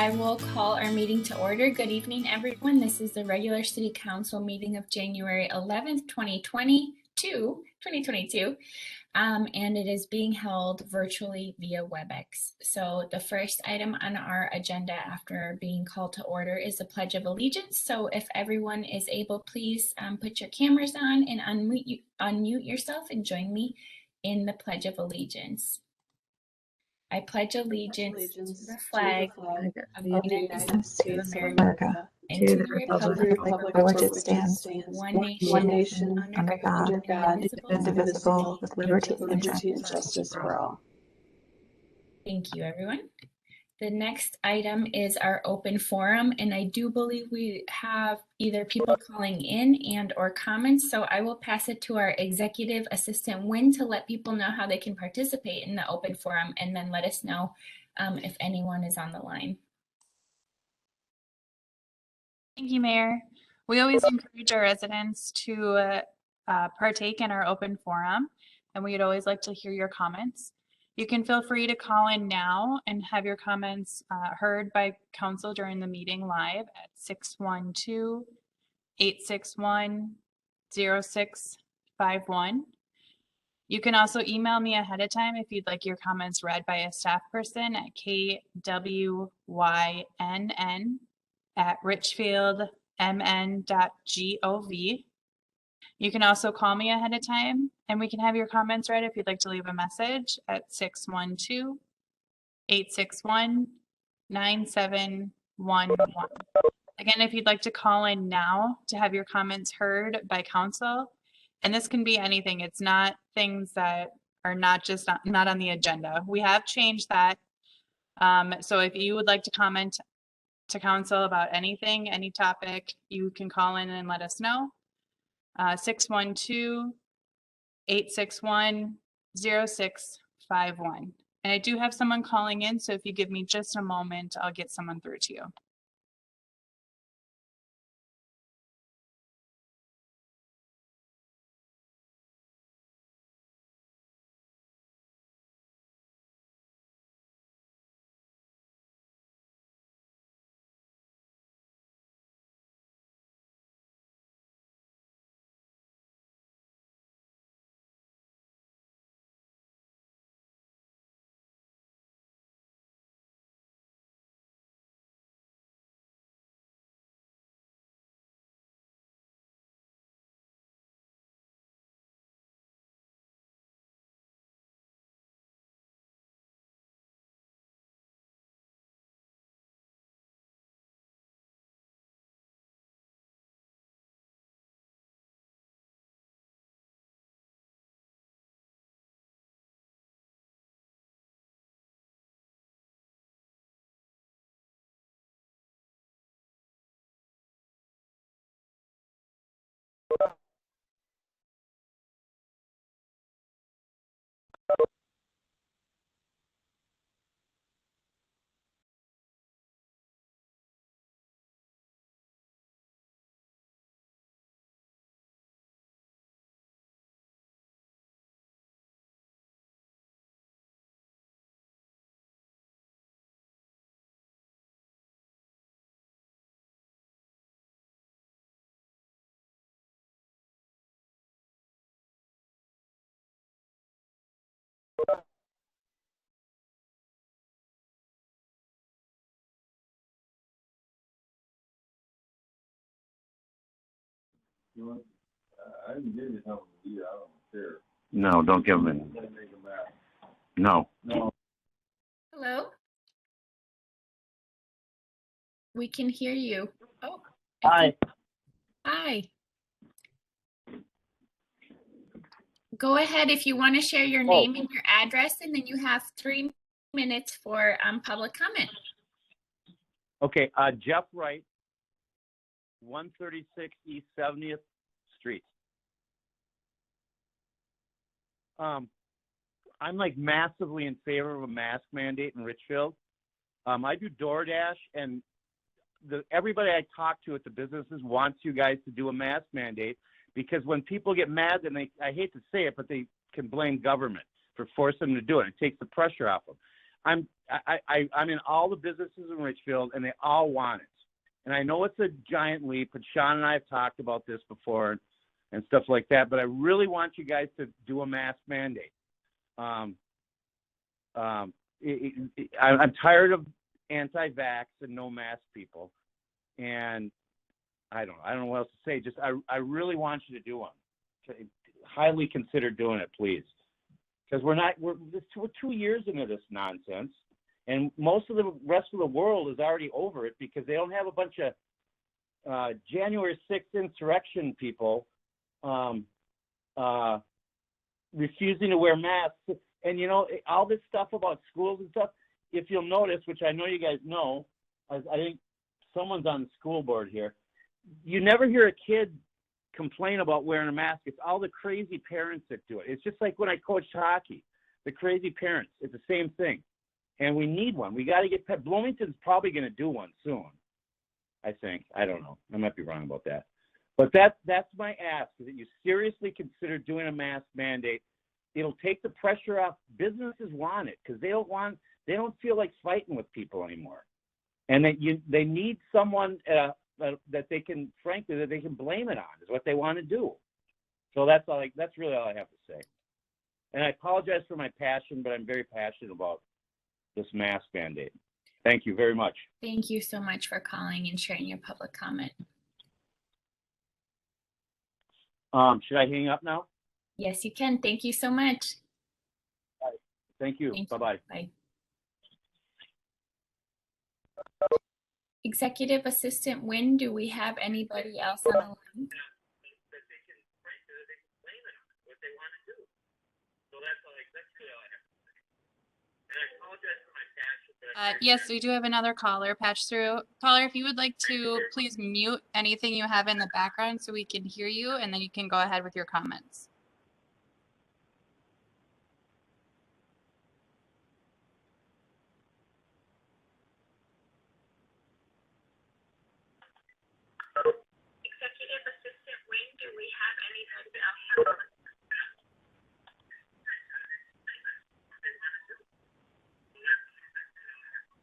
I will call our meeting to order. Good evening, everyone. This is the regular City Council meeting of January 11th, 2022, and it is being held virtually via WebEx. So the first item on our agenda after being called to order is the Pledge of Allegiance. So if everyone is able, please put your cameras on and unmute yourself and join me in the Pledge of Allegiance. I pledge allegiance to the flag of the United States of America and to the republic for which it stands, one one nation, nation, under God, indivisible, with liberty and justice for all. Thank you, everyone. The next item is our open forum, and I do believe we have either people calling in and or comments, so I will pass it to our executive assistant, Wynn, to let people know how they can participate in the open forum, and then let us know if anyone is on the line. Thank you, Mayor. We always encourage our residents to partake in our open forum, and we'd always like to hear your comments. You can feel free to call in now and have your comments heard by council during the meeting live at 612-861-0651. You can also email me ahead of time if you'd like your comments read by a staff person at kwyn@richfieldmn.gov. You can also call me ahead of time and we can have your comments read if you'd like to leave a message at 612-861-9711. Again, if you'd like to call in now to have your comments heard by council, and this can be anything, it's not things that are not on the agenda. We have changed that. So if you would like to comment to council about anything, any topic, you can call in and let us know. 612-861-0651. And I do have someone calling in, so if you give me just a moment, I'll get someone through to you. I didn't give you something to eat. I don't care. No, don't give them any. No. Hello? We can hear you. Oh. Hi. Hi. Go ahead if you want to share your name and your address, and then you have 3 minutes for public comment. Okay, Jeff Wright, 136 East 70th Street. I'm like massively in favor of a mask mandate in Richfield. I do DoorDash, and everybody I talk to at the businesses wants you guys to do a mask mandate, because when people get mad, then I hate to say it, but they can blame government for forcing them to do it. It takes the pressure off them. I'm in all the businesses in Richfield, and they all want it. And I know it's a giant leap, but Sean and I have talked about this before and stuff like that. But I really want you guys to do a mask mandate. I'm tired of anti-vax and no mask people, and I don't know what else to say. Just I really want you to do one. Highly consider doing it, please, because we're 2 years into this nonsense. And most of the rest of the world is already over it because they don't have a bunch of January 6th insurrection people refusing to wear masks. And, you know, all this stuff about schools and stuff, if you'll notice, which I know you guys know, I think someone's on the school board here, you never hear a kid complain about wearing a mask. It's all the crazy parents that do it. It's just like when I coached hockey, the crazy parents. It's the same thing. And we need one. We got to get Bloomington's probably going to do one soon, I think. I don't know. I might be wrong about that. But that's my ask, is that you seriously consider doing a mask mandate. It'll take the pressure off. Businesses want it because they don't feel like fighting with people anymore. And they need someone that they can blame it on, is what they want to do. So that's really all I have to say. And I apologize for my passion, but I'm very passionate about this mask mandate. Thank you very much. Thank you so much for calling and sharing your public comment. Should I hang up now? Yes, you can. Thank you so much. Thank you. Bye-bye. Bye. Executive Assistant Wynn, do we have anybody else on the line? Yes, we do have another caller patched through. Caller, if you would like to please mute anything you have in the background so we can hear you, and then you can go ahead with your comments. Executive Assistant Wynn, do we have anybody else?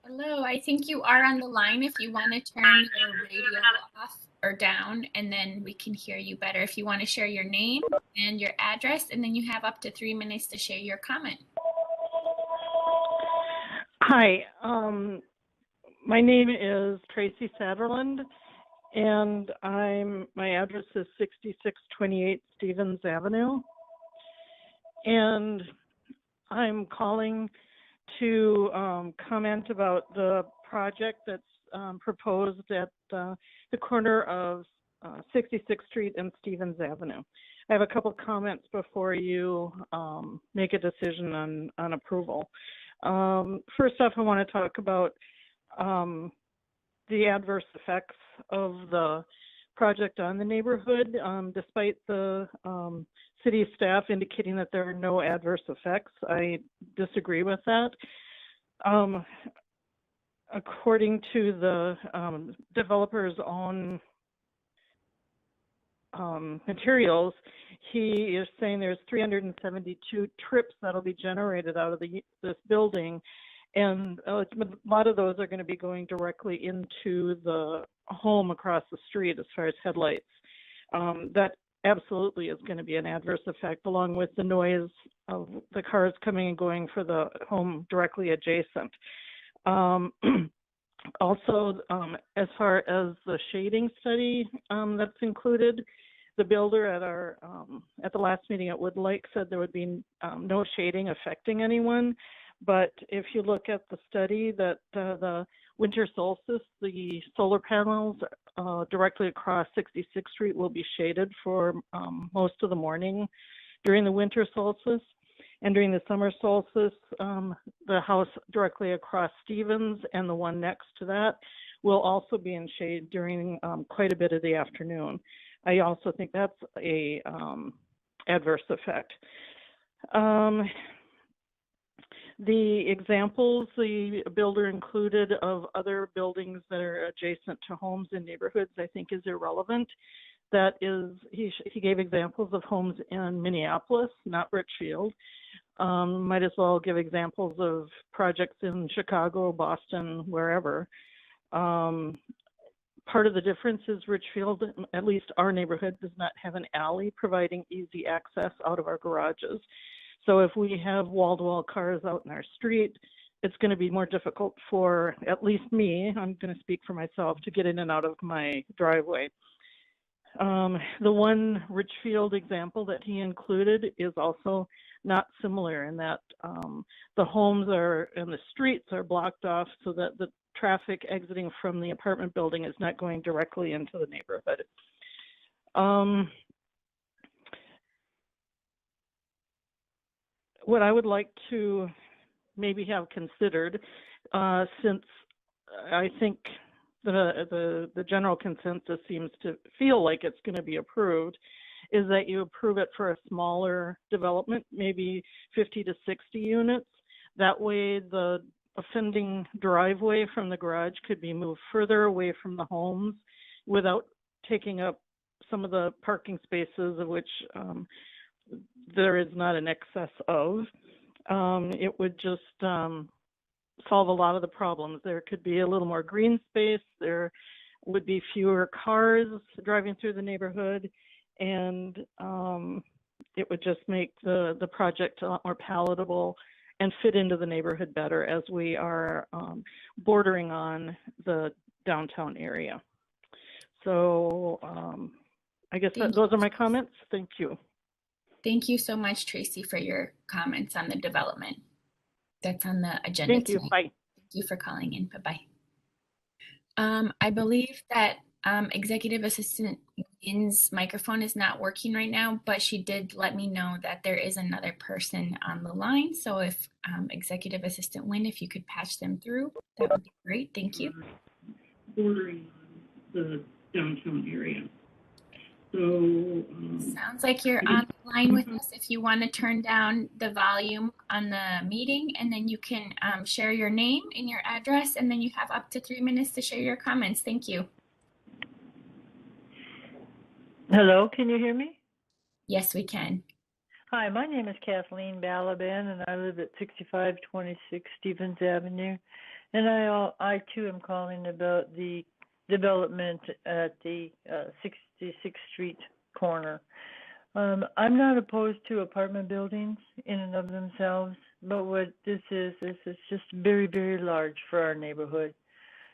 Hello, I think you are on the line. If you want to turn your radio off or down, and then we can hear you better. If you want to share your name and your address, and then you have up to 3 minutes to share your comment. Hi, my name is Tracy Satterland, and my address is 6628 Stevens Avenue, and I'm calling to comment about the project that's proposed at the corner of 66th Street and Stevens Avenue. I have a couple comments before you make a decision on approval. First off, I want to talk about the adverse effects of the project on the neighborhood. Despite the city staff indicating that there are no adverse effects, I disagree with that. According to the developer's own materials, he is saying there's 372 trips that'll be generated out of this building, and a lot of those are going to be going directly into the home across the street as far as headlights. That absolutely is going to be an adverse effect, along with the noise of the cars coming and going for the home directly adjacent. Also, as far as the shading study that's included, the builder at the last meeting at Wood Lake said there would be no shading affecting anyone. But if you look at the study, that the winter solstice, the solar panels directly across 66th Street will be shaded for most of the morning during the winter solstice. And during the summer solstice, the house directly across Stevens and the one next to that will also be in shade during quite a bit of the afternoon. I also think that's a adverse effect. The examples the builder included of other buildings that are adjacent to homes in neighborhoods, I think, is irrelevant. That is, he gave examples of homes in Minneapolis, not Richfield. Might as well give examples of projects in Chicago, Boston, wherever. Part of the difference is Richfield, at least our neighborhood, does not have an alley providing easy access out of our garages. So if we have wall-to-wall cars out in our street, it's going to be more difficult for at least me, I'm going to speak for myself, to get in and out of my driveway. The one Richfield example that he included is also not similar in that the homes are and the streets are blocked off so that the traffic exiting from the apartment building is not going directly into the neighborhood. What I would like to maybe have considered, since I think the general consensus seems to feel like it's going to be approved, is that you approve it for a smaller development, maybe 50 to 60 units. That way the offending driveway from the garage could be moved further away from the homes without taking up some of the parking spaces of which there is not an excess of. It would just solve a lot of the problems. There could be a little more green space. There would be fewer cars driving through the neighborhood, and it would just make the project a lot more palatable and fit into the neighborhood better as we are bordering on the downtown area. So I guess those are my comments. Thank you. Thank you so much, Tracy, for your comments on the development that's on the agenda Thank you. tonight. Bye. Thank you for calling in. Bye-bye. I believe that Executive Assistant Wynn's microphone is not working right now, but she did let me know that there is another person on the line. So if Executive Assistant Wynn, if you could patch them through, that would be great. Thank you. Bordering the downtown area. So sounds like you're on the line with us. If you want to turn down the volume on the meeting, and then you can share your name and your address, and then you have up to 3 minutes to share your comments. Thank you. Hello, can you hear me? Yes, we can. Hi, my name is Kathleen Balaban, and I live at 6526 Stevens Avenue. And I too am calling about the development at the 66th Street corner. I'm not opposed to apartment buildings in and of themselves, but what this is just very, very large for our neighborhood.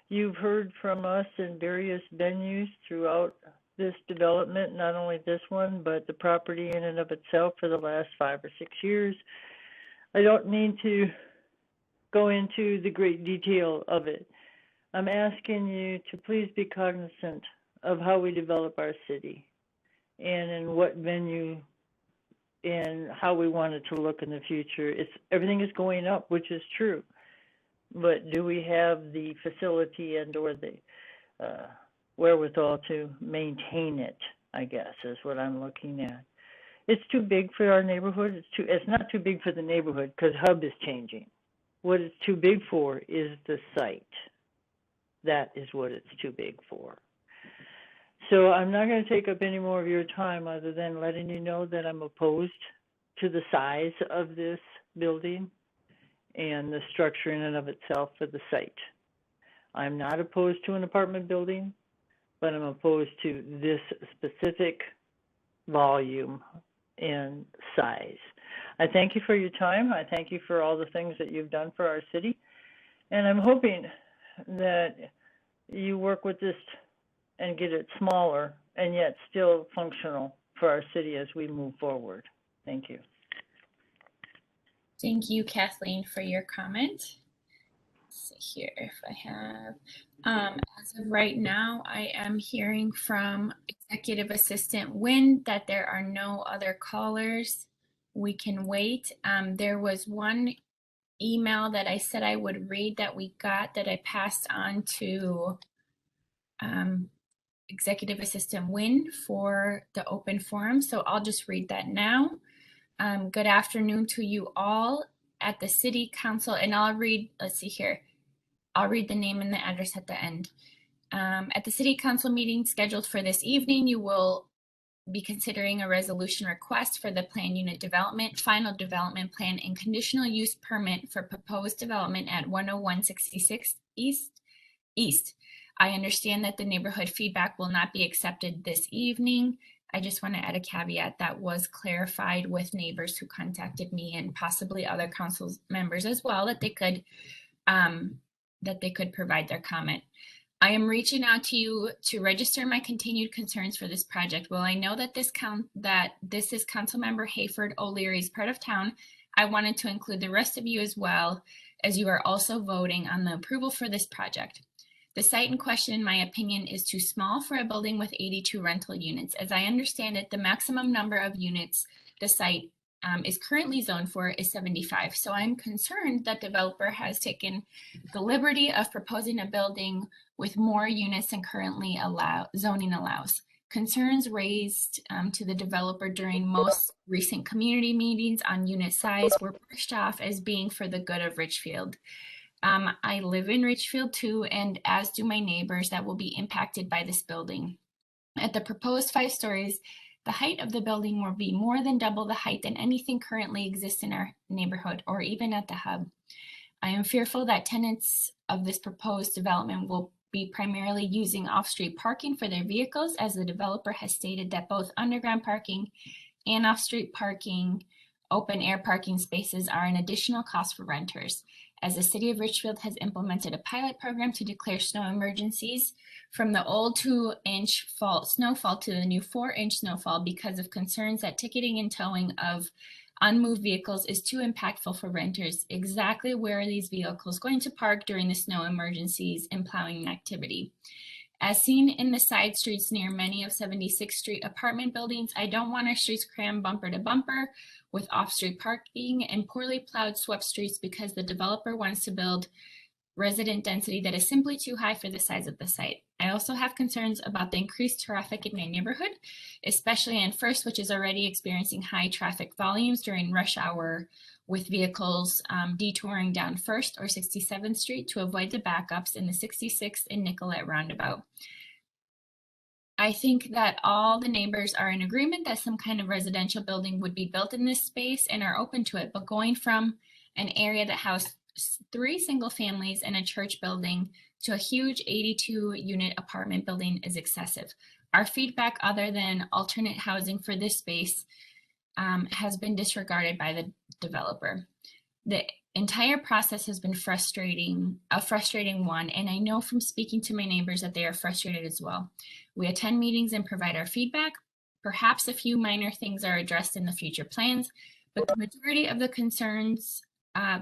You've heard from us in various venues throughout this development, not only this one, but the property in and of itself for the last 5 or 6 years. I don't need to go into the great detail of it. I'm asking you to please be cognizant of how we develop our city and in what venue and how we want it to look in the future. Everything is going up, which is true, but do we have the facility and or the wherewithal to maintain it, I guess, is what I'm looking at. It's too big for our neighborhood. It's not too big for the neighborhood because Hub is changing. What it's too big for is the site. That is what it's too big for. So I'm not going to take up any more of your time other than letting you know that I'm opposed to the size of this building and the structure in and of itself for the site. I'm not opposed to an apartment building, but I'm opposed to this specific volume and size. I thank you for your time. I thank you for all the things that you've done for our city. And I'm hoping that you work with this and get it smaller and yet still functional for our city as we move forward. Thank you. Thank you, Kathleen, for your comment. Let's see here if I have. As of right now, I am hearing from Executive Assistant Wynn that there are no other callers. We can wait. There was one email that I said I would read that we got that I passed on to Executive Assistant Wynn for the open forum. So I'll just read that now. Good afternoon to you all at the City Council, and I'll read, let's see here. I'll read the name and the address at the end. At the City Council meeting scheduled for this evening, you will be considering a resolution request for the plan unit development, final development plan, and conditional use permit for proposed development at 10166 East. I understand that the neighborhood feedback will not be accepted this evening. I just want to add a caveat that was clarified with neighbors who contacted me and possibly other council members as well, that they could provide their comment. I am reaching out to you to register my continued concerns for this project. While I know that this is Councilmember Hayford O'Leary's part of town, I wanted to include the rest of you as well, as you are also voting on the approval for this project. The site in question, in my opinion, is too small for a building with 82 rental units. As I understand it, the maximum number of units the site is currently zoned for is 75. So I'm concerned that developer has taken the liberty of proposing a building with more units than currently zoning allows. Concerns raised to the developer during most recent community meetings on unit size were pushed off as being for the good of Richfield. I live in Richfield too, and as do my neighbors that will be impacted by this building. At the proposed 5 stories, the height of the building will be more than double the height than anything currently exists in our neighborhood or even at the hub. I am fearful that tenants of this proposed development will be primarily using off-street parking for their vehicles, as the developer has stated that both underground parking and off-street parking, open air parking spaces are an additional cost for renters. As the city of Richfield has implemented a pilot program to declare snow emergencies from the old 2-inch snowfall to the new 4-inch snowfall because of concerns that ticketing and towing of unmoved vehicles is too impactful for renters. Exactly where are these vehicles going to park during the snow emergencies and plowing activity? As seen in the side streets near many of 76th Street apartment buildings, I don't want our streets crammed bumper to bumper with off-street parking and poorly plowed swept streets because the developer wants to build resident density that is simply too high for the size of the site. I also have concerns about the increased traffic in my neighborhood, especially in First, which is already experiencing high traffic volumes during rush hour, with vehicles detouring down First or 67th Street to avoid the backups in the 66th and Nicollet roundabout. I think that all the neighbors are in agreement that some kind of residential building would be built in this space and are open to it, but going from an area that housed 3 single families and a church building to a huge 82 unit apartment building is excessive. Our feedback, other than alternate housing for this space, has been disregarded by the developer. The entire process has been a frustrating one, and I know from speaking to my neighbors that they are frustrated as well. We attend meetings and provide our feedback. Perhaps a few minor things are addressed in the future plans, but the majority of the concerns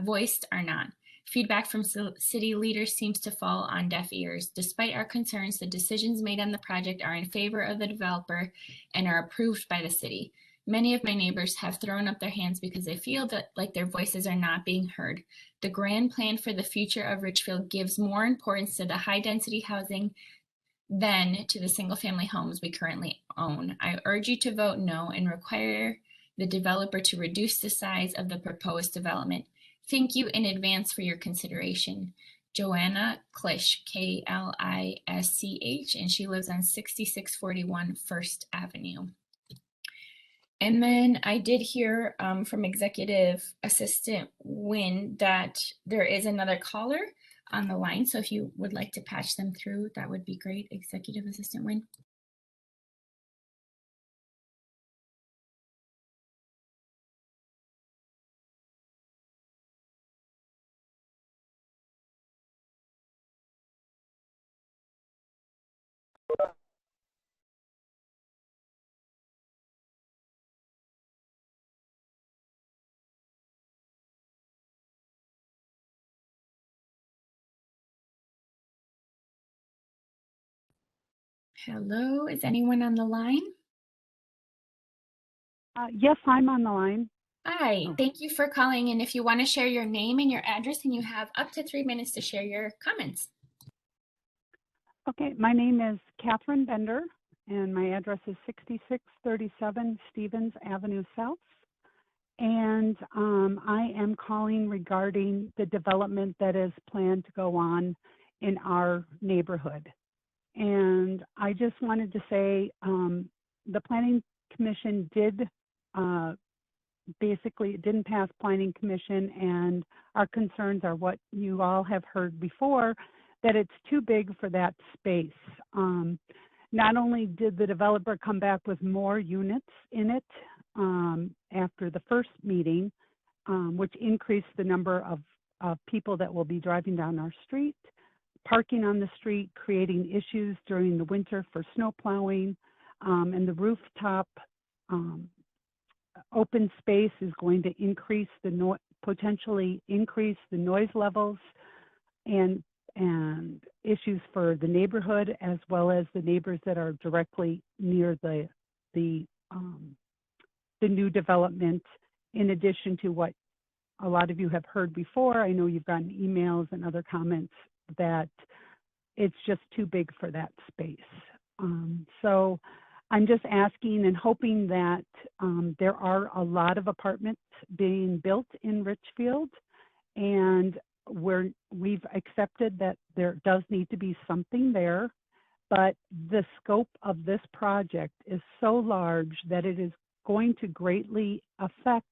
voiced are not. Feedback from city leaders seems to fall on deaf ears. Despite our concerns, the decisions made on the project are in favor of the developer and are approved by the city. Many of my neighbors have thrown up their hands because they feel that like their voices are not being heard. The grand plan for the future of Richfield gives more importance to the high density housing than to the single family homes we currently own. I urge you to vote no and require the developer to reduce the size of the proposed development. Thank you in advance for your consideration. Joanna Klisch, Klisch, and she lives on 6641 First Avenue. And then I did hear from Executive Assistant Wynn that there is another caller on the line. So if you would like to patch them through, that would be great, Executive Assistant Wynn. Hello, is anyone on the line? Yes, I'm on the line. Hi, thank you for calling. And if you want to share your name and your address, and you have up to 3 minutes to share your comments. Okay, my name is Catherine Bender, and my address is 6637 Stevens Avenue South. And I am calling regarding the development that is planned to go on in our neighborhood. And I just wanted to say the planning commission did basically, it didn't pass planning commission, and our concerns are what you all have heard before, that it's too big for that space. Not only did the developer come back with more units in it after the first meeting, which increased the number of people that will be driving down our street, parking on the street, creating issues during the winter for snow plowing, and the rooftop open space is going to increase the potentially increase the noise levels and issues for the neighborhood, as well as the neighbors that are directly near the new development. In addition to what a lot of you have heard before, I know you've gotten emails and other comments that it's just too big for that space. So I'm just asking and hoping that there are a lot of apartments being built in Richfield, and we've accepted that there does need to be something there, but the scope of this project is so large that it is going to greatly affect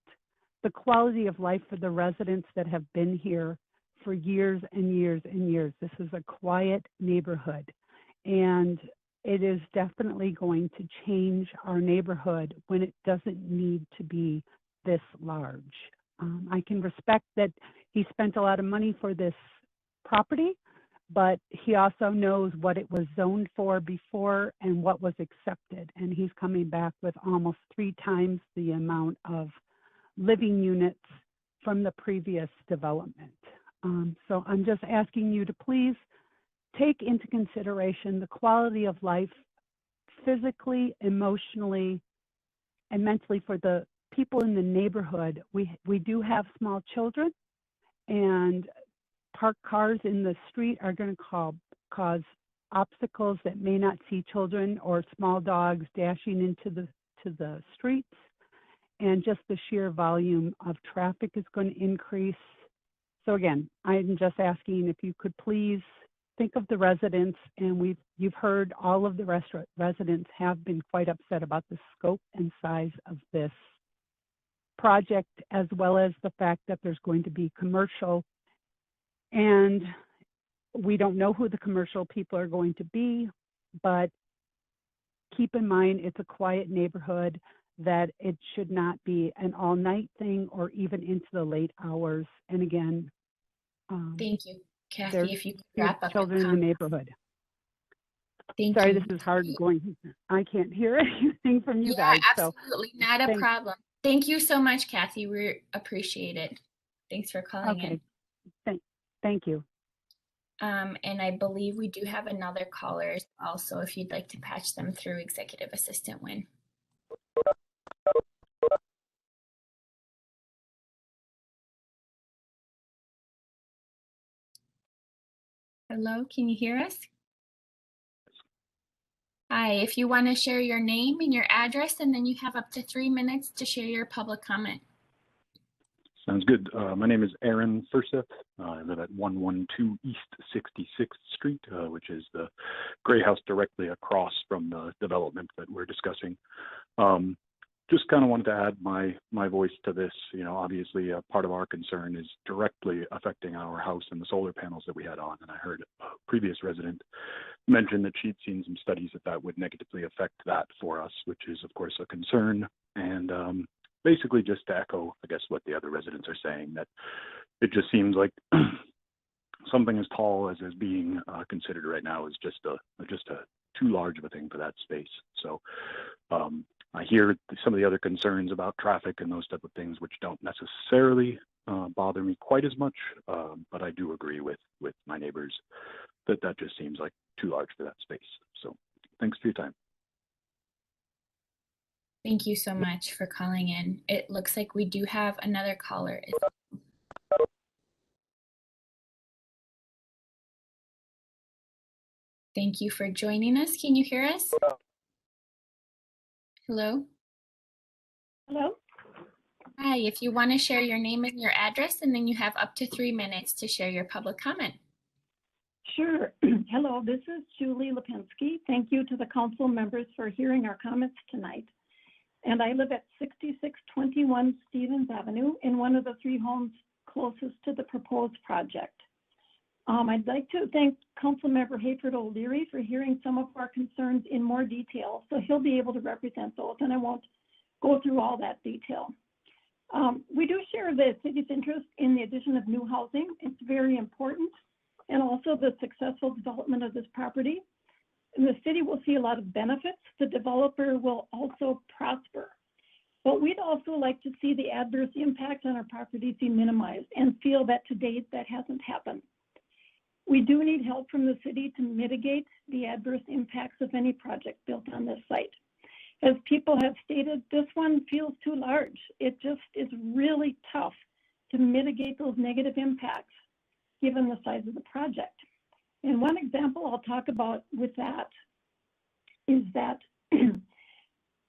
the quality of life for the residents that have been here for years and years and years. This is a quiet neighborhood, and it is definitely going to change our neighborhood when it doesn't need to be this large. I can respect that he spent a lot of money for this property, but he also knows what it was zoned for before and what was accepted. And he's coming back with almost 3 times the amount of living units from the previous development. So I'm just asking you to please take into consideration the quality of life physically, emotionally, and mentally for the people in the neighborhood. We do have small children, and parked cars in the street are going to cause obstacles that may not see children or small dogs dashing into the streets. And just the sheer volume of traffic is going to increase. So again, I'm just asking if you could please think of the residents, and you've heard all of the residents have been quite upset about the scope and size of this project, as well as the fact that there's going to be commercial, and we don't know who the commercial people are going to be, but keep in mind it's a quiet neighborhood, that it should not be an all-night thing or even into the late hours. And again, Thank you, Kathy. If you could wrap up children in the neighborhood. Thank Sorry, you. this is hard going. I can't hear anything from you guys. Absolutely, not a problem. Thank you so much, Kathy. We appreciate it. Thanks for calling in. Thank you. And I believe we do have another caller also, if you'd like to patch them through Executive Assistant Wynn. Hello, can you hear us? Hi, if you want to share your name and your address, and then you have up to 3 minutes to share your public comment. Sounds good. My name is Aaron Furseth. I live at 112 East 66th Street, which is the gray house directly across from the development that we're discussing. Just kind of wanted to add my voice to this. You know, obviously part of our concern is directly affecting our house and the solar panels that we had on. And I heard a previous resident mention that she'd seen some studies that would negatively affect that for us, which is of course a concern. And basically just to echo, I guess, what the other residents are saying, that it just seems like something as tall as is being considered right now is just a too large of a thing for that space. So I hear some of the other concerns about traffic and those type of things, which don't necessarily bother me quite as much, but I do agree with my neighbors that just seems like too large for that space. So thanks for your time. Thank you so much for calling in. It looks like we do have another caller. Thank you for joining us. Can you hear us? Hello? Hello? Hi, if you want to share your name and your address, and then you have up to 3 minutes to share your public comment. Sure. Hello, this is Julie Lipinski. Thank you to the council members for hearing our comments tonight. and I live at 6621 Stevens Avenue in one of the 3 homes closest to the proposed project. I'd like to thank Councilmember Hayford O'Leary for hearing some of our concerns in more detail, so he'll be able to represent those, and I won't go through all that detail. We do share the city's interest in the addition of new housing. It's very important, and also the successful development of this property. And the city will see a lot of benefits. The developer will also prosper. But we'd also like to see the adverse impact on our properties be minimized, and feel that to date that hasn't happened. We do need help from the city to mitigate the adverse impacts of any project built on this site. As people have stated, this one feels too large. It just is really tough to mitigate those negative impacts given the size of the project. And one example I'll talk about with that is that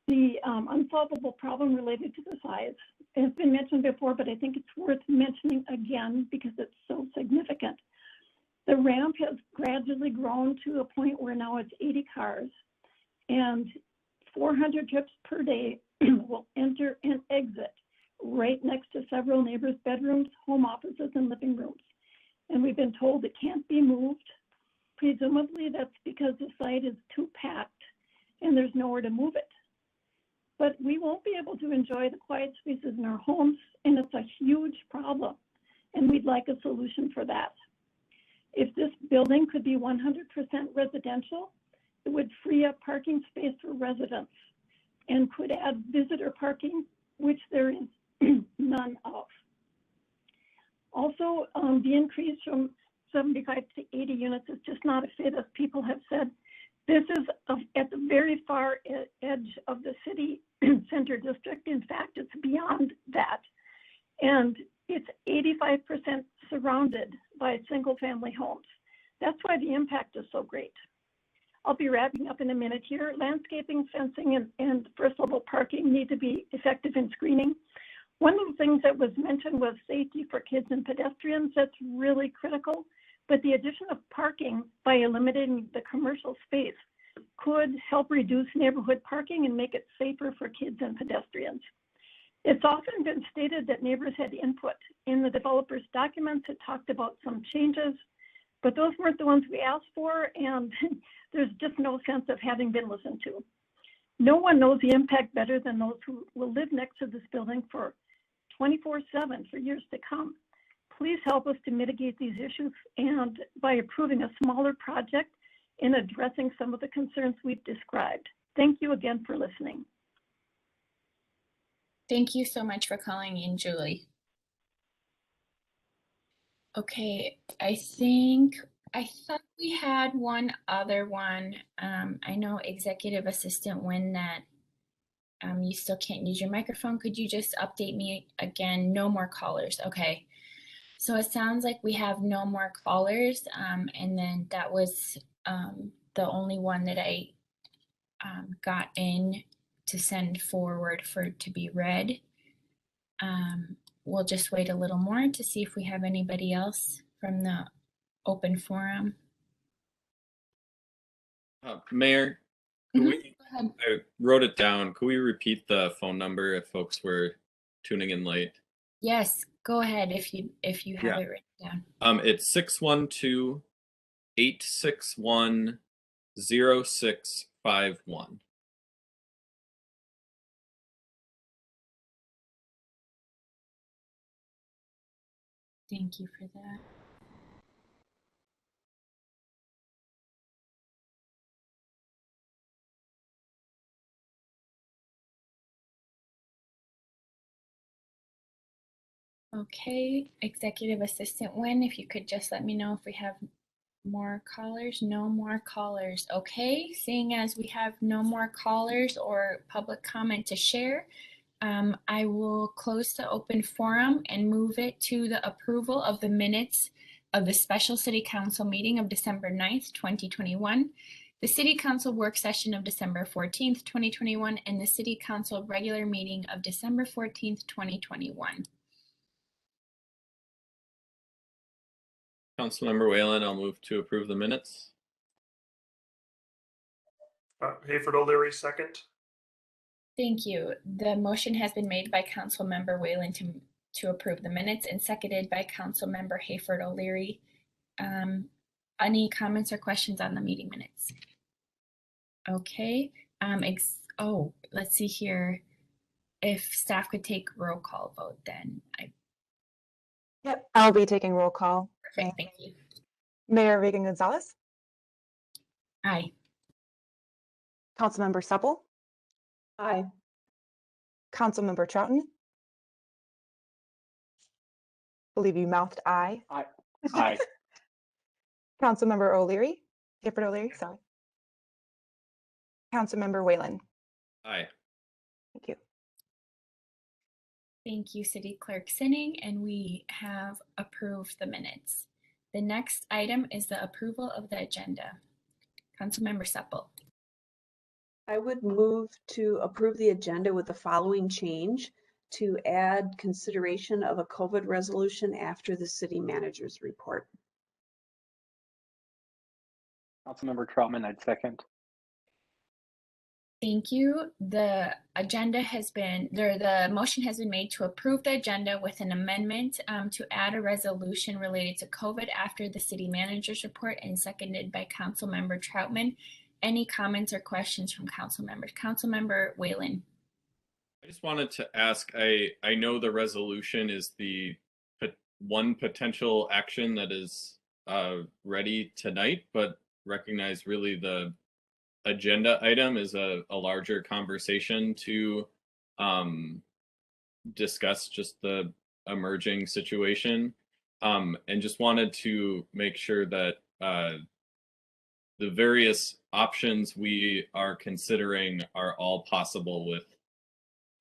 the unsolvable problem related to the size has been mentioned before, but I think it's worth mentioning again because it's so significant. The ramp has gradually grown to a point where now it's 80 cars, and 400 trips per day will enter and exit right next to several neighbors' bedrooms, home offices, and living rooms. And we've been told it can't be moved. Presumably that's because the site is too packed and there's nowhere to move it. But we won't be able to enjoy the quiet spaces in our homes, and it's a huge problem, and we'd like a solution for that. If this building could be 100% residential, it would free up parking space for residents and could add visitor parking, which there is none of. Also, the increase from 75 to 80 units is just not a fit, as people have said. This is at the very far edge of the city center district. In fact, it's beyond that. And it's 85% surrounded by single family homes. That's why the impact is so great. I'll be wrapping up in a minute here. Landscaping, fencing, and first level parking need to be effective in screening. One of the things that was mentioned was safety for kids and pedestrians. That's really critical. But the addition of parking by eliminating the commercial space could help reduce neighborhood parking and make it safer for kids and pedestrians. It's often been stated that neighbors had input. In the developer's documents, it talked about some changes, but those weren't the ones we asked for, and there's just no sense of having been listened to. No one knows the impact better than those who will live next to this building for 24/7 for years to come. Please help us to mitigate these issues and by approving a smaller project and addressing some of the concerns we've described. Thank you again for listening. Thank you so much for calling in, Julie. Okay, I thought we had one other one. I know Executive Assistant Wynn that you still can't use your microphone. Could you just update me again? No more callers. Okay. So it sounds like we have no more callers, and then that was the only one that I got in to send forward for to be read. We'll just wait a little more to see if we have anybody else from the open forum. Mayor, I wrote it down. Could we repeat the phone number if folks were tuning in late? Yes, go ahead if you have it written down. It's 612-861-0651. Thank you for that. Okay, Executive Assistant Wynn, if you could just let me know if we have more callers. No more callers. Okay, seeing as we have no more callers or public comment to share, I will close the open forum and move it to the approval of the minutes of the special City Council meeting of December 9th, 2021, the City Council work session of December 14th, 2021, and the City Council regular meeting of December 14th, 2021. Councilmember Whalen, I'll move to approve the minutes. Hayford O'Leary, second. Thank you. The motion has been made by Councilmember Whalen to approve the minutes and seconded by Councilmember Hayford O'Leary. Any comments or questions on the meeting minutes? Okay. Let's see here. If staff could take roll call vote, then Yep, I'll be taking roll call. perfect. Thank you. Mayor Reagan-Gonzalez, Aye. Councilmember Supple, Aye. Councilmember Troughton. Believe you mouthed aye. Aye. Aye. Councilmember O'Leary, Hayford O'Leary, sorry. Councilmember Whalen. Aye. Thank you. Thank you, City Clerk Sinning, and we have approved the minutes. The next item is the approval of the agenda. Councilmember Supple. I would move to approve the agenda with the following change: to add consideration of a COVID resolution after the city manager's report. Councilmember Troutman, I'd second. Thank you. The motion has been made to approve the agenda with an amendment to add a resolution related to COVID after the city manager's report, and seconded by Councilmember Troutman. Any comments or questions from council members? Councilmember Whalen. I just wanted to ask, I know the resolution is the one potential action that is ready tonight, but recognize really the agenda item is a larger conversation to discuss just the emerging situation, and just wanted to make sure that the various options we are considering are all possible with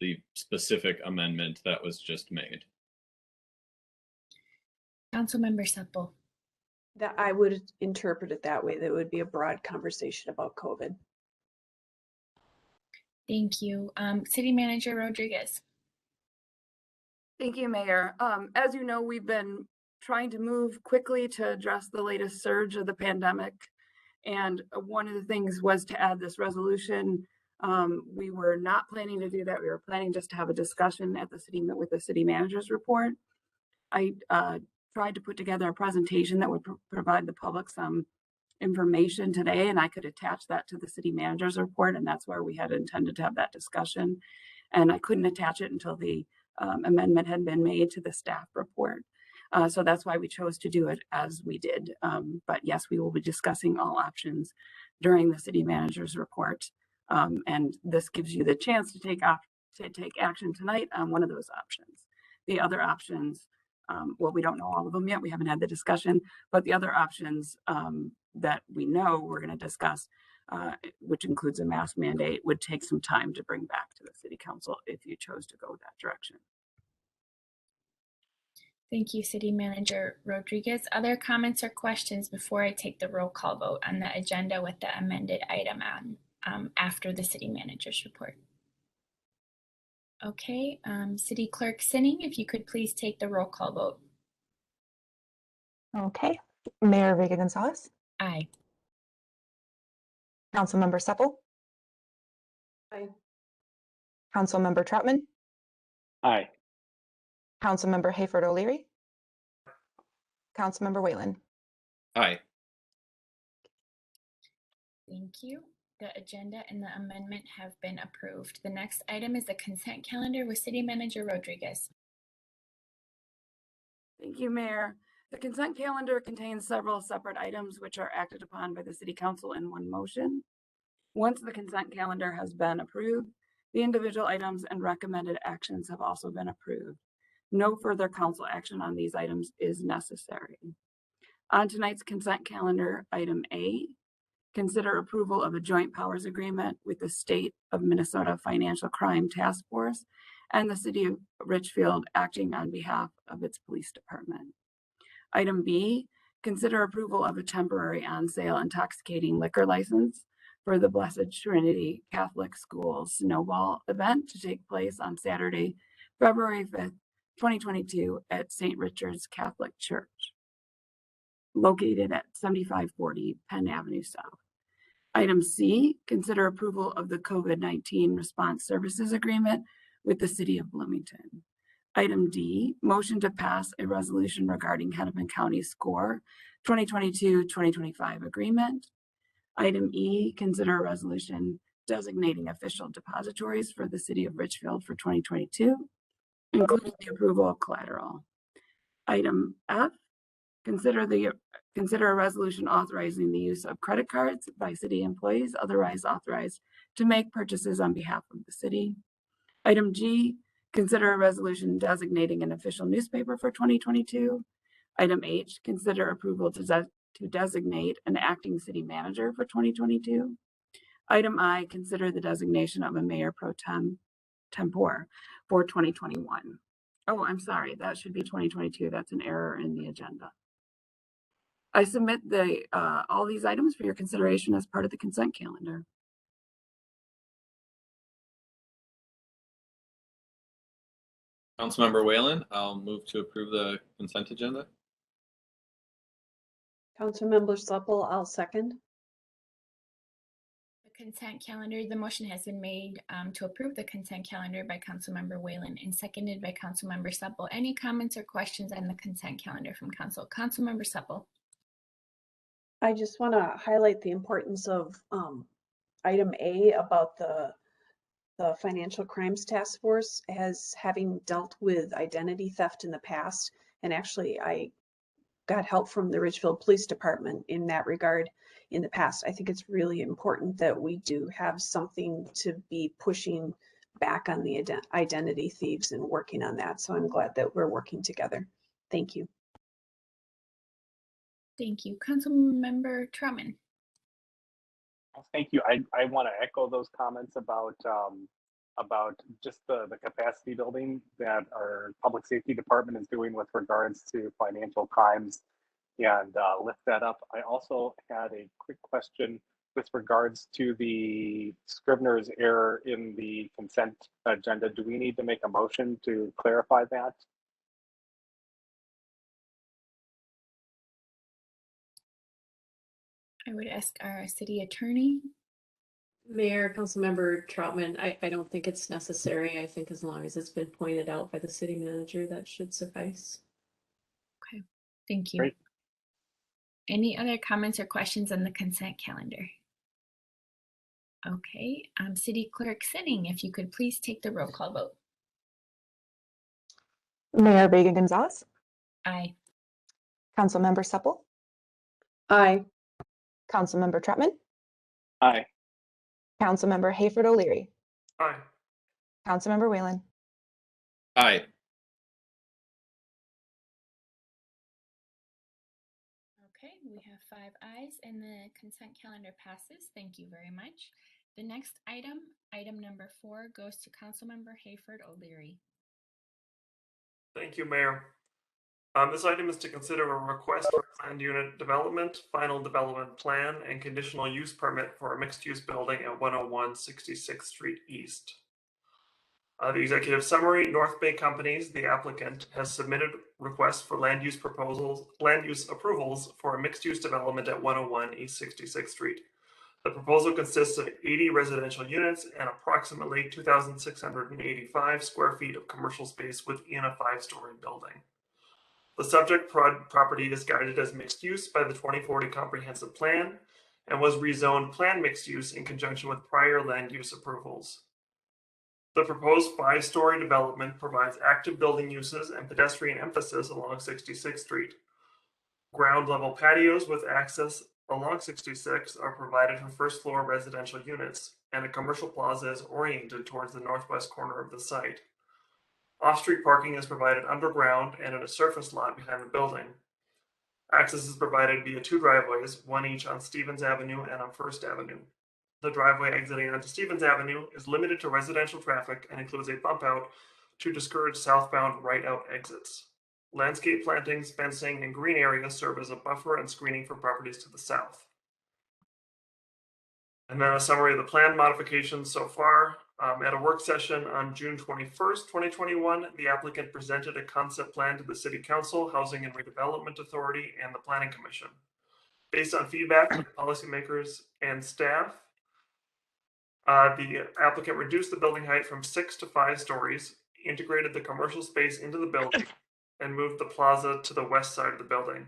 the specific amendment that was just made. Councilmember Supple. That I would interpret it that way. That would be a broad conversation about COVID. Thank you. City Manager Rodriguez. Thank you, Mayor. As you know, we've been trying to move quickly to address the latest surge of the pandemic. And one of the things was to add this resolution. We were not planning to do that. We were planning just to have a discussion at the city with the city manager's report. I tried to put together a presentation that would provide the public some information today, and I could attach that to the city manager's report, and that's where we had intended to have that discussion. And I couldn't attach it until the amendment had been made to the staff report. So that's why we chose to do it as we did. But yes, we will be discussing all options during the city manager's report. And this gives you the chance to take action tonight on one of those options. The other options, well, we don't know all of them yet. We haven't had the discussion, but the other options that we know we're going to discuss, which includes a mask mandate, would take some time to bring back to the city council if you chose to go that direction. Thank you, City Manager Rodriguez. Other comments or questions before I take the roll call vote on the agenda with the amended item on after the city manager's report? Okay, City Clerk Sinning, if you could please take the roll call vote. Okay. Mayor Reagan-Gonzalez. Aye. Councilmember Supple. Aye. Councilmember Troutman. Aye. Councilmember Hayford O'Leary. Councilmember Whalen. Aye. Thank you. The agenda and the amendment have been approved. The next item is the consent calendar with City Manager Rodriguez. Thank you, Mayor. The consent calendar contains several separate items which are acted upon by the City Council in one motion. Once the consent calendar has been approved, the individual items and recommended actions have also been approved. No further council action on these items is necessary. On tonight's consent calendar, item A, consider approval of a joint powers agreement with the State of Minnesota Financial Crime Task Force and the City of Richfield acting on behalf of its police department. Item B, consider approval of a temporary on-sale intoxicating liquor license for the Blessed Trinity Catholic School Snowball event to take place on Saturday, February 5th, 2022 at St. Richard's Catholic Church, located at 7540 Penn Avenue South. Item C, consider approval of the COVID-19 response services agreement with the City of Bloomington. Item D, motion to pass a resolution regarding Hennepin County SCORE 2022-2025 agreement. Item E, consider a resolution designating official depositories for the City of Richfield for 2022, including the approval of collateral. Item F, consider a resolution authorizing the use of credit cards by city employees otherwise authorized to make purchases on behalf of the city. Item G, consider a resolution designating an official newspaper for 2022. Item H, consider approval to designate an acting city manager for 2022. Item I, consider the designation of a mayor pro tempore for 2021. Oh, I'm sorry, that should be 2022. That's an error in the agenda. I submit all these items for your consideration as part of the consent calendar. Councilmember Whalen, I'll move to approve the consent agenda. Councilmember Supple, I'll second. The consent calendar, the motion has been made to approve the consent calendar by Councilmember Whalen and seconded by Councilmember Supple. Any comments or questions on the consent calendar from Council? Councilmember Supple. I just want to highlight the importance of item A about the Financial Crimes Task Force as having dealt with identity theft in the past. And actually, I got help from the Ridgefield Police Department in that regard in the past. I think it's really important that we do have something to be pushing back on the identity thieves and working on that. So I'm glad that we're working together. Thank you. Thank you. Councilmember Troutman. Thank you. I want to echo those comments about just the capacity building that our public safety department is doing with regards to financial crimes, and lift that up. I also had a quick question with regards to the Scrivener's error in the consent agenda. Do we need to make a motion to clarify that? I would ask our city attorney. Mayor, Councilmember Troutman, I don't think it's necessary. I think as long as it's been pointed out by the city manager, that should suffice. Okay, thank you. Great. Any other comments or questions on the consent calendar? Okay, City Clerk Sinning, if you could please take the roll call vote. Mayor Vega Gonzalez. Aye. Councilmember Supple. Aye. Councilmember Troutman. Aye. Councilmember Hayford O'Leary. Aye. Councilmember Whalen. Aye. Okay, we have 5 ayes and the consent calendar passes. Thank you very much. The next item, item number 4, goes to Councilmember Hayford O'Leary. Thank you, Mayor. This item is to consider a request for planned unit development, final development plan, and conditional use permit for a mixed-use building at 101 66th Street East. The executive summary: North Bay Companies, the applicant, has submitted requests for land use approvals for a mixed-use development at 101 East 66th Street. The proposal consists of 80 residential units and approximately 2,685 square feet of commercial space within a 5-story building. The subject property is guided as mixed use by the 2040 Comprehensive Plan and was rezoned planned mixed use in conjunction with prior land use approvals. The proposed 5-story development provides active building uses and pedestrian emphasis along 66th Street. Ground level patios with access along 66 are provided for first floor residential units, and a commercial plaza is oriented towards the northwest corner of the site. Off-street parking is provided underground and in a surface lot behind the building. Access is provided via 2 driveways, one each on Stevens Avenue and on First Avenue. The driveway exiting onto Stevens Avenue is limited to residential traffic and includes a bump out to discourage southbound right-out exits. Landscape plantings, fencing, and green areas serve as a buffer and screening for properties to the south. And then a summary of the plan modifications so far. At a work session on June 21st, 2021, the applicant presented a concept plan to the City Council, Housing and Redevelopment Authority, and the Planning Commission. Based on feedback from policymakers and staff, the applicant reduced the building height from 6 to 5 stories, integrated the commercial space into the building, and moved the plaza to the west side of the building.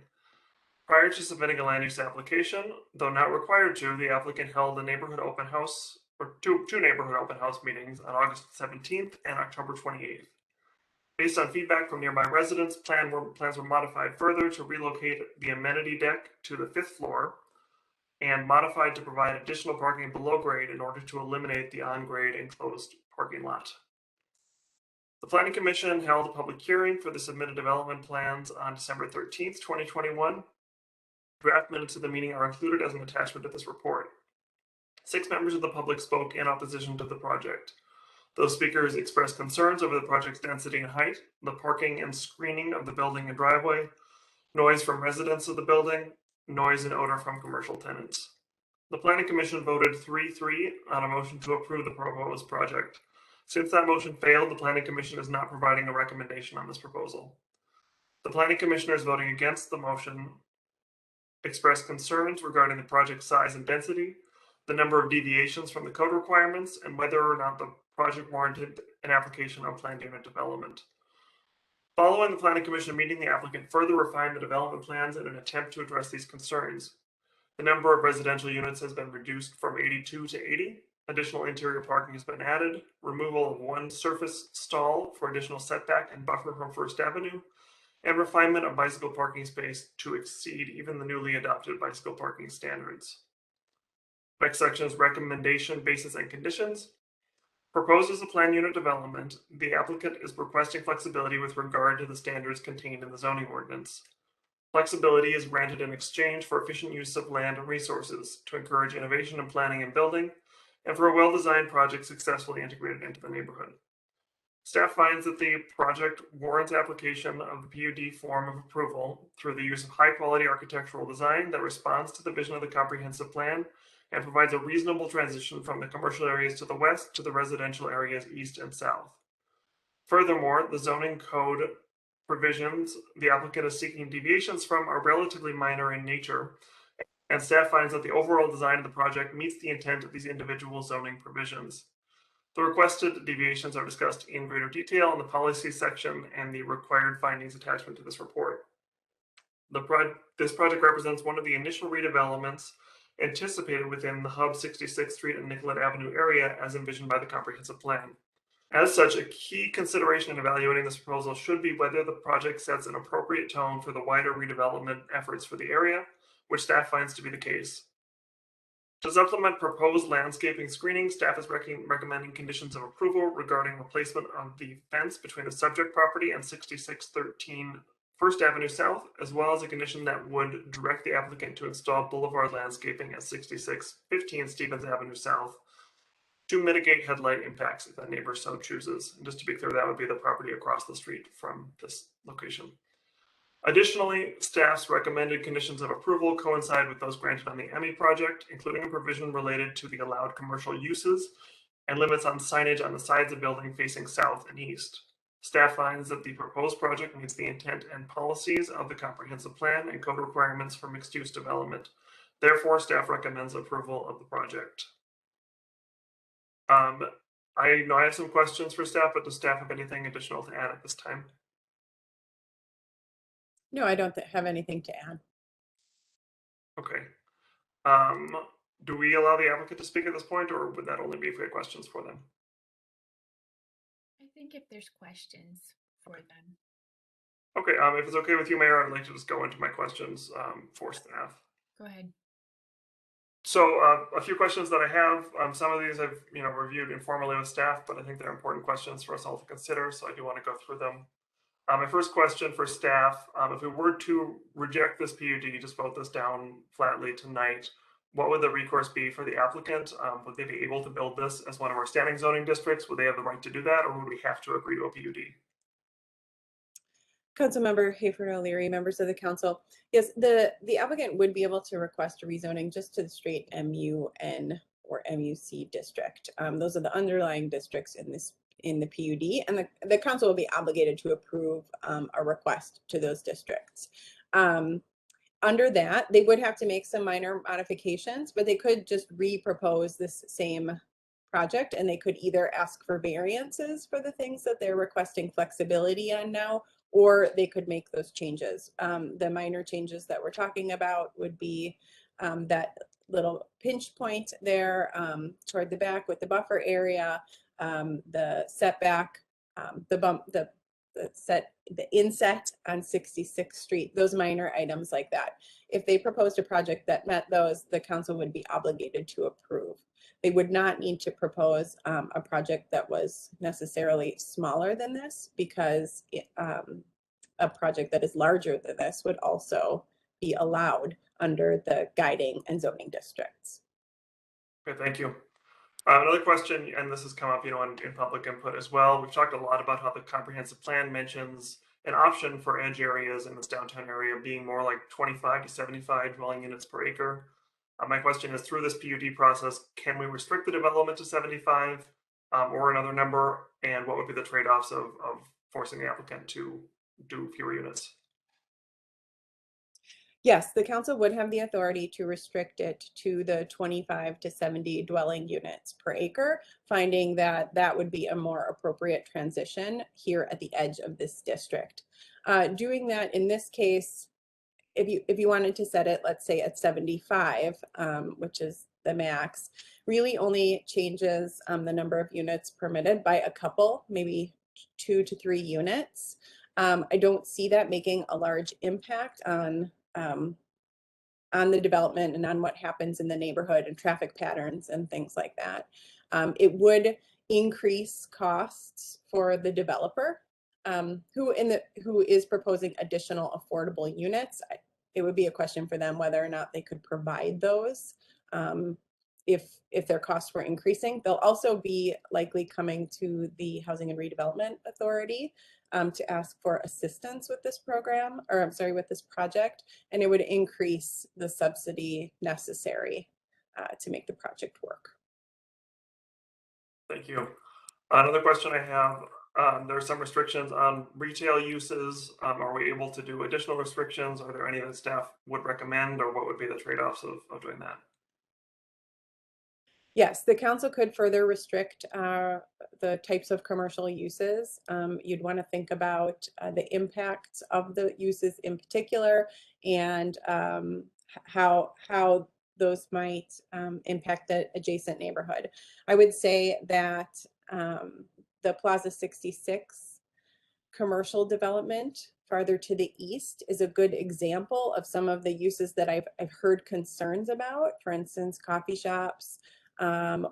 Prior to submitting a land use application, though not required to, the applicant held a neighborhood open house, or two neighborhood open house meetings on August 17th and October 28th. Based on feedback from nearby residents, plans were modified further to relocate the amenity deck to the 5th floor and modified to provide additional parking below grade in order to eliminate the on-grade enclosed parking lot. The Planning Commission held a public hearing for the submitted development plans on December 13th, 2021. Draft minutes of the meeting are included as an attachment to this report. 6 members of the public spoke in opposition to the project. Those speakers expressed concerns over the project's density and height, the parking and screening of the building and driveway, noise from residents of the building, noise and odor from commercial tenants. The Planning Commission voted 3-3 on a motion to approve the proposed project. Since that motion failed, the Planning Commission is not providing a recommendation on this proposal. The Planning Commissioners voting against the motion expressed concerns regarding the project's size and density, the number of deviations from the code requirements, and whether or not the project warranted an application of planned unit development. Following the Planning Commission meeting, the applicant further refined the development plans in an attempt to address these concerns. The number of residential units has been reduced from 82 to 80. Additional interior parking has been added. Removal of 1 surface stall for additional setback and buffer from First Avenue, and refinement of bicycle parking space to exceed even the newly adopted bicycle parking standards. Next section is recommendation, basis, and conditions. Proposed as a planned unit development, the applicant is requesting flexibility with regard to the standards contained in the zoning ordinance. Flexibility is granted in exchange for efficient use of land and resources to encourage innovation in planning and building, and for a well-designed project successfully integrated into the neighborhood. Staff finds that the project warrants application of the PUD form of approval through the use of high-quality architectural design that responds to the vision of the comprehensive plan and provides a reasonable transition from the commercial areas to the west to the residential areas east and south. Furthermore, the zoning code provisions the applicant is seeking deviations from are relatively minor in nature, and staff finds that the overall design of the project meets the intent of these individual zoning provisions. The requested deviations are discussed in greater detail in the policy section and the required findings attachment to this report. This project represents one of the initial redevelopments anticipated within the Hub 66th Street and Nicollet Avenue area as envisioned by the comprehensive plan. As such, a key consideration in evaluating this proposal should be whether the project sets an appropriate tone for the wider redevelopment efforts for the area, which staff finds to be the case. To supplement proposed landscaping screening, staff is recommending conditions of approval regarding replacement of the fence between the subject property and 6613 First Avenue South, as well as a condition that would direct the applicant to install boulevard landscaping at 6615 Stevens Avenue South to mitigate headlight impacts if that neighbor so chooses. And just to be clear, that would be the property across the street from this location. Additionally, staff's recommended conditions of approval coincide with those granted on the Emmy project, including a provision related to the allowed commercial uses and limits on signage on the sides of the building facing south and east. Staff finds that the proposed project meets the intent and policies of the comprehensive plan and code requirements for mixed-use development. Therefore, staff recommends approval of the project. I know I have some questions for staff, but does staff have anything additional to add at this time? No, I don't have anything to add. Okay. Do we allow the applicant to speak at this point, or would that only be if we had questions for them? I think if there's questions for them. Okay, if it's okay with you, Mayor, I'd like to just go into my questions for staff. Go ahead. So a few questions that I have, some of these I've reviewed informally with staff, but I think they're important questions for us all to consider, so I do want to go through them. My first question for staff, if we were to reject this PUD, just vote this down flatly tonight, what would the recourse be for the applicant? Would they be able to build this as one of our standing zoning districts? Would they have the right to do that, or would we have to agree to a PUD? Councilmember Hayford O'Leary, members of the council. Yes, the applicant would be able to request a rezoning just to the straight MUN or MUC district. Those are the underlying districts in the PUD, and the council will be obligated to approve a request to those districts. under that, they would have to make some minor modifications, but they could just re-propose this same project, and they could either ask for variances for the things that they're requesting flexibility on now, or they could make those changes. The minor changes that we're talking about would be that little pinch point there toward the back with the buffer area, the setback, the inset on 66th Street, those minor items like that. If they proposed a project that met those, the council would be obligated to approve. They would not need to propose a project that was necessarily smaller than this, because a project that is larger than this would also be allowed under the guiding and zoning districts. Okay, thank you. Another question, and this has come up, in public input as well. We've talked a lot about how the comprehensive plan mentions an option for edge areas in this downtown area being more like 25 to 75 dwelling units per acre. My question is, through this PUD process, can we restrict the development to 75 or another number? And what would be the trade-offs of forcing the applicant to do fewer units? Yes, the council would have the authority to restrict it to the 25 to 70 dwelling units per acre, finding that that would be a more appropriate transition here at the edge of this district. Doing that in this case, if you wanted to set it, let's say at 75, which is the max, really only changes the number of units permitted by a couple, maybe 2 to 3 units. I don't see that making a large impact on the development and on what happens in the neighborhood and traffic patterns and things like that. It would increase costs for the developer who is proposing additional affordable units. It would be a question for them whether or not they could provide those if their costs were increasing. They'll also be likely coming to the Housing and Redevelopment Authority to ask for assistance with this program, or I'm sorry, with this project, and it would increase the subsidy necessary to make the project work. Thank you. Another question I have, there are some restrictions on retail uses. Are we able to do additional restrictions? Are there any that staff would recommend, or what would be the trade-offs of doing that? Yes, the council could further restrict the types of commercial uses. You'd want to think about the impacts of the uses in particular, and how those might impact the adjacent neighborhood. I would say that the Plaza 66 commercial development farther to the east is a good example of some of the uses that I've heard concerns about. For instance, coffee shops,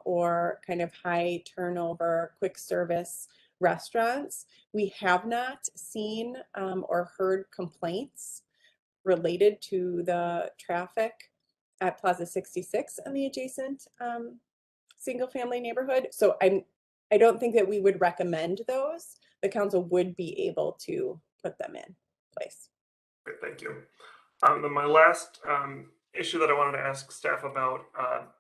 or kind of high turnover quick service restaurants. We have not seen or heard complaints related to the traffic at Plaza 66 and the adjacent single family neighborhood. So I don't think that we would recommend those. The council would be able to put them in place. Great, thank you. Then my last issue that I wanted to ask staff about,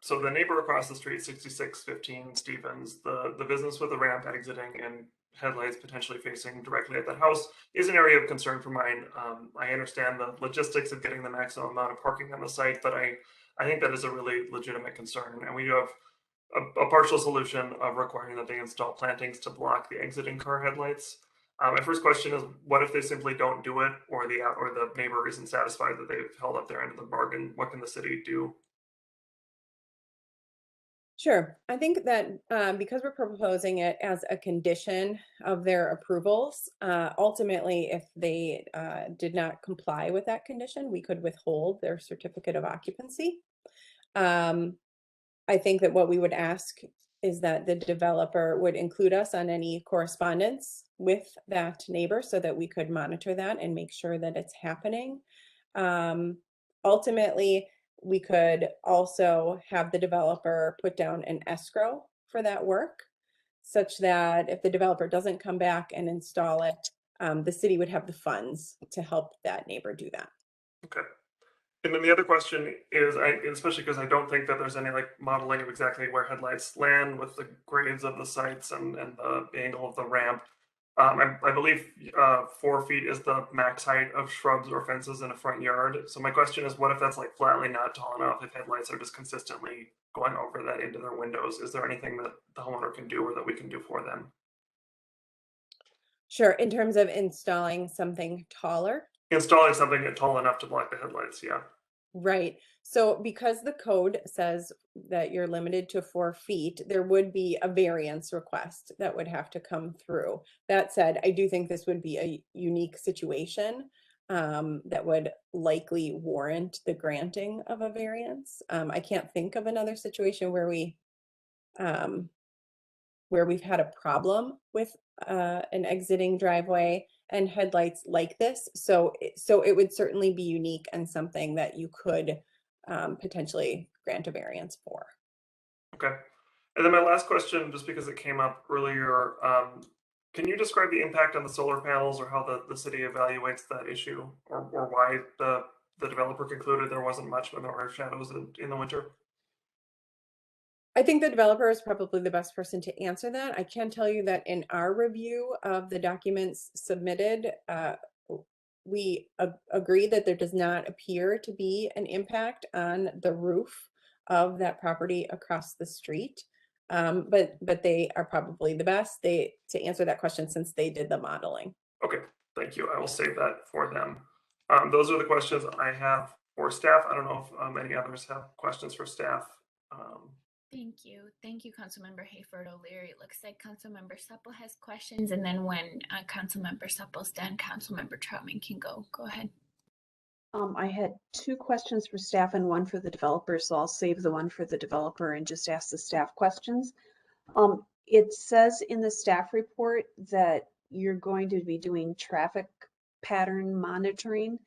so the neighbor across the street, 6615 Stevens, the business with the ramp exiting and headlights potentially facing directly at that house is an area of concern for mine. I understand the logistics of getting the maximum amount of parking on the site, but I think that is a really legitimate concern. And we do have a partial solution of requiring that they install plantings to block the exiting car headlights. My first question is, what if they simply don't do it, or the neighbor isn't satisfied that they've held up their end of the bargain? What can the city do? Sure. I think that because we're proposing it as a condition of their approvals, ultimately, if they did not comply with that condition, we could withhold their certificate of occupancy. I think that what we would ask is that the developer would include us on any correspondence with that neighbor so that we could monitor that and make sure that it's happening. Ultimately, we could also have the developer put down an escrow for that work, such that if the developer doesn't come back and install it, the city would have the funds to help that neighbor do that. Okay. And then the other question is, especially because I don't think that there's any modeling of exactly where headlights land with the grades of the sites and the angle of the ramp. I believe 4 feet is the max height of shrubs or fences in a front yard. So my question is, what if that's like flatly not tall enough? If headlights are just consistently going over that into their windows, is there anything that the homeowner can do or that we can do for them? Sure, in terms of installing something taller. Installing something tall enough to block the headlights, yeah. Right. So because the code says that you're limited to 4 feet, there would be a variance request that would have to come through. That said, I do think this would be a unique situation that would likely warrant the granting of a variance. I can't think of another situation where we've had a problem with an exiting driveway and headlights like this. So it would certainly be unique and something that you could potentially grant a variance for. Okay. And then my last question, just because it came up earlier, can you describe the impact on the solar panels or how the city evaluates that issue, or why the developer concluded there wasn't much when there were shadows in the winter? I think the developer is probably the best person to answer that. I can tell you that in our review of the documents submitted, we agree that there does not appear to be an impact on the roof of that property across the street. But they are probably the best to answer that question since they did the modeling. Okay, thank you. I will save that for them. Those are the questions I have for staff. I don't know if any others have questions for staff. Thank you. Thank you, Councilmember Hayford O'Leary. It looks like Councilmember Supple has questions, and then when Councilmember Supple's done, Councilmember Troutman can go. Go ahead. I had 2 questions for staff and 1 for the developer, so I'll save the one for the developer and just ask the staff questions. It says in the staff report that you're going to be doing traffic pattern monitoring.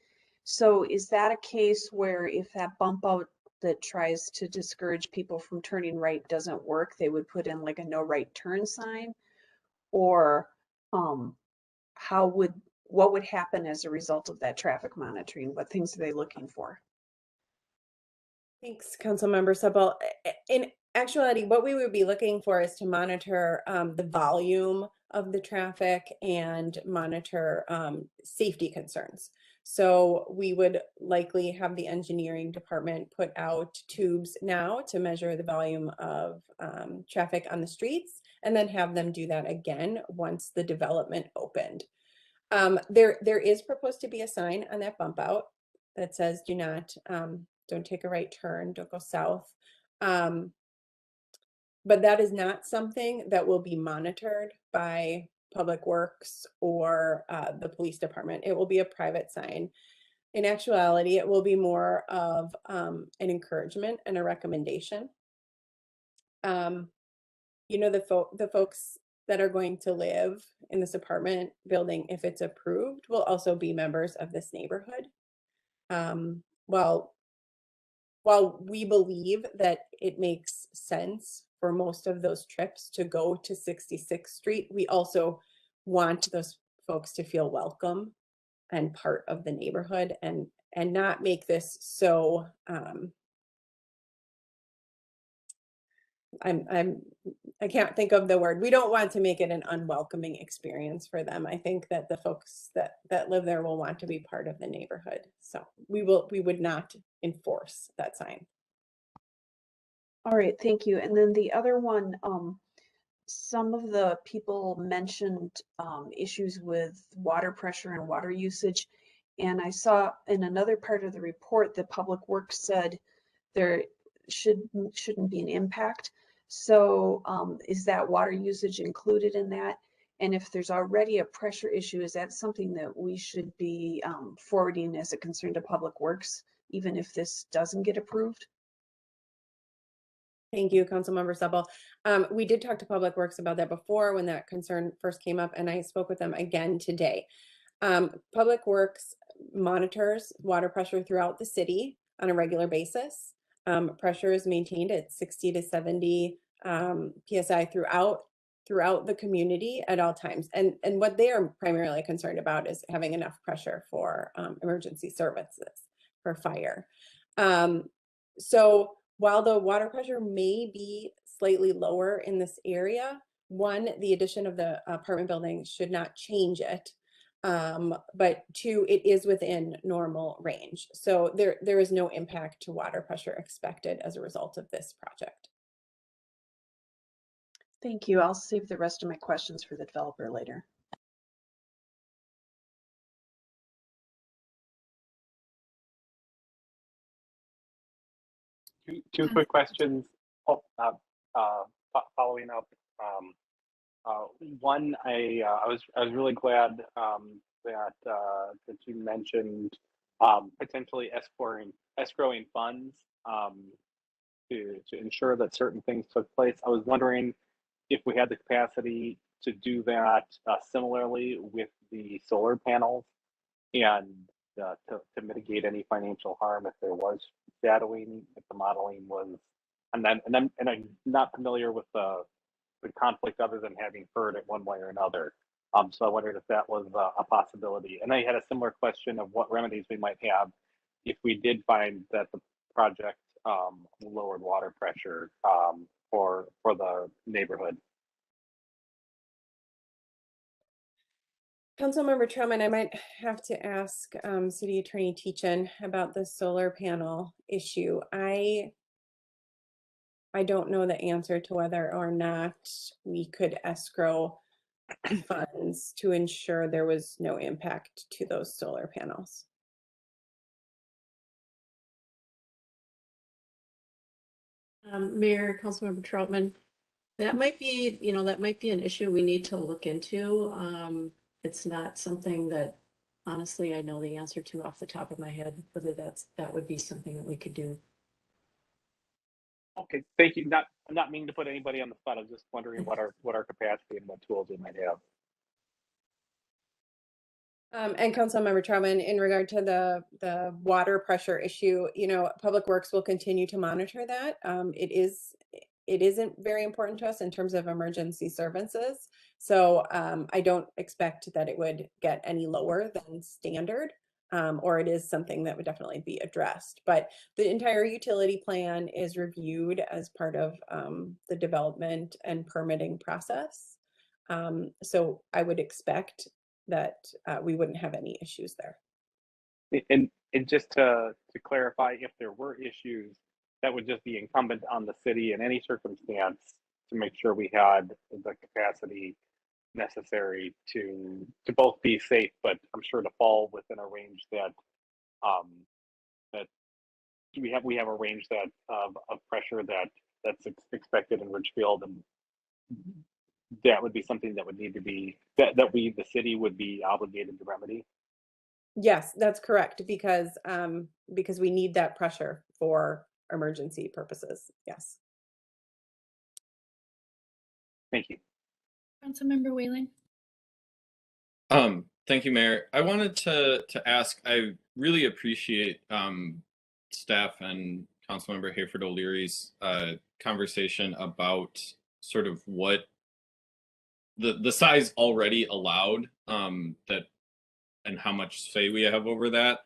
So is that a case where if that bump out that tries to discourage people from turning right doesn't work, they would put in like a no right turn sign? Or what would happen as a result of that traffic monitoring? What things are they looking for? Thanks, Councilmember Supple. In actuality, what we would be looking for is to monitor the volume of the traffic and monitor safety concerns. So we would likely have the engineering department put out tubes now to measure the volume of traffic on the streets, and then have them do that again once the development opened. There is proposed to be a sign on that bump out that says do not don't take a right turn, don't go south. But that is not something that will be monitored by Public Works or the police department. It will be a private sign. In actuality, it will be more of an encouragement and a recommendation. You know, the folks that are going to live in this apartment building, if it's approved, will also be members of this neighborhood. While we believe that it makes sense for most of those trips to go to 66th Street, we also want those folks to feel welcome and part of the neighborhood and not make this so I can't think of the word. We don't want to make it an unwelcoming experience for them. I think that the folks that live there will want to be part of the neighborhood. So we would not enforce that sign. All right, thank you. And then the other one, some of the people mentioned issues with water pressure and water usage. And I saw in another part of the report that Public Works said there shouldn't be an impact. So is that water usage included in that? And if there's already a pressure issue, is that something that we should be forwarding as a concern to Public Works, even if this doesn't get approved? Thank you, Councilmember Supple. We did talk to Public Works about that before when that concern first came up, and I spoke with them again today. Public Works monitors water pressure throughout the city on a regular basis. Pressure is maintained at 60 to 70 PSI throughout the community at all times. And what they are primarily concerned about is having enough pressure for emergency services, for fire. So while the water pressure may be slightly lower in this area, one, the addition of the apartment building should not change it. But two, it is within normal range. So there is no impact to water pressure expected as a result of this project. Thank you. I'll save the rest of my questions for the developer later. Two quick questions. Following up. One, I was really glad that you mentioned potentially escrowing funds to ensure that certain things took place. I was wondering if we had the capacity to do that similarly with the solar panels and to mitigate any financial harm if there was shadowing, if the modeling was, and I'm not familiar with the conflict other than having heard it one way or another. So I wondered if that was a possibility. And I had a similar question of what remedies we might have if we did find that the project lowered water pressure for the neighborhood. Councilmember Troutman, I might have to ask City Attorney Teachin about the solar panel issue. I don't know the answer to whether or not we could escrow funds to ensure there was no impact to those solar panels. Mayor, Councilmember Troutman, that might be, that might be an issue we need to look into. It's not something that honestly I know the answer to off the top of my head, whether that would be something that we could do. Okay, thank you. I'm not meaning to put anybody on the spot. I was just wondering what our capacity and what tools we might have. And Councilmember Troutman, in regard to the water pressure issue, Public Works will continue to monitor that. It isn't very important to us in terms of emergency services. So I don't expect that it would get any lower than standard, or it is something that would definitely be addressed. But the entire utility plan is reviewed as part of the development and permitting process. So I would expect that we wouldn't have any issues there. And just to clarify, if there were issues, that would just be incumbent on the city in any circumstance to make sure we had the capacity necessary to both be safe, but I'm sure to fall within a range that that we have a range that of pressure that's expected in Ridgefield, and that would be something that would need to be that we the city would be obligated to remedy. Yes, that's correct, because we need that pressure for emergency purposes. Yes. Thank you. Councilmember Whalen. Thank you, Mayor. I wanted to ask, I really appreciate staff and Councilmember Hayford O'Leary's conversation about sort of what the size already allowed, that and how much say we have over that.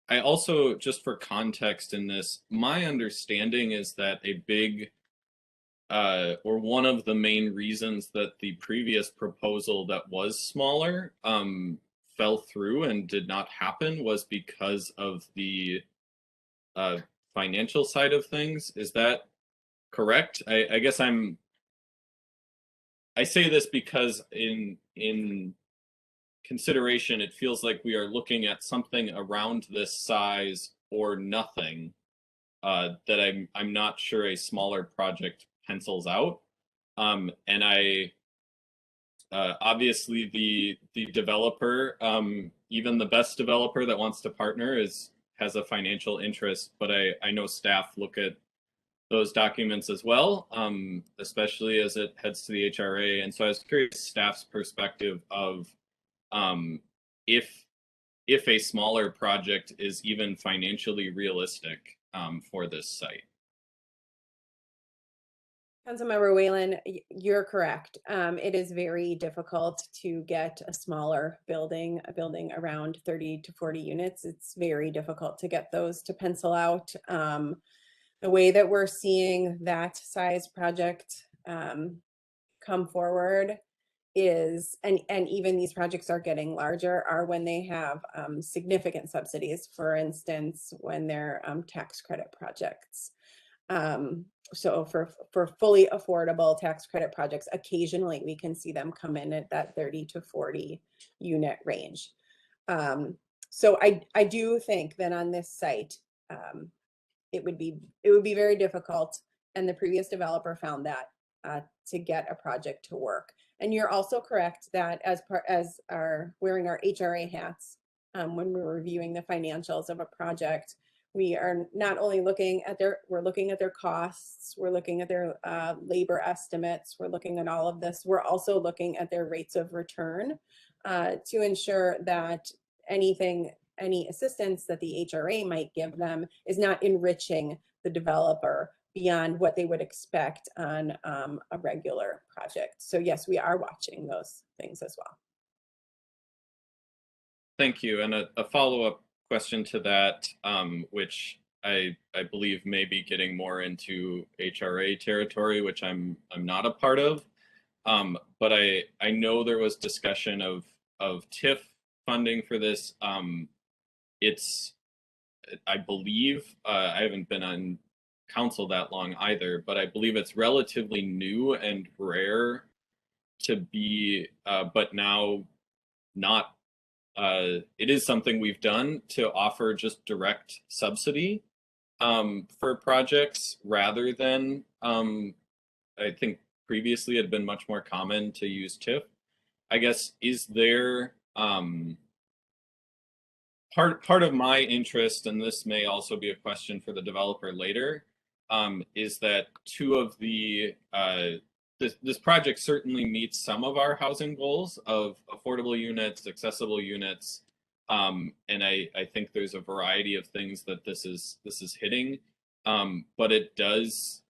I also, just for context in this, my understanding is that a big or one of the main reasons that the previous proposal that was smaller fell through and did not happen was because of the financial side of things. Is that correct? I guess I say this because in consideration, it feels like we are looking at something around this size or nothing, that I'm not sure a smaller project pencils out. And I obviously the developer, even the best developer that wants to partner has a financial interest, but I know staff look at those documents as well, especially as it heads to the HRA. And so I was curious staff's perspective of if a smaller project is even financially realistic for this site. Councilmember Whalen, you're correct. It is very difficult to get a smaller building, a building around 30 to 40 units. It's very difficult to get those to pencil out. The way that we're seeing that size project come forward is, and even these projects are getting larger, are when they have significant subsidies, for instance, when they're tax credit projects. So for fully affordable tax credit projects, occasionally we can see them come in at that 30 to 40 unit range. So I do think that on this site, it would be very difficult, and the previous developer found that, to get a project to work. And you're also correct that as wearing our HRA hats, when we're reviewing the financials of a project, we are not only looking at we're looking at their costs, we're looking at their labor estimates, we're looking at all of this. We're also looking at their rates of return to ensure that any assistance that the HRA might give them is not enriching the developer beyond what they would expect on a regular project. So yes, we are watching those things as well. Thank you. And a follow-up question to that, which I believe may be getting more into HRA territory, which I'm not a part of. But I know there was discussion of TIF funding for this. I believe, I haven't been on council that long either, but I believe it's relatively new and rare to be, but now not, it is something we've done to offer just direct subsidy for projects rather than, I think previously it had been much more common to use TIF. I guess, is there, part of my interest, and this may also be a question for the developer later, is that two of the this project certainly meets some of our housing goals of affordable units, accessible units, and I think there's a variety of things that this is hitting, but it does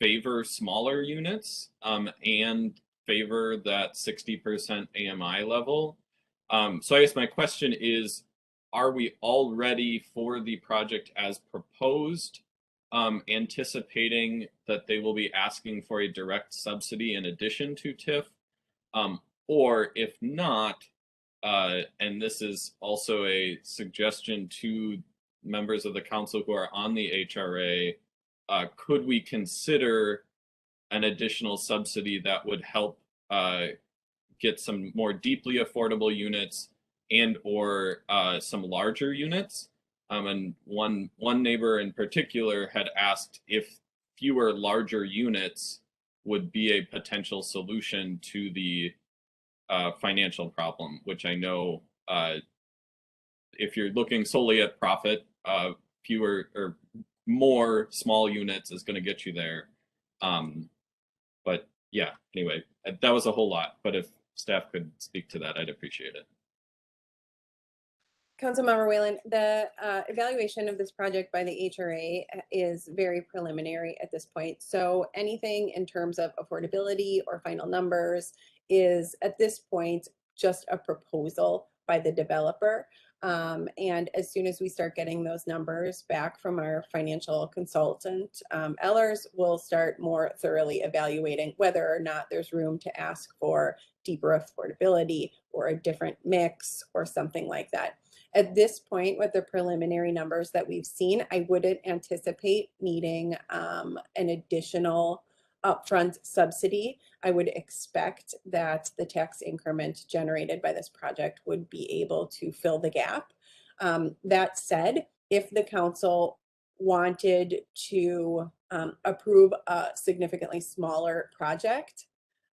favor smaller units and favor that 60% AMI level. So I guess my question is, are we already for the project as proposed, anticipating that they will be asking for a direct subsidy in addition to TIF? Or if not, and this is also a suggestion to members of the council who are on the HRA, could we consider an additional subsidy that would help get some more deeply affordable units and or some larger units? And one neighbor in particular had asked if fewer larger units would be a potential solution to the financial problem, which I know if you're looking solely at profit, fewer or more small units is going to get you there. But yeah, anyway, that was a whole lot, but if staff could speak to that, I'd appreciate it. Councilmember Whalen, the evaluation of this project by the HRA is very preliminary at this point. So anything in terms of affordability or final numbers is at this point just a proposal by the developer. And as soon as we start getting those numbers back from our financial consultant, Ellers will start more thoroughly evaluating whether or not there's room to ask for deeper affordability or a different mix or something like that. At this point, with the preliminary numbers that we've seen, I wouldn't anticipate needing an additional upfront subsidy. I would expect that the tax increment generated by this project would be able to fill the gap. That said, if the council wanted to approve a significantly smaller project,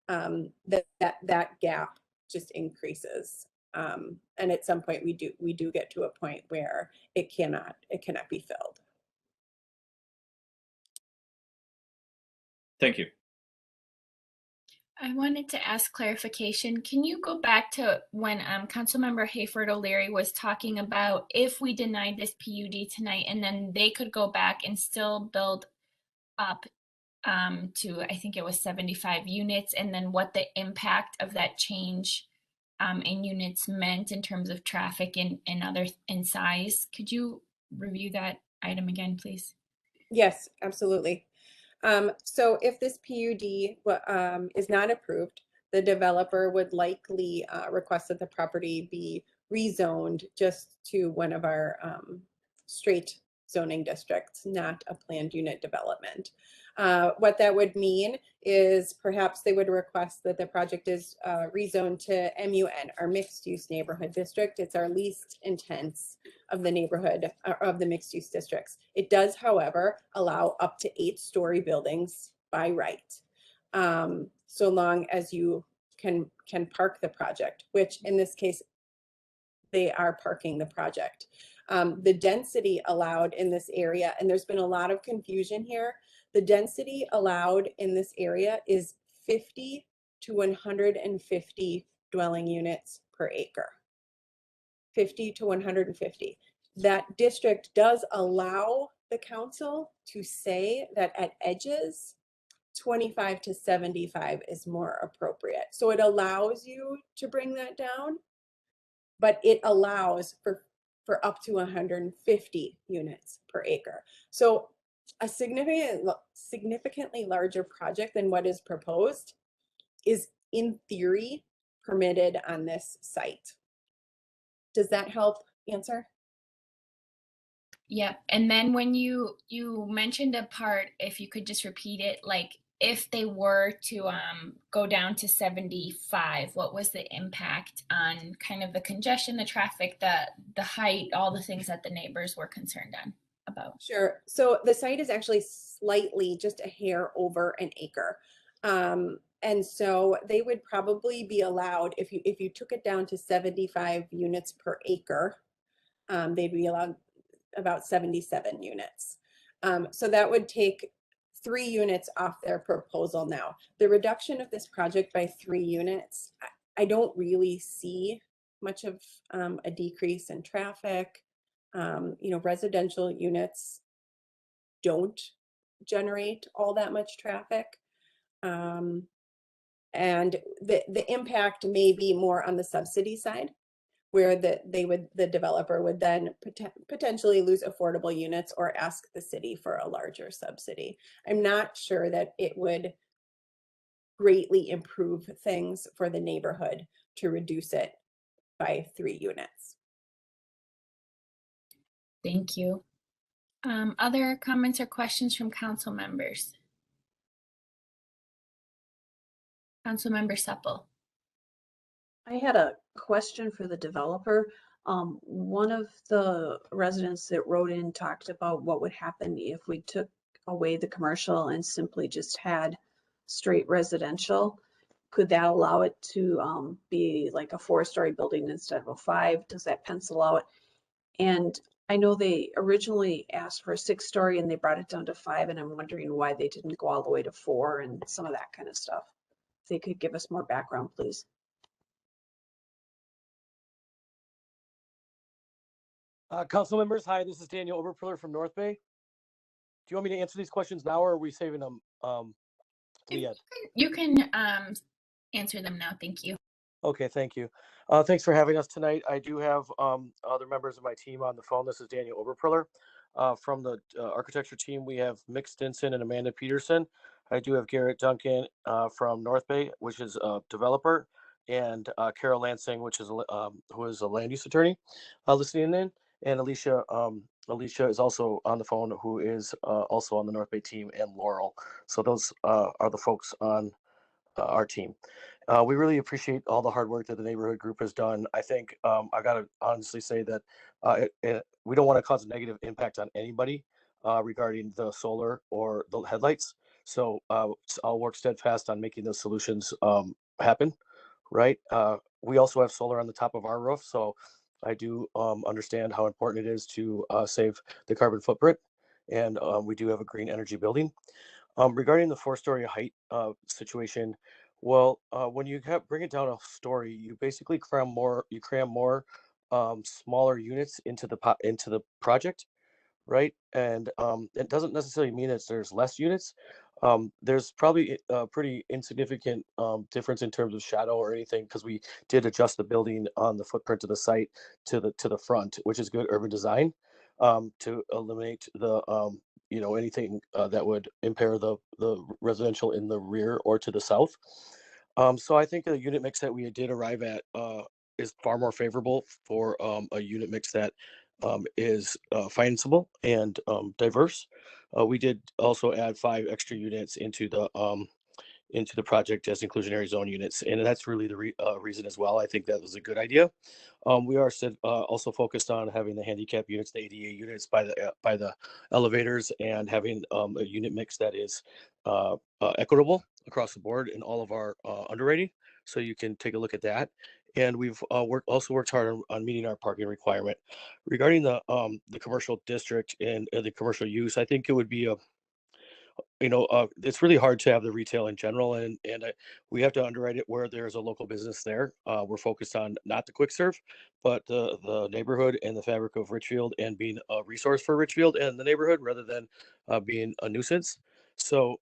that gap just increases. And at some point we do get to a point where it cannot be filled. Thank you. I wanted to ask clarification. Can you go back to when Councilmember Hayford O'Leary was talking about if we denied this PUD tonight and then they could go back and still build up to, I think it was 75 units, and then what the impact of that change in units meant in terms of traffic and other in size? Could you review that item again, please? Yes, absolutely. So if this PUD is not approved, the developer would likely request that the property be rezoned just to one of our straight zoning districts, not a planned unit development. What that would mean is perhaps they would request that the project is rezoned to MUN, our mixed use neighborhood district. It's our least intense of the neighborhood of the mixed use districts. It does, however, allow up to 8-story buildings by right, so long as you can park the project, which in this case, they are parking the project. The density allowed in this area, and there's been a lot of confusion here, the density allowed in this area is 50 to 150 dwelling units per acre. 50 to 150. That district does allow the council to say that at edges, 25 to 75 is more appropriate. So it allows you to bring that down, but it allows for up to 150 units per acre. So a significantly larger project than what is proposed is in theory permitted on this site. Does that help answer? Yeah, and then when you mentioned a part, if you could just repeat it, like if they were to go down to 75, what was the impact on kind of the congestion, the traffic, the height, all the things that the neighbors were concerned about? Sure. So the site is actually slightly just a hair over an acre. And so they would probably be allowed, if you took it down to 75 units per acre, they'd be allowed about 77 units. So that would take 3 units off their proposal now. The reduction of this project by 3 units, I don't really see much of a decrease in traffic. Residential units don't generate all that much traffic. And the impact may be more on the subsidy side, where the developer would then potentially lose affordable units or ask the city for a larger subsidy. I'm not sure that it would greatly improve things for the neighborhood to reduce it by 3 units. Thank you. Other comments or questions from council members? Councilmember Supple. I had a question for the developer. One of the residents that wrote in talked about what would happen if we took away the commercial and simply just had straight residential. Could that allow it to be like a 4-story building instead of a 5? Does that pencil out? And I know they originally asked for a 6-story and they brought it down to 5, and I'm wondering why they didn't go all the way to 4 and some of that kind of stuff. If they could give us more background, please. Council members, hi, this is Daniel Oberpiller from North Bay. Do you want me to answer these questions now, or are we saving them to the end? You can answer them now. Thank you. Okay, thank you. Thanks for having us tonight. I do have other members of my team on the phone. This is Daniel Oberpiller. From the architecture team, we have Mick Stinson and Amanda Peterson. I do have Garrett Duncan from North Bay, which is a developer, and Carol Lansing, which is who is a land use attorney, listening in. And Alicia is also on the phone, who is also on the North Bay team, and Laurel. So those are the folks on our team. We really appreciate all the hard work that the neighborhood group has done. I think I got to honestly say that we don't want to cause a negative impact on anybody regarding the solar or the headlights. So I'll work steadfast on making those solutions happen, right? We also have solar on the top of our roof, so I do understand how important it is to save the carbon footprint, and we do have a green energy building. Regarding the 4-story height situation, well, when you bring it down a story, you basically cram more smaller units into the project, right? And it doesn't necessarily mean that there's less units. There's probably a pretty insignificant difference in terms of shadow or anything, because we did adjust the building on the footprint of the site to the front, which is good urban design, to eliminate the anything that would impair the residential in the rear or to the south. So I think the unit mix that we did arrive at is far more favorable for a unit mix that is financeable and diverse. We did also add 5 extra units into the project as inclusionary zone units, and that's really the reason as well. I think that was a good idea. We are also focused on having the handicap units, the ADA units by the elevators, and having a unit mix that is equitable across the board in all of our underwriting. So you can take a look at that. And we've also worked hard on meeting our parking requirement. Regarding the commercial district and the commercial use, I think it would be it's really hard to have the retail in general, and we have to underwrite it where there's a local business there. We're focused on not the quick serve, but the neighborhood and the fabric of Richfield, and being a resource for Richfield and the neighborhood rather than being a nuisance. So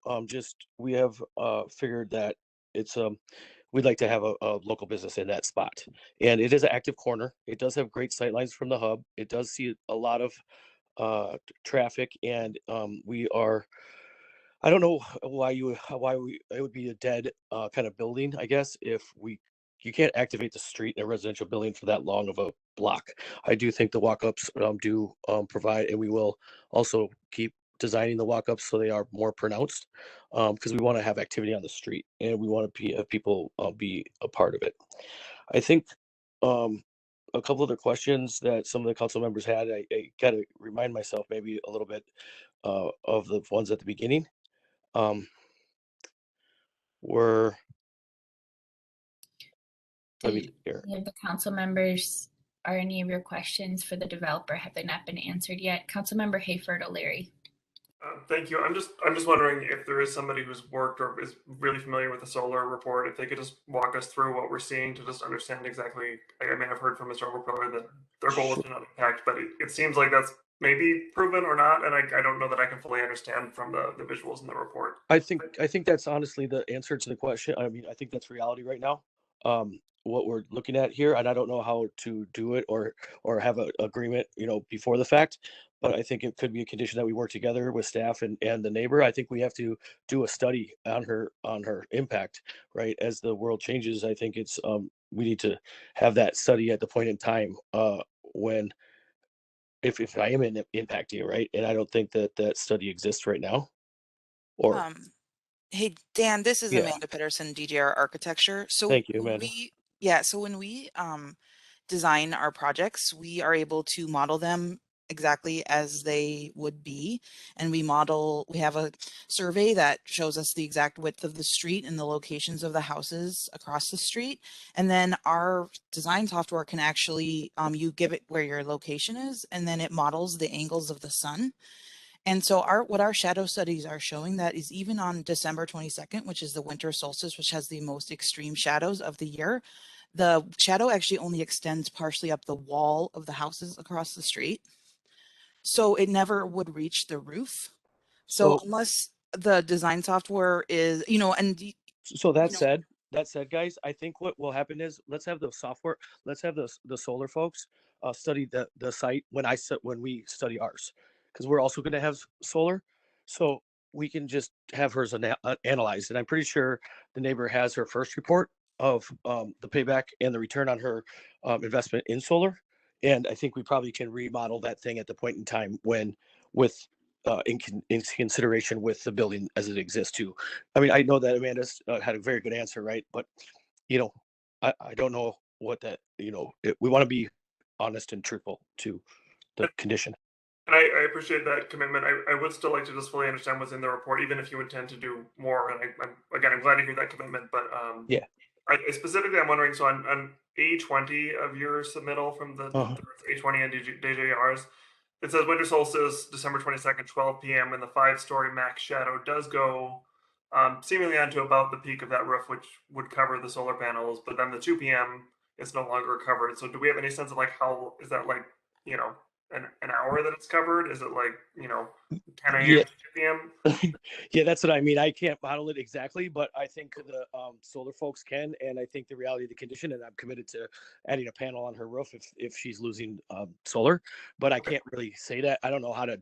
we have figured that it's we'd like to have a local business in that spot, and it is an active corner. It does have great sight lines from the hub. It does see a lot of traffic, and we are. I don't know it would be a dead kind of building, I guess, if you can't activate the street in a residential building for that long of a block. I do think the walk-ups do provide, and we will also keep designing the walk-ups so they are more pronounced, because we want to have activity on the street and we want to have people be a part of it. I think a couple other questions that some of the council members had, I got to remind myself maybe a little bit of the ones at the beginning. Were let me hear. Any of the council members, are any of your questions for the developer, have they not been answered yet? Councilmember Hayford O'Leary. Thank you. I'm just wondering if there is somebody who's worked or is really familiar with the solar report, if they could just walk us through what we're seeing to just understand exactly. I may have heard from Mr. Overpiller that their goal is to not impact, but it seems like that's maybe proven or not, and I don't know that I can fully understand from the visuals in the report. I think that's honestly the answer to the question. I mean, I think that's reality right now. What we're looking at here, and I don't know how to do it or have an agreement, before the fact. But I think it could be a condition that we work together with staff and the neighbor. I think we have to do a study on her impact, right? As the world changes, I think it's we need to have that study at the point in time when if I am impacting, right? And I don't think that study exists right now. Or Hey, Dan, this is yeah, Amanda Peterson, DJR Architecture. So thank you, when Amanda. when we design our projects, we are able to model them exactly as they would be. And we have a survey that shows us the exact width of the street and the locations of the houses across the street. And then our design software can actually, you give it where your location is, and then it models the angles of the sun. And so what our shadow studies are showing that is even on December 22nd, which is the winter solstice, which has the most extreme shadows of the year, the shadow actually only extends partially up the wall of the houses across the street. So it never would reach the roof. So unless the design software is, So that said, guys, I think what will happen is let's have the solar folks study the site when we study ours, because we're also going to have solar, so we can just have hers analyzed. And I'm pretty sure the neighbor has her first report of the payback and the return on her investment in solar, and I think we probably can remodel that thing at the point in time when with in consideration with the building as it exists too. I mean, I know that Amanda's had a very good answer, right? But I don't know what that we want to be honest and truthful to the condition. And I appreciate that commitment. I would still like to just fully understand what's in the report, even if you intend to do more. And I'm glad to hear that commitment. But yeah, I'm wondering. So on A20 of your submittal from the A20 and DJRs, it says winter solstice, December 22nd, 12 p.m. and the 5-story max shadow does go seemingly onto about the peak of that roof, which would cover the solar panels. But then the 2 p.m. is no longer covered. So do we have any sense of how is that an hour that it's covered? Is it 10 a.m. Yeah. to 2 p.m.? Yeah, that's what I mean. I can't model it exactly, but I think the solar folks can, and I think the reality of the condition, and I'm committed to adding a panel on her roof if she's losing solar, but I can't really say that. I don't know how to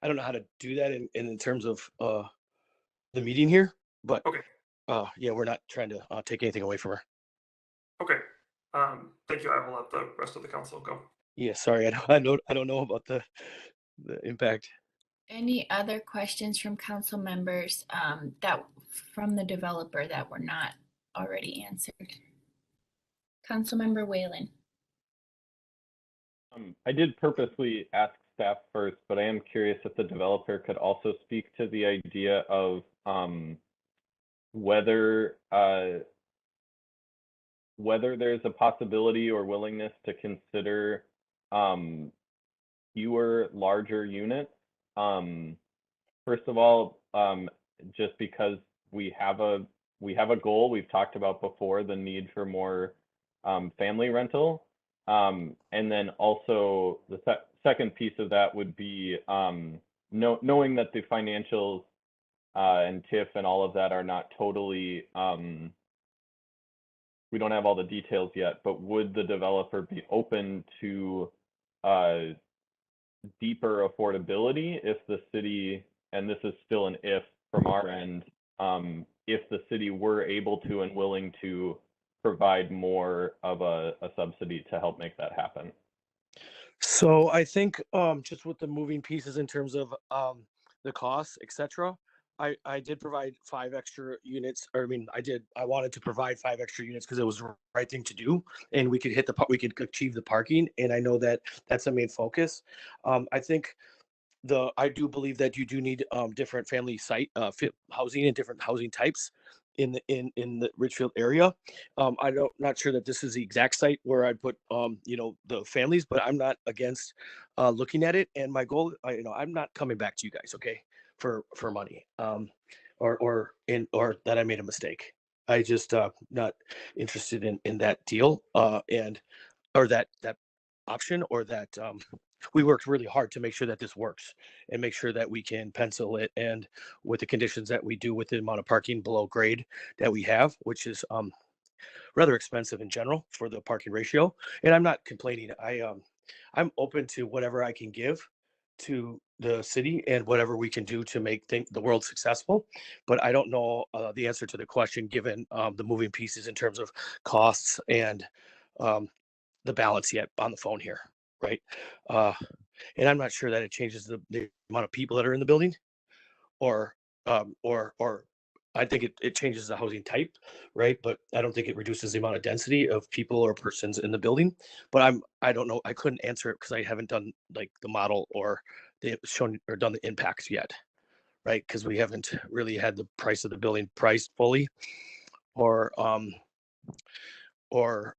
I don't know how to do that in terms of the meeting here, but Okay. yeah, we're not trying to take anything away from her. Okay. Thank you. I will let the rest of the council go. Yeah, sorry, I don't know about the impact. Any other questions from council members that from the developer that were not already answered? Councilmember Whalen. I did purposely ask staff first, but I am curious if the developer could also speak to the idea of whether whether there's a possibility or willingness to consider fewer larger units. First of all, just because we have a goal we've talked about before, the need for more family rental. And then also the second piece of that would be knowing that the financials and TIF and all of that are not totally, we don't have all the details yet, but would the developer be open to deeper affordability if the city, and this is still an if from our end, if the city were able to and willing to provide more of a subsidy to help make that happen? So I think just with the moving pieces in terms of the costs, etc. I did provide 5 extra units, or I wanted to provide 5 extra units because it was the right thing to do, and we could we could achieve the parking, and I know that that's the main focus. I think I do believe that you do need different family site fit housing and different housing types in the Richfield area. Not sure that this is the exact site where I'd put the families, but I'm not against looking at it. And my goal, I'm not coming back to you guys, okay, for money, or that I made a mistake. I just not interested in that deal, and or that option, or that we worked really hard to make sure that this works and make sure that we can pencil it, and with the conditions that we do with the amount of parking below grade that we have, which is rather expensive in general for the parking ratio. And I'm not complaining. I'm open to whatever I can give to the city and whatever we can do to make the world successful. But I don't know the answer to the question, given the moving pieces in terms of costs and the balance yet on the phone here, right? And I'm not sure that it changes the amount of people that are in the building, or I think it changes the housing type, right? But I don't think it reduces the amount of density of people or persons in the building. But I don't know. I couldn't answer it because I haven't done like the model or shown or done the impacts yet, right? Because we haven't really had the price of the building priced fully, or or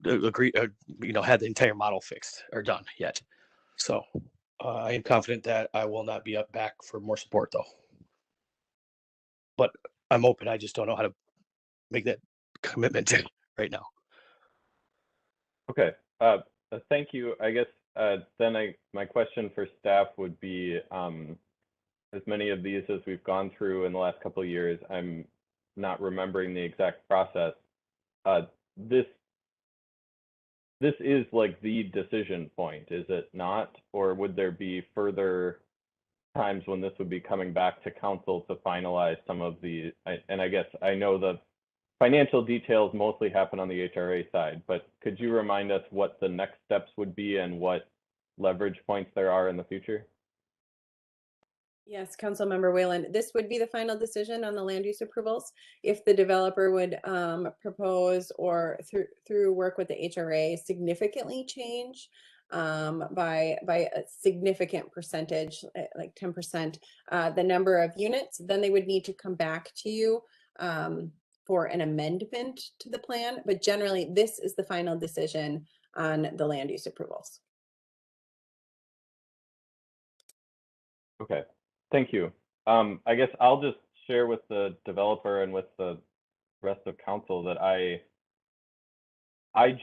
agree, had the entire model fixed or done yet. So I am confident that I will not be up back for more support, though. But I'm open. I just don't know how to make that commitment right now. Okay. Thank you. I guess then my question for staff would be, as many of these as we've gone through in the last couple of years, I'm not remembering the exact process. This is like the decision point, is it not? Or would there be further times when this would be coming back to council to finalize some of the, and I guess I know the financial details mostly happen on the HRA side, but could you remind us what the next steps would be and what leverage points there are in the future? Yes, Councilmember Whalen, this would be the final decision on the land use approvals. If the developer would propose, or through work with the HRA, significantly change by a significant percentage, like 10%, the number of units, then they would need to come back to you for an amendment to the plan. But generally, this is the final decision on the land use approvals. Okay, thank you. I guess I'll just share with the developer and with the rest of council that I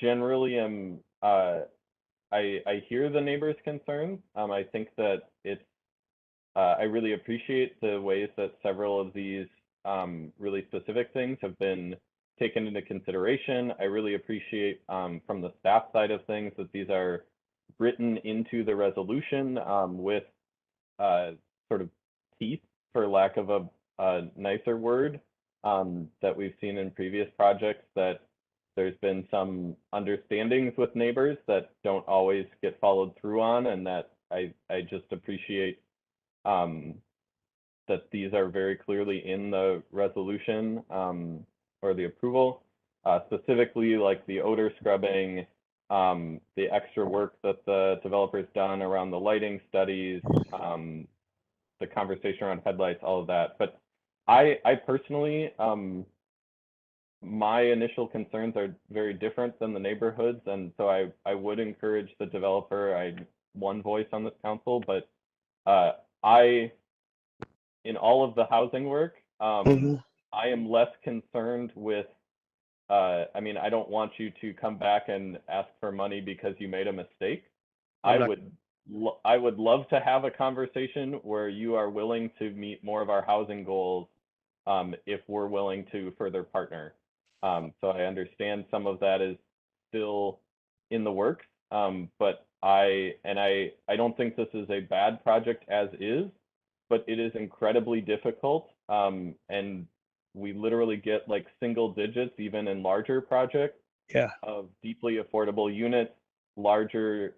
generally am, I hear the neighbors' concerns. I think that it's, I really appreciate the ways that several of these really specific things have been taken into consideration. I really appreciate from the staff side of things that these are written into the resolution with sort of teeth, for lack of a nicer word, that we've seen in previous projects, that there's been some understandings with neighbors that don't always get followed through on, and that I just appreciate that these are very clearly in the resolution or the approval, specifically like the odor scrubbing, the extra work that the developer's done around the lighting studies, the conversation around headlights, all of that. But I personally, my initial concerns are very different than the neighborhoods, and so I would encourage the developer. I'm one voice on this council, but in all of the housing work, I am less concerned with, I mean, I don't want you to come back and ask for money because you made a mistake. I would love to have a conversation where you are willing to meet more of our housing goals, if we're willing to further partner. So I understand some of that is still in the works, but I don't think this is a bad project as is, but it is incredibly difficult, and we literally get like single digits even in larger projects of deeply affordable units, larger,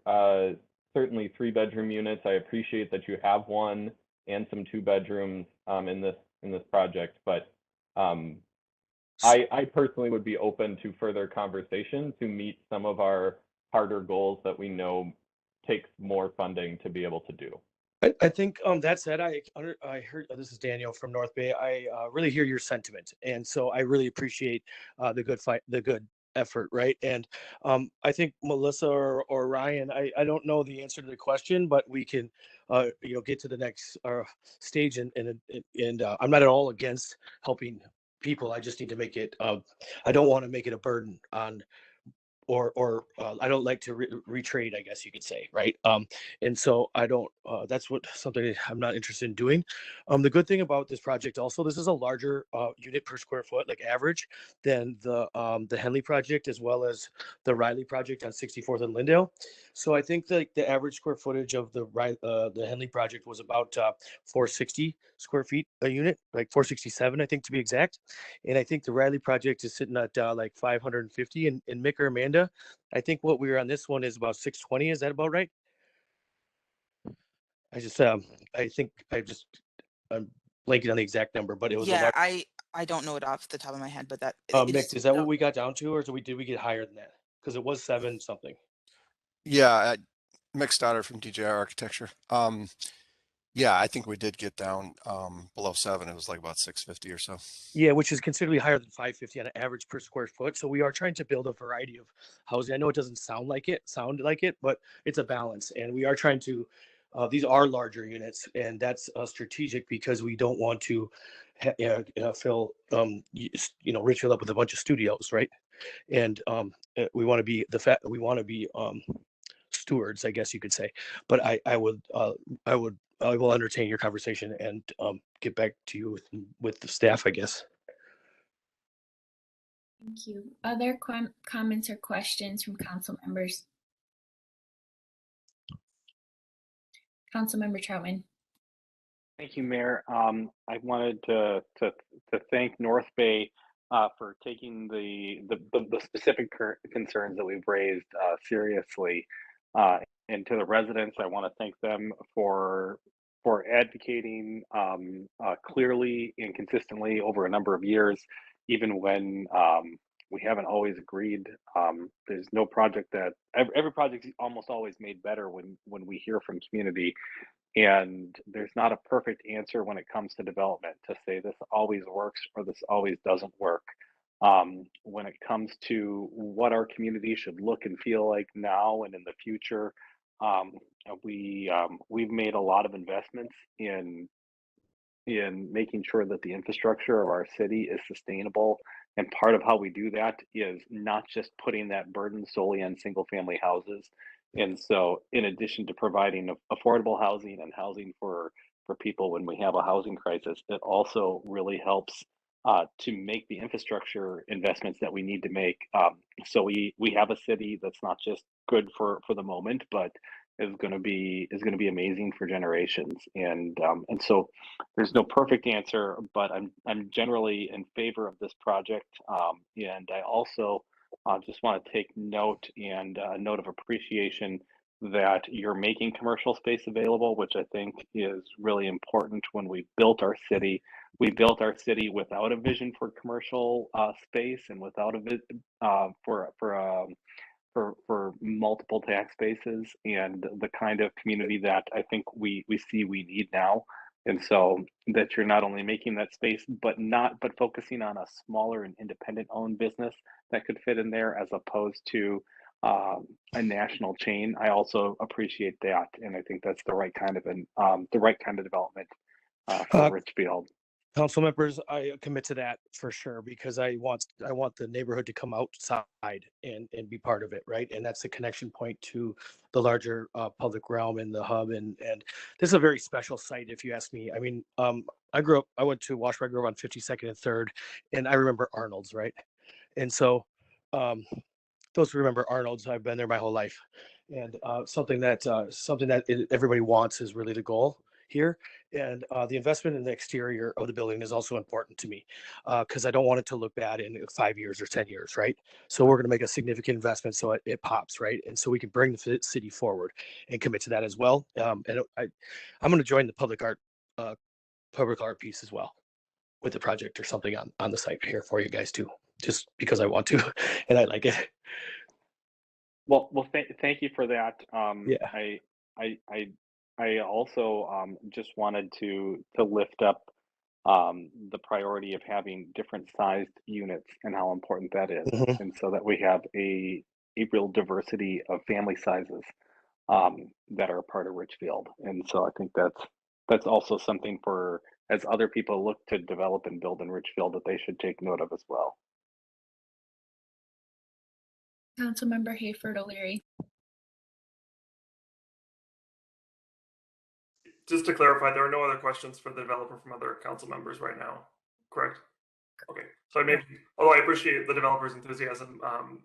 certainly 3-bedroom units. I appreciate that you have one and some 2 bedrooms in this project, but I personally would be open to further conversation to meet some of our harder goals that we know takes more funding to be able to do. I think that said, I heard, this is Daniel from North Bay. I really hear your sentiment, and so I really appreciate the good effort, right? And I think Melissa or Ryan, I don't know the answer to the question, but we can get to the next stage, and I'm not at all against helping people. I just need to make it. I don't want to make it a burden on. Or I don't like to retrade, I guess you could say, right? And so I don't. That's something I'm not interested in doing. The good thing about this project also, this is a larger unit per square foot, like average, than the Henley project as well as the Riley project on 64th and Lindale. So I think the average square footage of the Henley project was about 460 square feet a unit, like 467, I think, to be exact. And I think the Riley project is sitting at like 550. And Mick or Amanda, I think what we were on this one is about 620. Is that about right? I think I'm blanking on the exact number, but it was a Yeah, large. I don't know it off the top of my head, but that Mick, is that what we got down to, or did we get higher than that? Because it was 7 something. Yeah, Mick Stoddard from DJI Architecture. Yeah, I think we did get down below 7. It was like about 650 or so. Yeah, which is considerably higher than 550 on an average per square foot. So we are trying to build a variety of housing. I know it doesn't sound like it, but it's a balance. And we are trying to, these are larger units, and that's strategic because we don't want to fill, Richfield up with a bunch of studios, right? And we want to be stewards, I guess you could say. But I will entertain your conversation and get back to you with the staff, I guess. Thank you. Other comments or questions from council members? Councilmember Troutman. Thank you, Mayor. I wanted to thank North Bay for taking the specific concerns that we've raised seriously, and to the residents, I want to thank them for advocating clearly and consistently over a number of years, even when we haven't always agreed. There's no project that every project is almost always made better when we hear from community. And there's not a perfect answer when it comes to development to say this always works or this always doesn't work. When it comes to what our community should look and feel like now and in the future, we've made a lot of investments in making sure that the infrastructure of our city is sustainable. And part of how we do that is not just putting that burden solely on single family houses. And so in addition to providing affordable housing and housing for people when we have a housing crisis, it also really helps to make the infrastructure investments that we need to make. So we have a city that's not just good for the moment, but going to be amazing for generations. And so there's no perfect answer, but I'm generally in favor of this project. And I also just want to take note of appreciation that you're making commercial space available, which I think is really important. When we built our city, without a vision for commercial space and without a for multiple tax bases and the kind of community that I think we need now. And so that you're not only making that space, but focusing on a smaller and independent owned business that could fit in there as opposed to a national chain. I also appreciate that, and I think that's the right kind of development for Richfield. Council members, I commit to that for sure, because I want the neighborhood to come outside and be part of it, right? And that's the connection point to the larger public realm and the hub. And this is a very special site, if you ask me. I mean, I went to Washburn, I grew up on 52nd and 3rd, and I remember Arnold's, right? And so those who remember Arnold's, I've been there my whole life. And something that everybody wants is really the goal here. And the investment in the exterior of the building is also important to me, because I don't want it to look bad in 5 years or 10 years, right? So we're going to make a significant investment so it pops, right? And so we can bring the city forward and commit to that as well. And I'm going to join the public art piece as well with the project or something on the site here for you guys too, just because I want to and I like it. Well, thank you for that. Yeah. I also just wanted to lift up the priority of having different sized units and how important that is, Mhm. and so that we have a real diversity of family sizes that are a part of Richfield. And so I think that's also something for, as other people look to develop and build in Richfield, that they should take note of as well. Councilmember Hayford O'Leary. Just to clarify, there are no other questions for the developer from other council members right now, correct? Okay, so although I appreciate the developer's enthusiasm,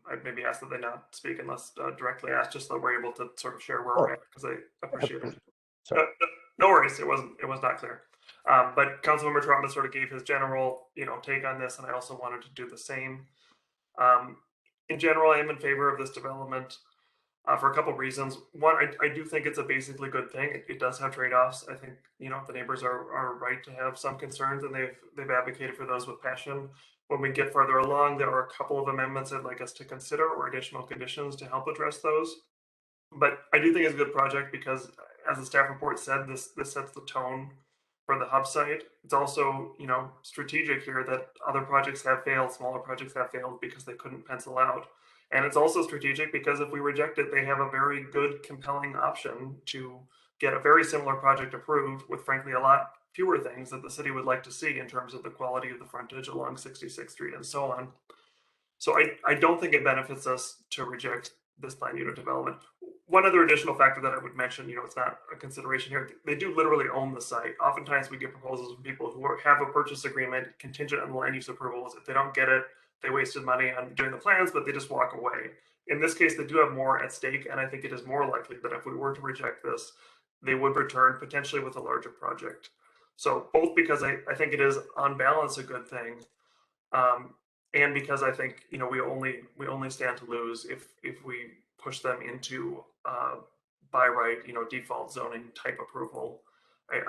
I'd maybe ask that they not speak unless directly asked, just so we're able to sort of share where we're at, because I appreciate it. No worries, it was not clear. But Councilmember Trotman sort of gave his general, take on this, and I also wanted to do the same. In general, I am in favor of this development. For a couple of reasons. One, I do think it's a basically good thing. It does have trade-offs. I think the neighbors are right to have some concerns, and they've advocated for those with passion. When we get further along, there are a couple of amendments I'd like us to consider, or additional conditions to help address those. But I do think it's a good project because, as the staff report said, this sets the tone for the hub site. It's also strategic here that other projects have failed, smaller projects have failed because they couldn't pencil out. And it's also strategic because if we reject it, they have a very good, compelling option to get a very similar project approved with, frankly, a lot fewer things that the city would like to see in terms of the quality of the frontage along 66th Street and so on. So I don't think it benefits us to reject this planned unit development. One other additional factor that I would mention, it's not a consideration here. They do literally own the site. Oftentimes we get proposals from people who have a purchase agreement contingent on the land use approvals. If they don't get it, they wasted money on doing the plans, but they just walk away. In this case, they do have more at stake, and I think it is more likely that if we were to reject this, they would return potentially with a larger project. So both because I think it is on balance a good thing, and because I think we only stand to lose if we push them into by right default zoning type approval.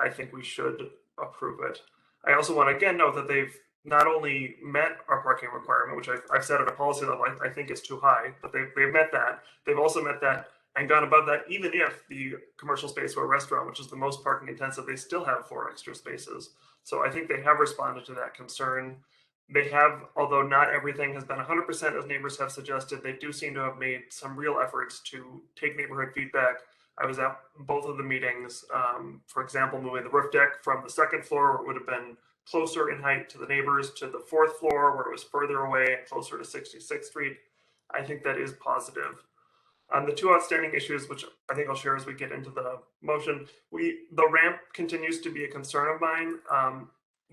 I think we should approve it. I also want to again note that they've not only met our parking requirement, which I've said at a policy level I think is too high, but they've met that. They've also met that and gone above that. Even if the commercial space were a restaurant, which is the most parking intensive, they still have 4 extra spaces. So I think they have responded to that concern. They have, although not everything has been 100% as neighbors have suggested, they do seem to have made some real efforts to take neighborhood feedback. I was at both of the meetings. For example, moving the roof deck from the 2nd floor, where it would have been closer in height to the neighbors, to the 4th floor, where it was further away and closer to 66th Street. I think that is positive. On the 2 outstanding issues, which I think I'll share as we get into the motion, the ramp continues to be a concern of mine.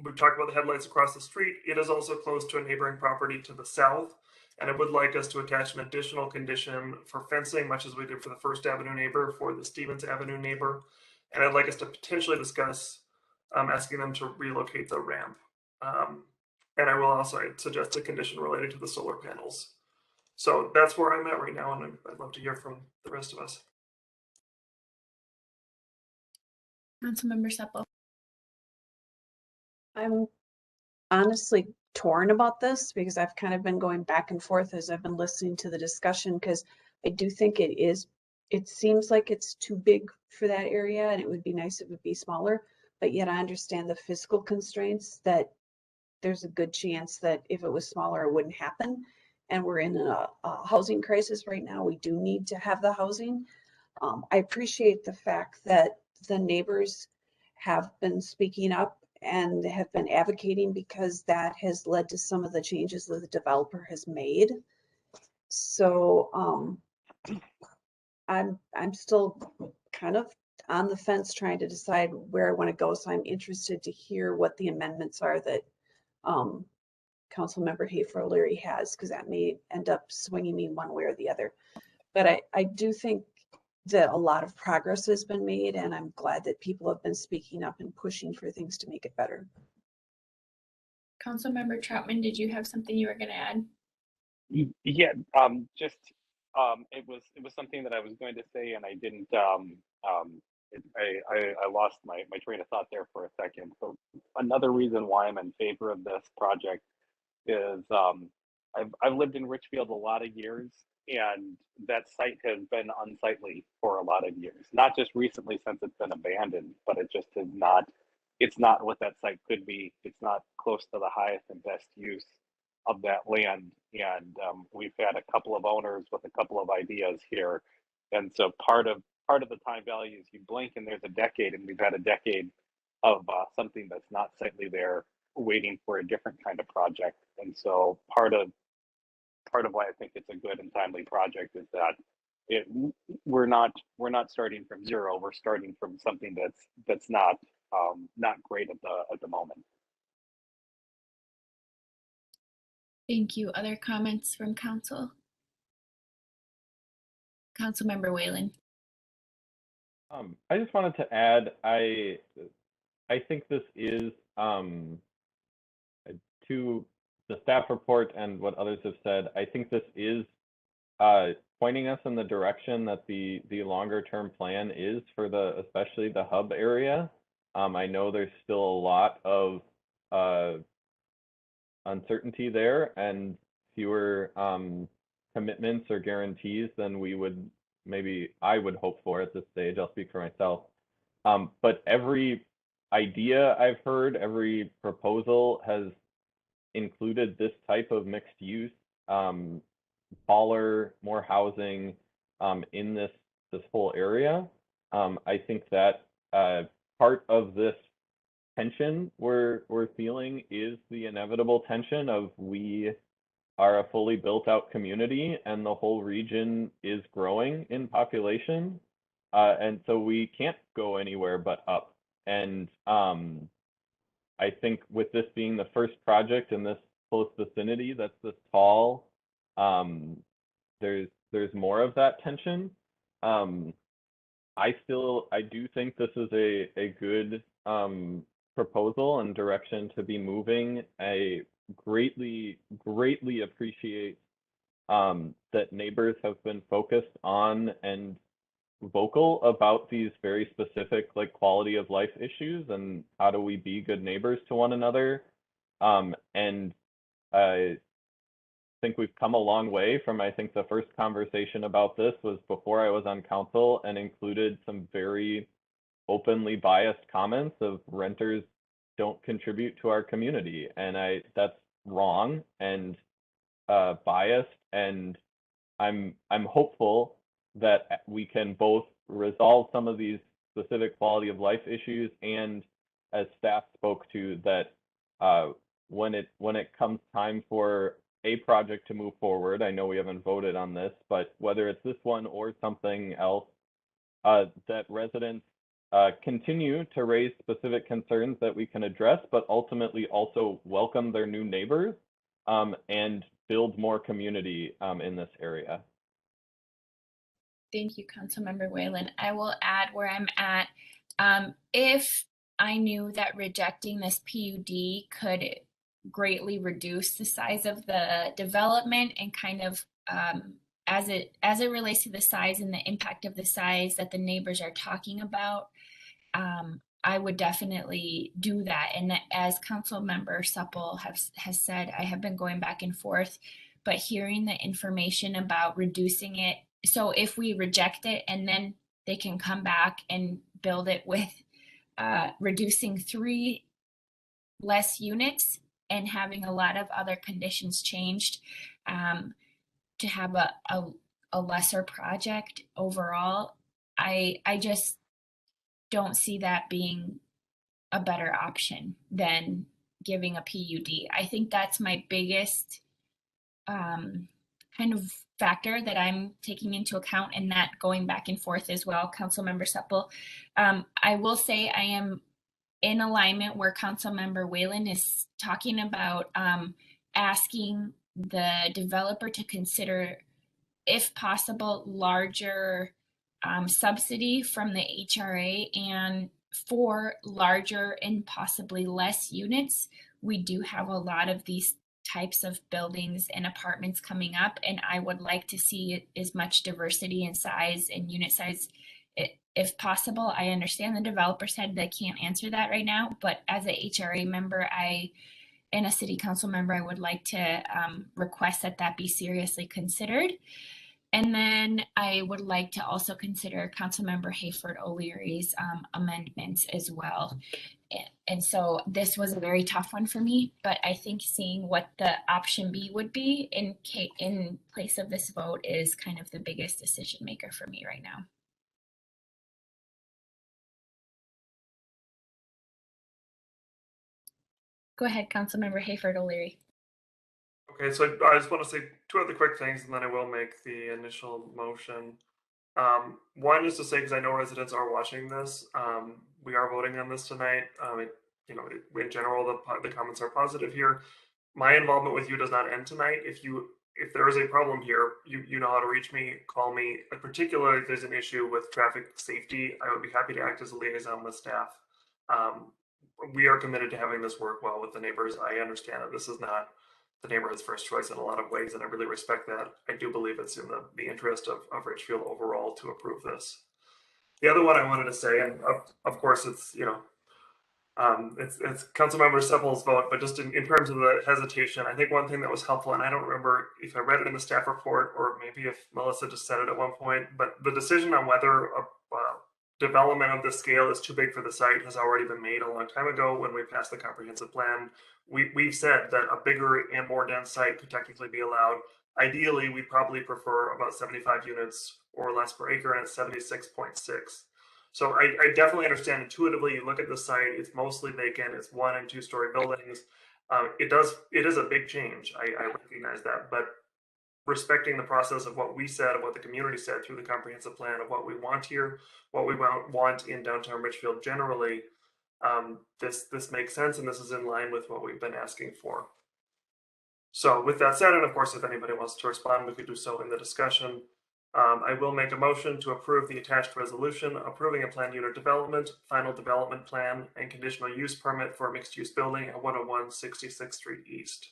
We've talked about the headlights across the street. It is also close to a neighboring property to the south. And I would like us to attach an additional condition for fencing, much as we did for the First Avenue neighbor, for the Stevens Avenue neighbor. And I'd like us to potentially discuss asking them to relocate the ramp. And I will also suggest a condition related to the solar panels. So that's where I'm at right now, and I'd love to hear from the rest of us. Councilmember Sepple. I'm honestly torn about this because I've kind of been going back and forth as I've been listening to the discussion, because I do think it seems like it's too big for that area, and it would be nice if it would be smaller, but yet I understand the fiscal constraints, that there's a good chance that if it was smaller, it wouldn't happen. And we're in a housing crisis right now. We do need to have the housing. I appreciate the fact that the neighbors have been speaking up and have been advocating, because that has led to some of the changes that the developer has made. So I'm still kind of on the fence trying to decide where I want to go. So I'm interested to hear what the amendments are that Councilmember Hafer O'Leary has, because that may end up swinging me one way or the other. But I do think that a lot of progress has been made, and I'm glad that people have been speaking up and pushing for things to make it better. Councilmember Troutman, did you have something you were going to add? Yeah, it was something that I was going to say, and I didn't. I lost my train of thought there for a second. So another reason why I'm in favor of this project is I've lived in Richfield a lot of years, and that site has been unsightly for a lot of years. Not just recently since it's been abandoned, but it just is not. It's not what that site could be. It's not close to the highest and best use of that land. And we've had a couple of owners with a couple of ideas here, and so part of the time value is you blink and there's a decade, and we've had a decade of something that's not sightly there, waiting for a different kind of project. And so part of why I think it's a good and timely project is that we're not starting from zero. We're starting from something that's not great at the moment. Thank you. Other comments from council? Councilmember Whalen. I just wanted to add, I think this is to the staff report and what others have said. I think this is pointing us in the direction that the longer term plan is for especially the hub area. I know there's still a lot of uncertainty there and fewer commitments or guarantees than I would hope for at this stage. I'll speak for myself. But every idea I've heard, every proposal has included this type of mixed use, taller, more housing in this whole area. I think that part of this tension we're feeling is the inevitable tension of we are a fully built out community and the whole region is growing in population. And so we can't go anywhere but up. And I think with this being the first project in this close vicinity that's this tall, there's more of that tension. I do think this is a good proposal and direction to be moving. I greatly appreciate that neighbors have been focused on and vocal about these very specific quality of life issues and how do we be good neighbors to one another. And I think we've come a long way from, I think the first conversation about this was before I was on council and included some very openly biased comments of renters don't contribute to our community. And that's wrong and biased. And I'm hopeful that we can both resolve some of these specific quality of life issues and, as staff spoke to, that when it comes time for a project to move forward, I know we haven't voted on this, but whether it's this one or something else, that residents continue to raise specific concerns that we can address, but ultimately also welcome their new neighbors and build more community in this area. Thank you, Councilmember Whalen. I will add where I'm at. If I knew that rejecting this PUD could greatly reduce the size of the development and kind of as it relates to the size and the impact of the size that the neighbors are talking about, I would definitely do that. And as Councilmember Supple has said, I have been going back and forth, but hearing the information about reducing it, so if we reject it and then they can come back and build it with reducing 3 less units and having a lot of other conditions changed, to have a lesser project overall, I just don't see that being a better option than giving a PUD. I think that's my biggest kind of factor that I'm taking into account, and that going back and forth as well, Councilmember Supple. I will say I am in alignment where Councilmember Whalen is talking about asking the developer to consider, if possible, larger subsidy from the HRA, and for larger and possibly less units. We do have a lot of these types of buildings and apartments coming up, and I would like to see as much diversity in size and unit size if possible. I understand the developer said they can't answer that right now, but as a HRA member, and a city council member, I would like to request that be seriously considered. And then I would like to also consider Councilmember Hayford O'Leary's amendments as well. And so this was a very tough one for me, but I think seeing what the option B would be in place of this vote is kind of the biggest decision maker for me right now. Go ahead, Councilmember Hayford O'Leary. Okay, so I just want to say 2 other quick things, and then I will make the initial motion. One is to say, because I know residents are watching this, we are voting on this tonight. In general, the comments are positive here. My involvement with you does not end tonight. If there is a problem here, you know how to reach me, call me. Particularly if there's an issue with traffic safety, I would be happy to act as a liaison with staff. We are committed to having this work well with the neighbors. I understand that this is not the neighborhood's first choice in a lot of ways, and I really respect that. I do believe it's in the interest of Richfield overall to approve this. The other one I wanted to say, and of course it's it's Councilmember Supple's vote, but just in terms of the hesitation, I think one thing that was helpful, and I don't remember if I read it in the staff report or maybe if Melissa just said it at one point, but the decision on whether a development of this scale is too big for the site has already been made a long time ago when we passed the comprehensive plan. We've said that a bigger and more dense site could technically be allowed. Ideally, we probably prefer about 75 units or less per acre, and it's 76.6. So I definitely understand intuitively. You look at the site; it's mostly vacant. It's 1- and 2-story buildings. It is a big change. I recognize that, but respecting the process of what we said, of what the community said through the comprehensive plan, of what we want here, what we want in downtown Richfield generally, this makes sense, and this is in line with what we've been asking for. So with that said, and of course, if anybody wants to respond, we could do so in the discussion. I will make a motion to approve the attached resolution approving a planned unit development, final development plan, and conditional use permit for a mixed-use building at 101 66th Street East.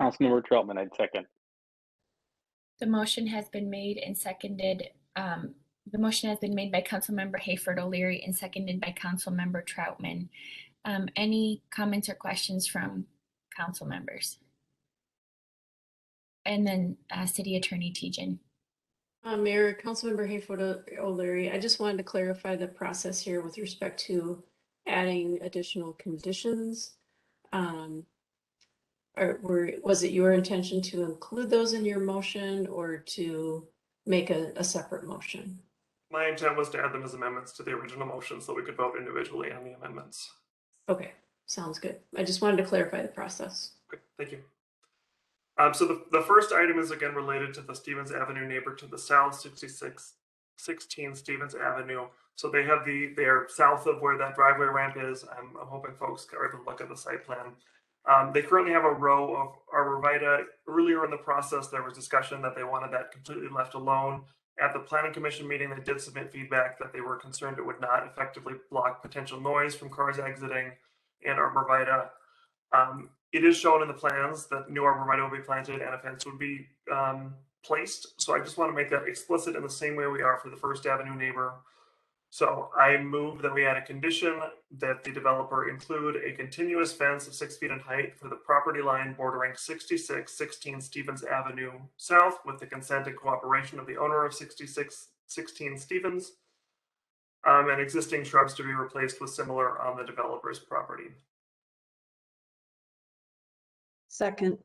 Councilmember Troutman, I'd second. The motion has been made and seconded. The motion has been made by Councilmember Hayford O'Leary and seconded by Councilmember Troutman. Any comments or questions from council members? And then City Attorney Tejan. Mayor, Councilmember Hayford O'Leary, I just wanted to clarify the process here with respect to adding additional conditions. Was it your intention to include those in your motion or to make a separate motion? My intent was to add them as amendments to the original motion so we could vote individually on the amendments. Okay, sounds good. I just wanted to clarify the process. Okay, thank you. So the first item is again related to the Stevens Avenue neighbor to the south, 66 16 Stevens Avenue. So they have they're south of where that driveway ramp is. I'm hoping folks are able to look at the site plan. They currently have a row of arborvitae. Earlier in the process, there was discussion that they wanted that completely left alone. At the planning commission meeting, they did submit feedback that they were concerned it would not effectively block potential noise from cars exiting and arborvitae. It is shown in the plans that new arborvitae will be planted and a fence would be placed. So I just want to make that explicit in the same way we are for the First Avenue neighbor. So I move that we add a condition that the developer include a continuous fence of 6 feet in height for the property line bordering 6616 Stevens Avenue South with the consent and cooperation of the owner of 6616 Stevens, and existing shrubs to be replaced with similar on the developer's property. Second.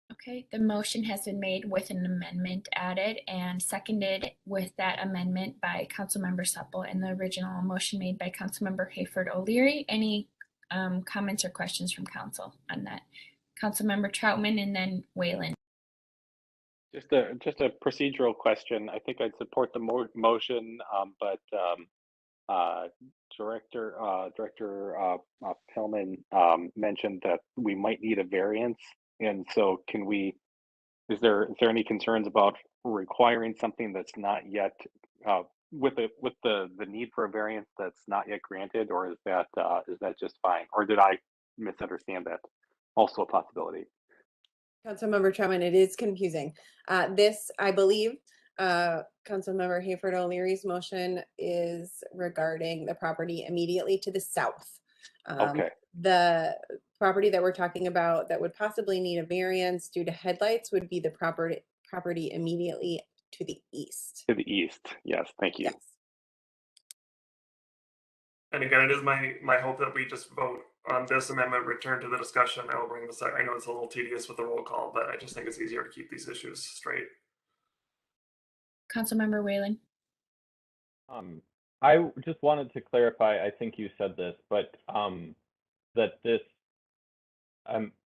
Okay, the motion has been made with an amendment added and seconded with that amendment by Councilmember Supple and the original motion made by Councilmember Hayford O'Leary. Any comments or questions from council on that? Councilmember Troutman and then Whalen. Just a procedural question. I think I'd support the motion, but Director Pillman mentioned that we might need a variance, and so is there any concerns about requiring something that's not yet with the need for a variance that's not yet granted, or is that just fine? Or did I misunderstand that? Also a possibility. Councilmember Troutman, it is confusing. This, I believe, Councilmember Hayford O'Leary's motion is regarding the property immediately to the south. Okay. The property that we're talking about that would possibly need a variance due to headlights would be the property immediately to the east. To the east, yes, thank you. Yes. And again, it is my hope that we just vote on this amendment, return to the discussion. I will bring this up. I know it's a little tedious with the roll call, but I just think it's easier to keep these issues straight. Councilmember Whalen. I just wanted to clarify, I think you said this, but that this,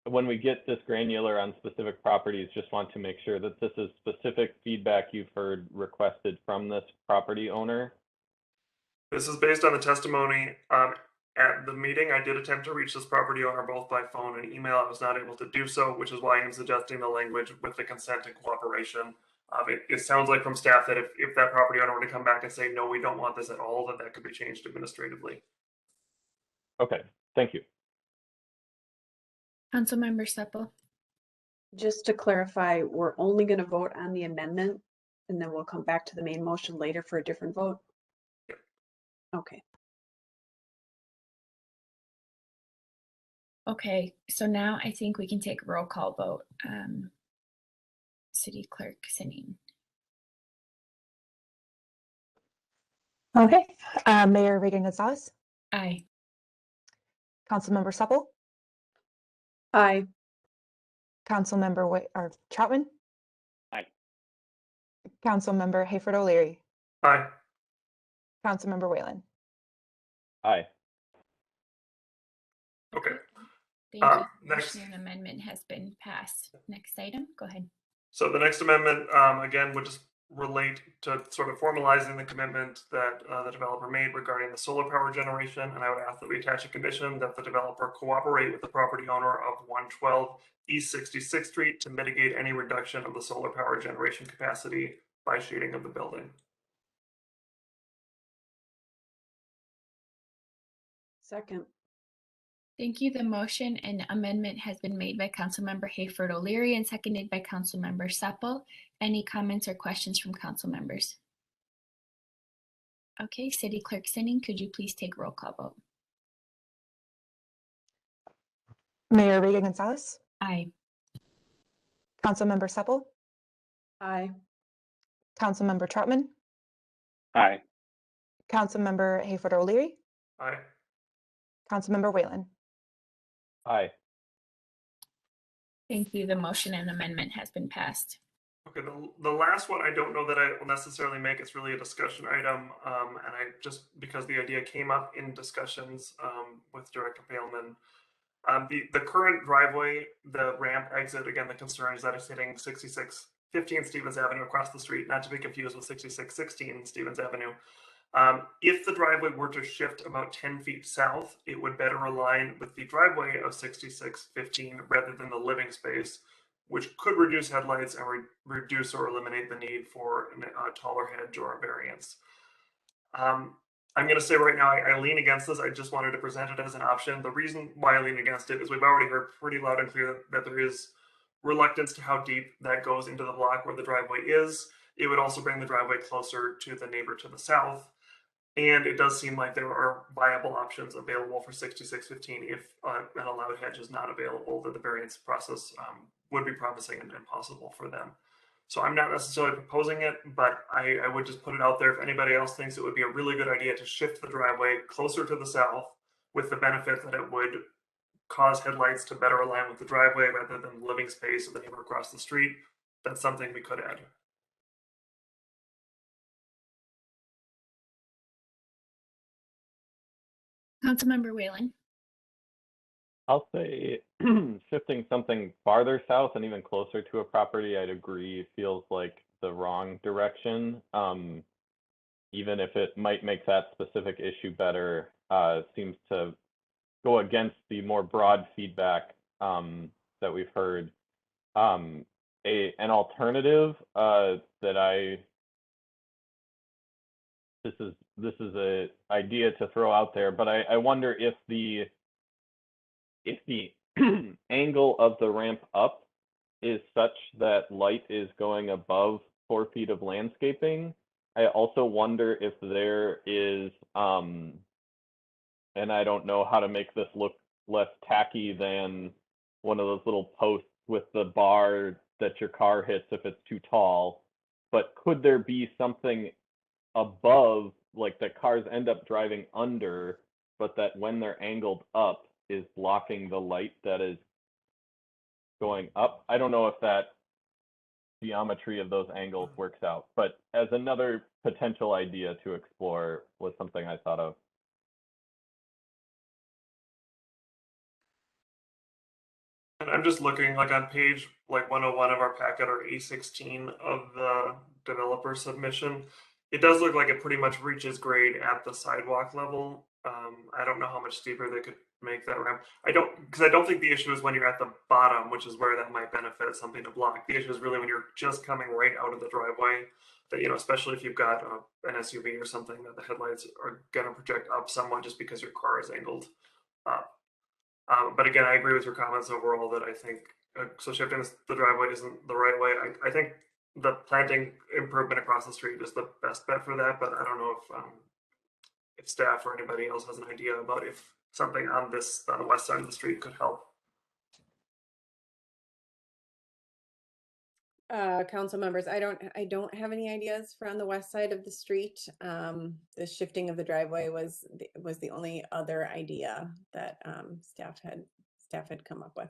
when we get this granular on specific properties, just want to make sure that this is specific feedback you've heard requested from this property owner. This is based on the testimony at the meeting. I did attempt to reach this property owner both by phone and email. I was not able to do so, which is why I'm suggesting the language with the consent and cooperation. It sounds like from staff that if that property owner were to come back and say, no, we don't want this at all, then that could be changed administratively. Okay, thank you. Councilmember Supple. Just to clarify, we're only going to vote on the amendment and then we'll come back to the main motion later for a different vote? Yep. Okay. Okay, so now I think we can take a roll call vote. City Clerk Sinning. Okay. Mayor Reagan-Gonzalez. Aye. Councilmember Supple. Aye. Councilmember Troutman. Aye. Councilmember Hayford O'Leary. Aye. Councilmember Whalen. Aye. Okay. Thank you. Next. Motion and amendment has been passed. Next item, go ahead. So the next amendment, again, would just relate to sort of formalizing the commitment that the developer made regarding the solar power generation. And I would ask that we attach a condition that the developer cooperate with the property owner of 112 East 66th Street to mitigate any reduction of the solar power generation capacity by shading of the building. Second. Thank you. The motion and amendment has been made by Councilmember Hayford O'Leary and seconded by Councilmember Supple. Any comments or questions from council members? Okay, City Clerk Sinning, could you please take roll call vote? Mayor Reagan-Gonzalez. Aye. Councilmember Supple. Aye. Councilmember Troutman. Aye. Councilmember Hayford O'Leary. Aye. Councilmember Whalen. Aye. Thank you. The motion and amendment has been passed. Okay, the last one, I don't know that I will necessarily make. It's really a discussion item, and I just because the idea came up in discussions with Director Paleman. The current driveway, the ramp exit, again, the concern is that it's hitting 66 15 Stevens Avenue across the street, not to be confused with 6616 Stevens Avenue. If the driveway were to shift about 10 feet south, it would better align with the driveway of 6615 rather than the living space, which could reduce headlights and reduce or eliminate the need for a taller hedge or a variance. I'm going to say right now, I lean against this. I just wanted to present it as an option. The reason why I lean against it is we've already heard pretty loud and clear that there is reluctance to how deep that goes into the block where the driveway is. It would also bring the driveway closer to the neighbor to the south. And it does seem like there are viable options available for 6615 if an allowed hedge is not available, that the variance process would be promising and impossible for them. So I'm not necessarily proposing it, but I would just put it out there if anybody else thinks it would be a really good idea to shift the driveway closer to the south with the benefit that it would cause headlights to better align with the driveway rather than the living space of the neighbor across the street. That's something we could add. Councilmember Whalen. I'll say shifting something farther south and even closer to a property, I'd agree, feels like the wrong direction. Even if it might make that specific issue better, seems to go against the more broad feedback that we've heard. An alternative that this is a idea to throw out there, but I wonder if the angle of the ramp up is such that light is going above 4 feet of landscaping. I also wonder if there is, and I don't know how to make this look less tacky than one of those little posts with the bar that your car hits if it's too tall, but could there be something above, like that cars end up driving under, but that when they're angled up is blocking the light that is going up? I don't know if that geometry of those angles works out, but as another potential idea to explore was something I thought of. And I'm just looking like on page 101 of our packet or A16 of the developer submission. It does look like it pretty much reaches grade at the sidewalk level. I don't know how much steeper they could make that ramp. I don't think the issue is when you're at the bottom, which is where that might benefit something to block. The issue is really when you're just coming right out of the driveway, that, especially if you've got an SUV or something, that the headlights are going to project up somewhat just because your car is angled up. But again, I agree with your comments overall that I think so shifting the driveway isn't the right way. I think the planting improvement across the street is the best bet for that, but I don't know if staff or anybody else has an idea about if something on the west side of the street could help. Council members, I don't have any ideas for on the west side of the street. The shifting of the driveway was the only other idea that staff had come up with.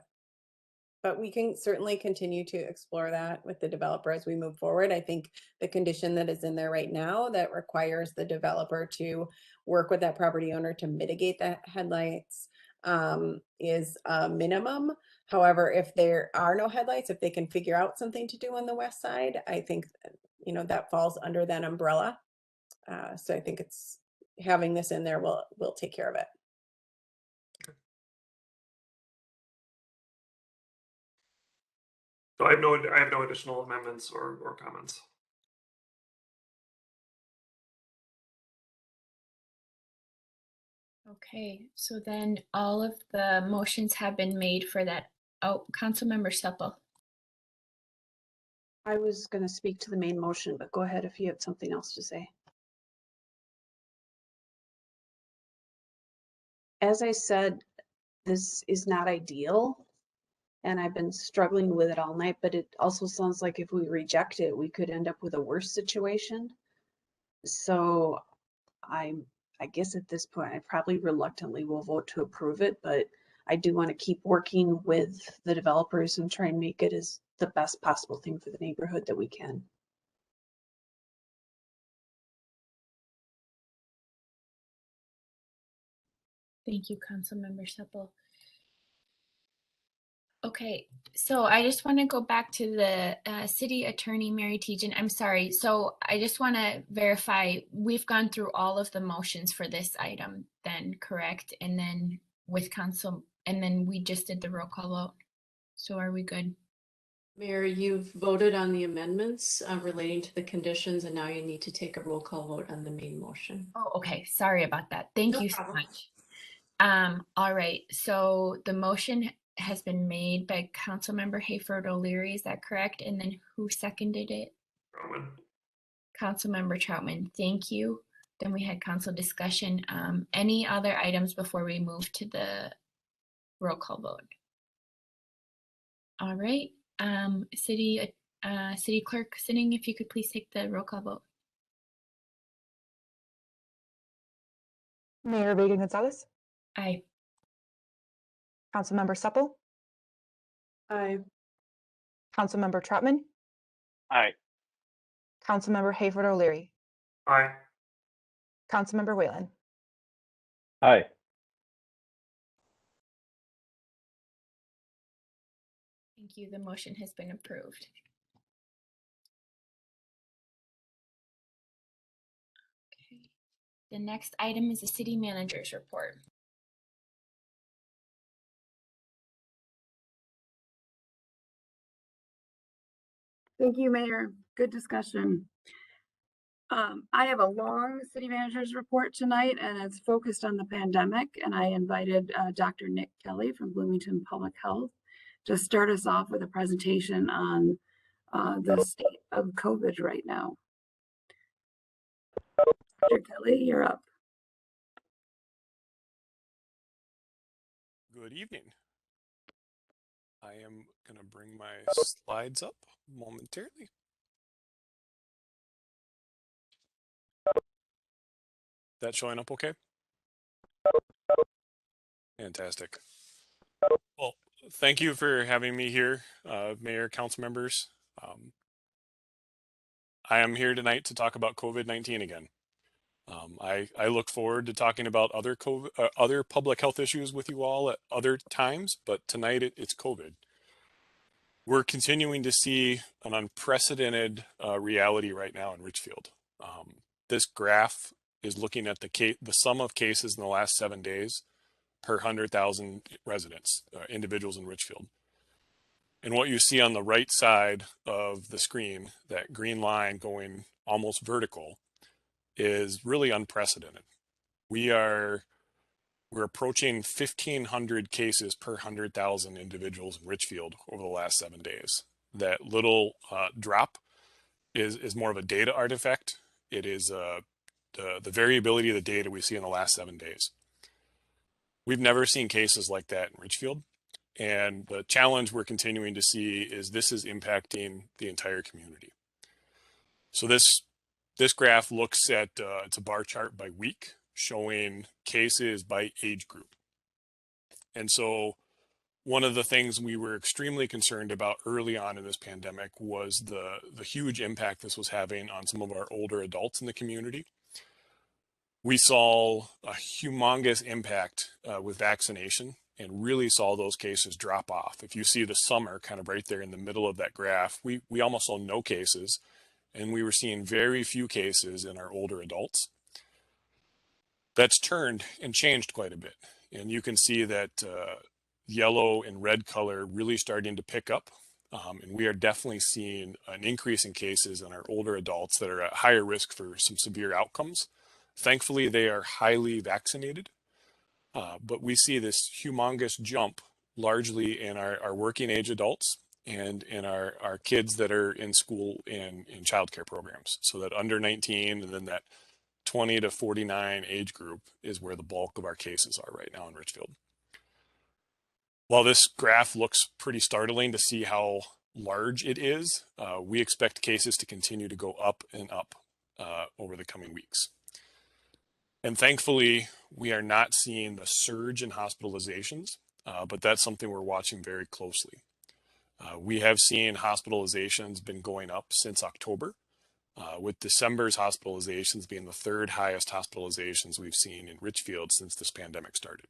But we can certainly continue to explore that with the developer as we move forward. I think the condition that is in there right now that requires the developer to work with that property owner to mitigate the headlights is a minimum. However, if there are no headlights, if they can figure out something to do on the west side, I think, that falls under that umbrella. So I think it's having this in there will take care of it. So I have no additional amendments or comments. Okay, so then all of the motions have been made for that. Oh, Councilmember Supple. I was going to speak to the main motion, but go ahead if you have something else to say. As I said, this is not ideal, and I've been struggling with it all night, but it also sounds like if we reject it, we could end up with a worse situation. So I guess at this point, I probably reluctantly will vote to approve it, but I do want to keep working with the developers and try and make it as the best possible thing for the neighborhood that we can. Thank you, Councilmember Supple. Okay, so I just want to go back to the city attorney, Mary Tejan. I'm sorry. So I just want to verify, we've gone through all of the motions for this item then, correct? And then with council, and then we just did the roll call vote. So are we good? Mayor, you've voted on the amendments relating to the conditions, and now you need to take a roll call vote on the main motion. Oh, okay. Sorry about that. Thank you so much. All right. So the motion has been made by Councilmember Hayford O'Leary. Is that correct? And then who seconded it? Troutman. Councilmember Troutman. Thank you. Then we had council discussion. Any other items before we move to the roll call vote? All right. City Clerk Sitting, if you could please take the roll call vote. Mayor Reagan Gonzalez, Aye. Councilmember Supple, Aye. Councilmember Troutman, Aye. Councilmember Hayford O'Leary, Aye. Councilmember Whalen. Aye. Thank you. The motion has been approved. Okay. The next item is the city manager's report. Thank you, Mayor. Good discussion. I have a long city manager's report tonight, and it's focused on the pandemic. And I invited Dr. Nick Kelly from Bloomington Public Health to start us off with a presentation on the state of COVID right now. Dr. Kelly, you're up. Good evening. I am going to bring my slides up momentarily. That showing up okay? Fantastic. Well, thank you for having me here, Mayor, council members. I am here tonight to talk about COVID-19 again. I look forward to talking about other other public health issues with you all at other times, but tonight it's COVID. We're continuing to see an unprecedented reality right now in Richfield. This graph is looking at the sum of cases in the last 7 days per 100,000 residents, individuals in Richfield. And what you see on the right side of the screen, that green line going almost vertical, is really unprecedented. We're approaching 1,500 cases per 100,000 individuals in Richfield over the last 7 days. That little drop is more of a data artifact. It is the variability of the data we see in the last 7 days. We've never seen cases like that in Richfield. And the challenge we're continuing to see is this is impacting the entire community. So this graph looks at, it's a bar chart by week showing cases by age group. And so one of the things we were extremely concerned about early on in this pandemic was the huge impact this was having on some of our older adults in the community. We saw a humongous impact with vaccination and really saw those cases drop off. If you see the summer kind of right there in the middle of that graph, we almost saw no cases, and we were seeing very few cases in our older adults. That's turned and changed quite a bit. And you can see that yellow and red color really starting to pick up. And we are definitely seeing an increase in cases in our older adults that are at higher risk for some severe outcomes. Thankfully, they are highly vaccinated. But we see this humongous jump largely in our working age adults and in our kids that are in school and in childcare programs. So that under 19 and then that 20 to 49 age group is where the bulk of our cases are right now in Richfield. While this graph looks pretty startling to see how large it is, we expect cases to continue to go up and up over the coming weeks. And thankfully, we are not seeing the surge in hospitalizations, but that's something we're watching very closely. We have seen hospitalizations been going up since October, with December's hospitalizations being the third highest hospitalizations we've seen in Richfield since this pandemic started.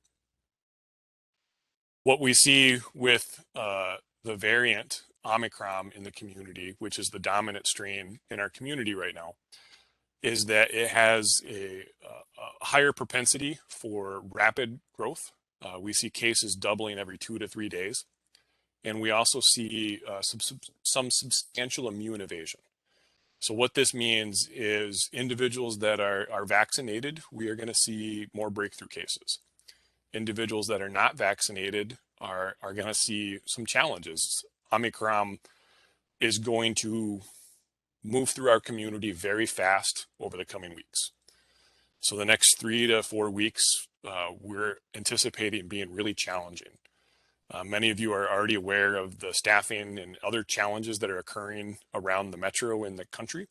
What we see with the variant Omicron in the community, which is the dominant strain in our community right now, is that it has a higher propensity for rapid growth. We see cases doubling every 2 to 3 days. And we also see some substantial immune evasion. So what this means is individuals that are vaccinated, we are going to see more breakthrough cases. Individuals that are not vaccinated are going to see some challenges. Omicron is going to move through our community very fast over the coming weeks. So the next 3 to 4 weeks, we're anticipating being really challenging. Many of you are already aware of the staffing and other challenges that are occurring around the metro in the country.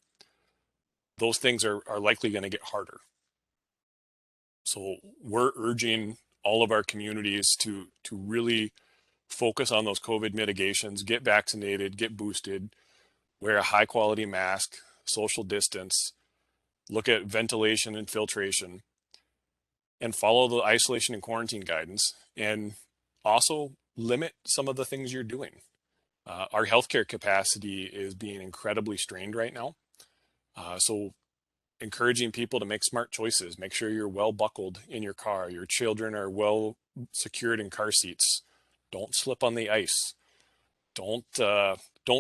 Those things are likely going to get harder. So we're urging all of our communities to really focus on those COVID mitigations, get vaccinated, get boosted, wear a high quality mask, social distance, look at ventilation and filtration, and follow the isolation and quarantine guidance, and also limit some of the things you're doing. Our healthcare capacity is being incredibly strained right now. So encouraging people to make smart choices, make sure you're well buckled in your car, your children are well secured in car seats. Don't slip on the ice. Don't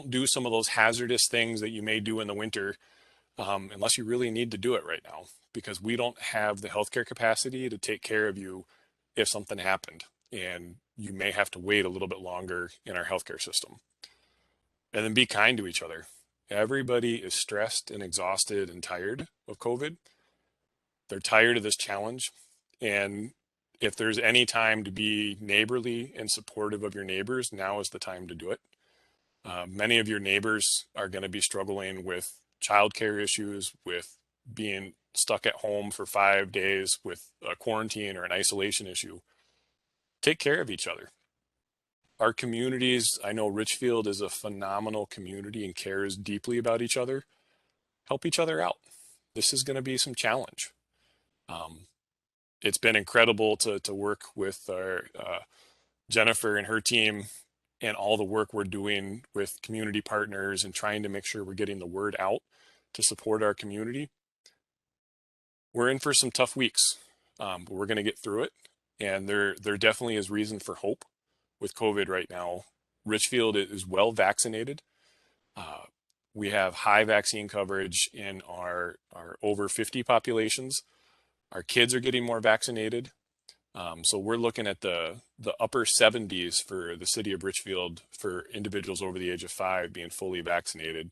do some of those hazardous things that you may do in the winter unless you really need to do it right now, because we don't have the healthcare capacity to take care of you if something happened, and you may have to wait a little bit longer in our healthcare system. And then be kind to each other. Everybody is stressed and exhausted and tired of COVID. They're tired of this challenge. And if there's any time to be neighborly and supportive of your neighbors, now is the time to do it. Many of your neighbors are going to be struggling with childcare issues, with being stuck at home for 5 days, with a quarantine or an isolation issue. Take care of each other. Our communities, I know Richfield is a phenomenal community and cares deeply about each other. Help each other out. This is going to be some challenge. It's been incredible to work with our Jennifer and her team, and all the work we're doing with community partners and trying to make sure we're getting the word out to support our community. We're in for some tough weeks, but we're going to get through it. And there definitely is reason for hope with COVID right now. Richfield is well vaccinated. We have high vaccine coverage in our over 50 populations. Our kids are getting more vaccinated. So we're looking at the upper 70s for the city of Richfield for individuals over the age of 5 being fully vaccinated.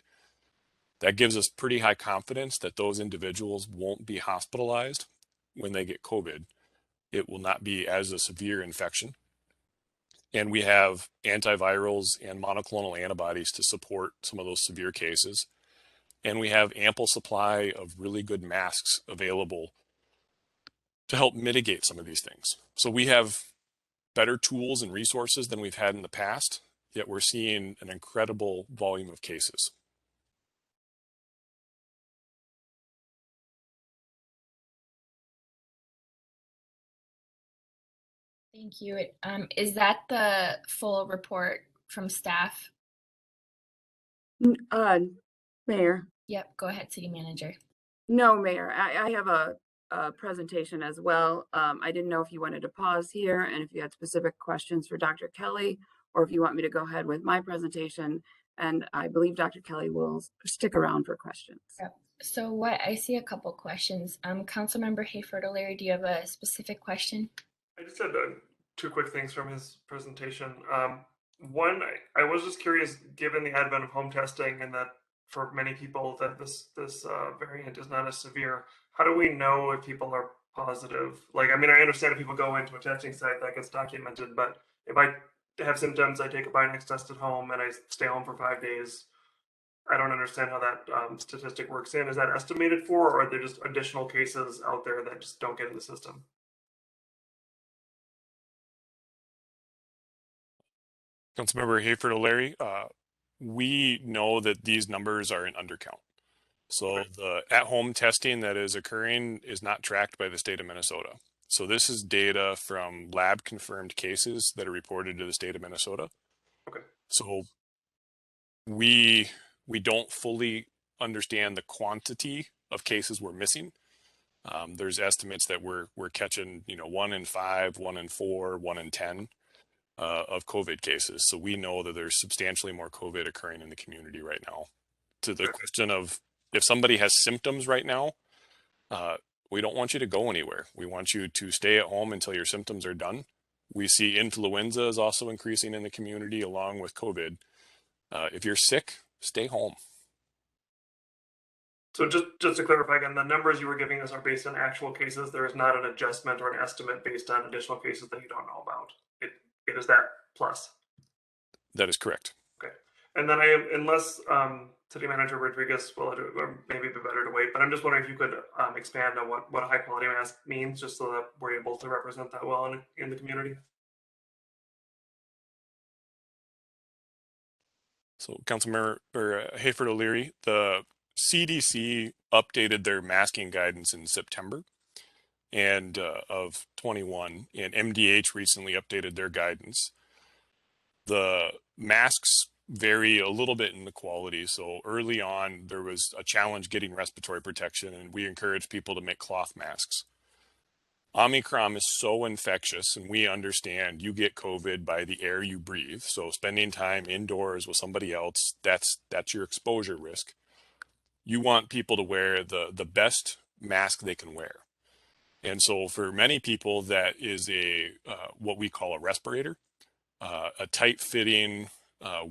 That gives us pretty high confidence that those individuals won't be hospitalized when they get COVID. It will not be as a severe infection. And we have antivirals and monoclonal antibodies to support some of those severe cases. And we have ample supply of really good masks available to help mitigate some of these things. So we have better tools and resources than we've had in the past, yet we're seeing an incredible volume of cases. Thank you. Is that the full report from staff? Mayor. Yep, go ahead, City Manager. No, Mayor, I have a presentation as well. I didn't know if you wanted to pause here and if you had specific questions for Dr. Kelly, or if you want me to go ahead with my presentation. And I believe Dr. Kelly will stick around for questions. Yep. So I see a couple questions. Councilmember Hayford O'Leary, do you have a specific question? I just had two quick things from his presentation. One, I was just curious, given the advent of home testing and that for many people that this variant is not as severe, how do we know if people are positive? Like, I mean, I understand if people go into a testing site that gets documented, but if I have symptoms, I take a Binax test at home and I stay home for 5 days. I don't understand how that statistic works in. Is that estimated for, or are there just additional cases out there that just don't get in the system? Councilmember Hayford O'Leary, we know that these numbers are an undercount. So the at-home testing that is occurring is not tracked by the state of Minnesota. So this is data from lab confirmed cases that are reported to the state of Minnesota. Okay. So we don't fully understand the quantity of cases we're missing. There's estimates that we're catching, 1 in 5, 1 in 4, 1 in 10 of COVID cases. So we know that there's substantially more COVID occurring in the community right now. To the question of if somebody has symptoms right now, we don't want you to go anywhere. We want you to stay at home until your symptoms are done. We see influenza is also increasing in the community along with COVID. If you're sick, stay home. So just to clarify again, the numbers you were giving us are based on actual cases. There is not an adjustment or an estimate based on additional cases that you don't know about. It is that plus. That is correct. Okay. And then unless City Manager Rodriguez will, or maybe it'd be better to wait, but I'm just wondering if you could expand on what a high quality mask means, just so that we're able to represent that well in the community. So Councilmember Hayford O'Leary, the CDC updated their masking guidance in September and of 21, and MDH recently updated their guidance. The masks vary a little bit in the quality. So early on, there was a challenge getting respiratory protection, and we encouraged people to make cloth masks. Omicron is so infectious, and we understand you get COVID by the air you breathe. So spending time indoors with somebody else, that's your exposure risk. You want people to wear the best mask they can wear. And so for many people, that is what we call a respirator, a tight-fitting,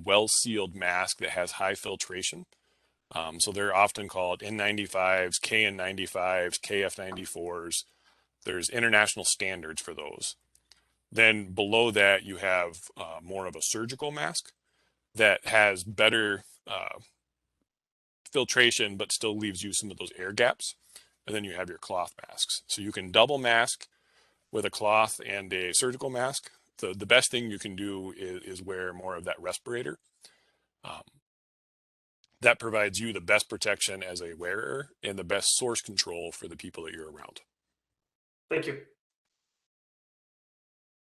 well-sealed mask that has high filtration. So they're often called N95s, KN95s, KF94s. There's international standards for those. Then below that, you have more of a surgical mask that has better filtration, but still leaves you some of those air gaps. And then you have your cloth masks. So you can double mask with a cloth and a surgical mask. The best thing you can do is wear more of that respirator. That provides you the best protection as a wearer and the best source control for the people that you're around. Thank you.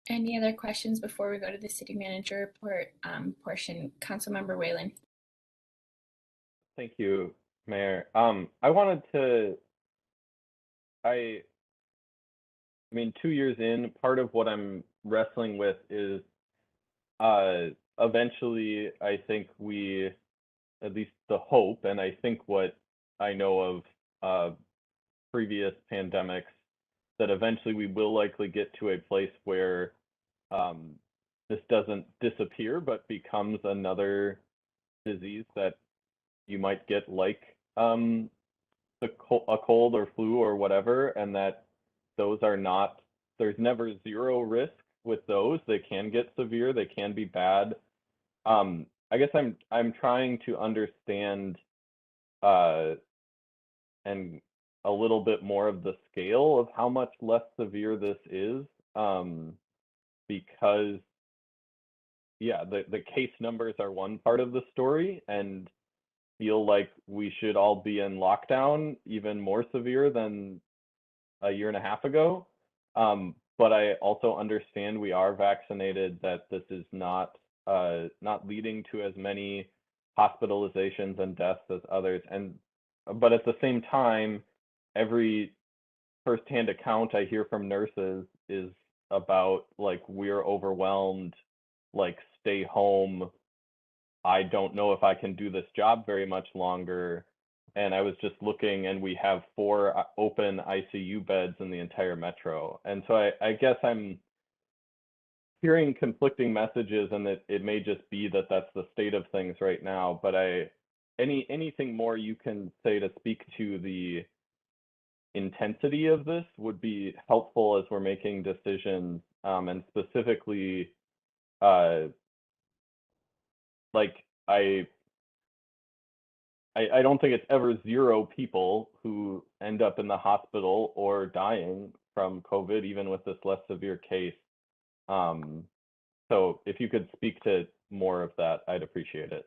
Any other questions before we go to the city manager report portion? Councilmember Whalen. Thank you, Mayor. I wanted to, I mean, 2 years in, part of what I'm wrestling with is eventually I think we, at least the hope, and I think what I know of previous pandemics, that eventually we will likely get to a place where this doesn't disappear, but becomes another disease that you might get like a cold or flu or whatever, and that those are not, there's never zero risk with those. They can get severe, they can be bad. I guess I'm trying to understand and a little bit more of the scale of how much less severe this is, because yeah, the case numbers are one part of the story, and feel like we should all be in lockdown, even more severe than a year and a half ago. But I also understand we are vaccinated, that this is not leading to as many hospitalizations and deaths as others. But at the same time, every firsthand account I hear from nurses is about like, we're overwhelmed, like stay home. I don't know if I can do this job very much longer. And I was just looking, and we have 4 open ICU beds in the entire metro. And so I guess I'm hearing conflicting messages, and it may just be that that's the state of things right now. But anything more you can say to speak to the intensity of this would be helpful as we're making decisions, and specifically, like I don't think it's ever 0 people who end up in the hospital or dying from COVID, even with this less severe case. So if you could speak to more of that, I'd appreciate it.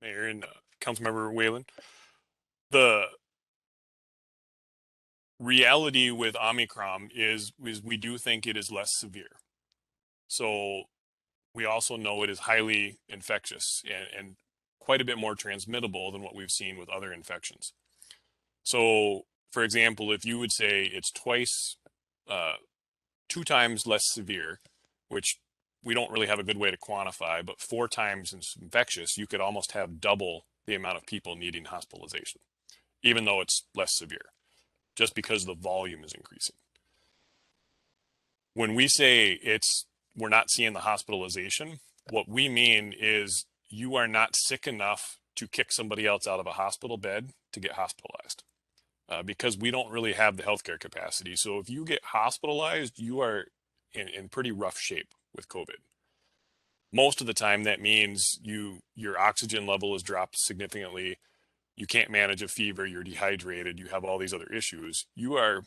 Mayor and Councilmember Whalen, the reality with Omicron is we do think it is less severe. So we also know it is highly infectious and quite a bit more transmittable than what we've seen with other infections. So, for example, if you would say it's twice, 2 times less severe, which we don't really have a good way to quantify, but 4 times infectious, you could almost have double the amount of people needing hospitalization, even though it's less severe, just because the volume is increasing. When we say we're not seeing the hospitalization, what we mean is you are not sick enough to kick somebody else out of a hospital bed to get hospitalized. Because we don't really have the healthcare capacity. So if you get hospitalized, you are in pretty rough shape with COVID. Most of the time, that means your oxygen level is dropped significantly. You can't manage a fever. You're dehydrated. You have all these other issues. When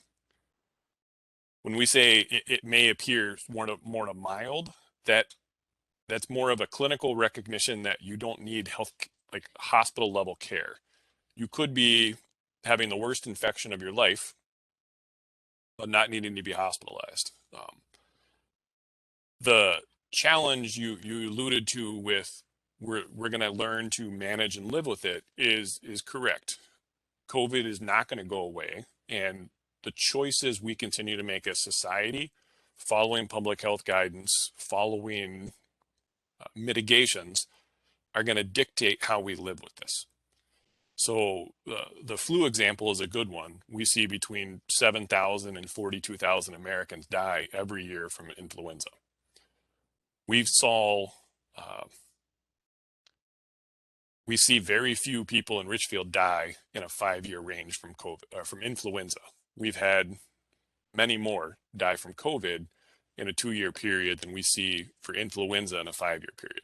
we say it may appear more to mild, that's more of a clinical recognition that you don't need like hospital level care. You could be having the worst infection of your life, but not needing to be hospitalized. The challenge you alluded to with we're going to learn to manage and live with it is correct. COVID is not going to go away, and the choices we continue to make as society, following public health guidance, following mitigations, are going to dictate how we live with this. So the flu example is a good one. We see between 7,000 and 42,000 Americans die every year from influenza. We see very few people in Richfield die in a 5-year range from COVID, from influenza. We've had many more die from COVID in a 2-year period than we see for influenza in a 5-year period.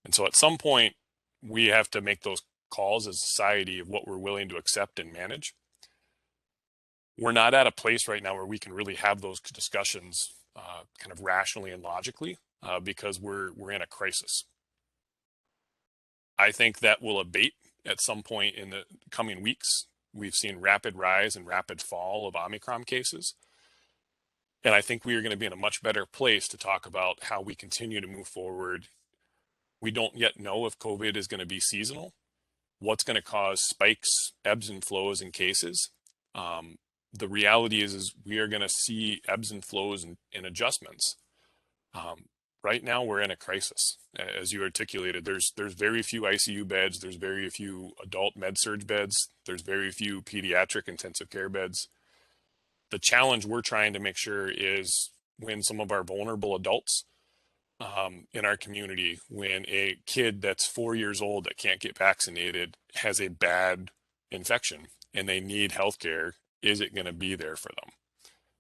And so at some point, we have to make those calls as a society of what we're willing to accept and manage. We're not at a place right now where we can really have those discussions kind of rationally and logically because we're in a crisis. I think that will abate at some point in the coming weeks. We've seen rapid rise and rapid fall of Omicron cases. And I think we are going to be in a much better place to talk about how we continue to move forward. We don't yet know if COVID is going to be seasonal, what's going to cause spikes, ebbs and flows in cases. The reality is we are going to see ebbs and flows and adjustments. Right now we're in a crisis, as you articulated. There's very few ICU beds. There's very few adult med-surg beds. There's very few pediatric intensive care beds. The challenge we're trying to make sure is when some of our vulnerable adults in our community, when a kid that's 4 years old that can't get vaccinated has a bad infection and they need healthcare, is it going to be there for them?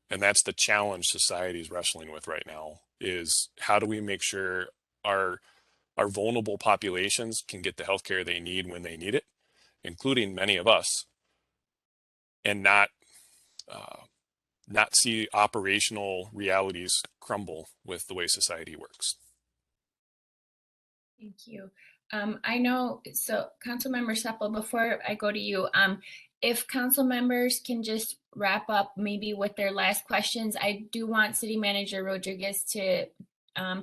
And that's the challenge society is wrestling with right now, is how do we make sure our vulnerable populations can get the healthcare they need when they need it, including many of us, and not see operational realities crumble with the way society works. Thank you. I know, so Councilmember Seppel, before I go to you, if council members can just wrap up maybe with their last questions, I do want City Manager Rodriguez to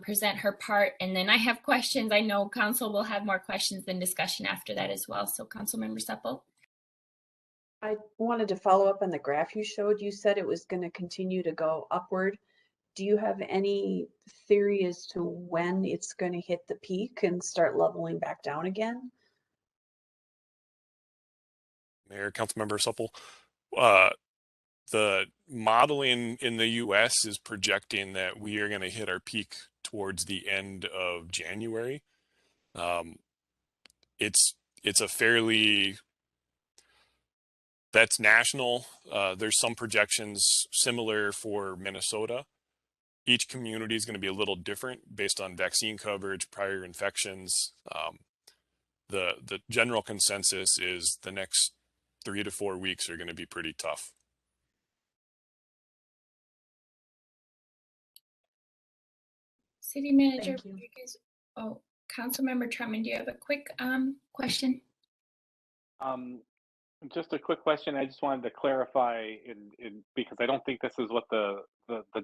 present her part, and then I have questions. I know council will have more questions and discussion after that as well. So Councilmember Seppel. I wanted to follow up on the graph you showed. You said it was going to continue to go upward. Do you have any theory as to when it's going to hit the peak and start leveling back down again? Mayor, Councilmember Seppel, the modeling in the US is projecting that we are going to hit our peak towards the end of January. It's a fairly, that's national. There's some projections similar for Minnesota. Each community is going to be a little different based on vaccine coverage, prior infections. The general consensus is the next 3 to 4 weeks are going to be pretty tough. City Manager Rodriguez. Oh, Councilmember Trotman, do you have a quick question? Just a quick question. I just wanted to clarify because I don't think this is what the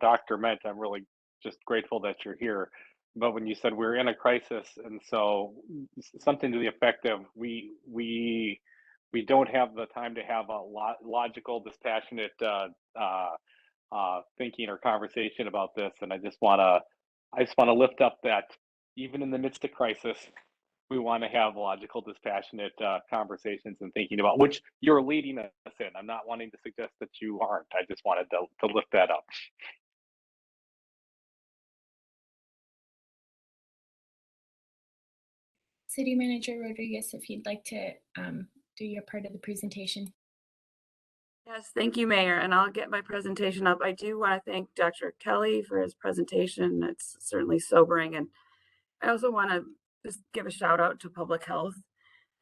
doctor meant. I'm really just grateful that you're here. But when you said we're in a crisis, and so something to the effect of we don't have the time to have a logical, dispassionate thinking or conversation about this, and I just want to lift up that even in the midst of crisis, we want to have logical, dispassionate conversations and thinking about which you're leading us in. I'm not wanting to suggest that you aren't. I just wanted to lift that up. City Manager Rodriguez, if you'd like to do your part of the presentation. Yes, thank you, Mayor. And I'll get my presentation up. I do want to thank Dr. Kelly for his presentation. It's certainly sobering. And I also want to just give a shout out to public health.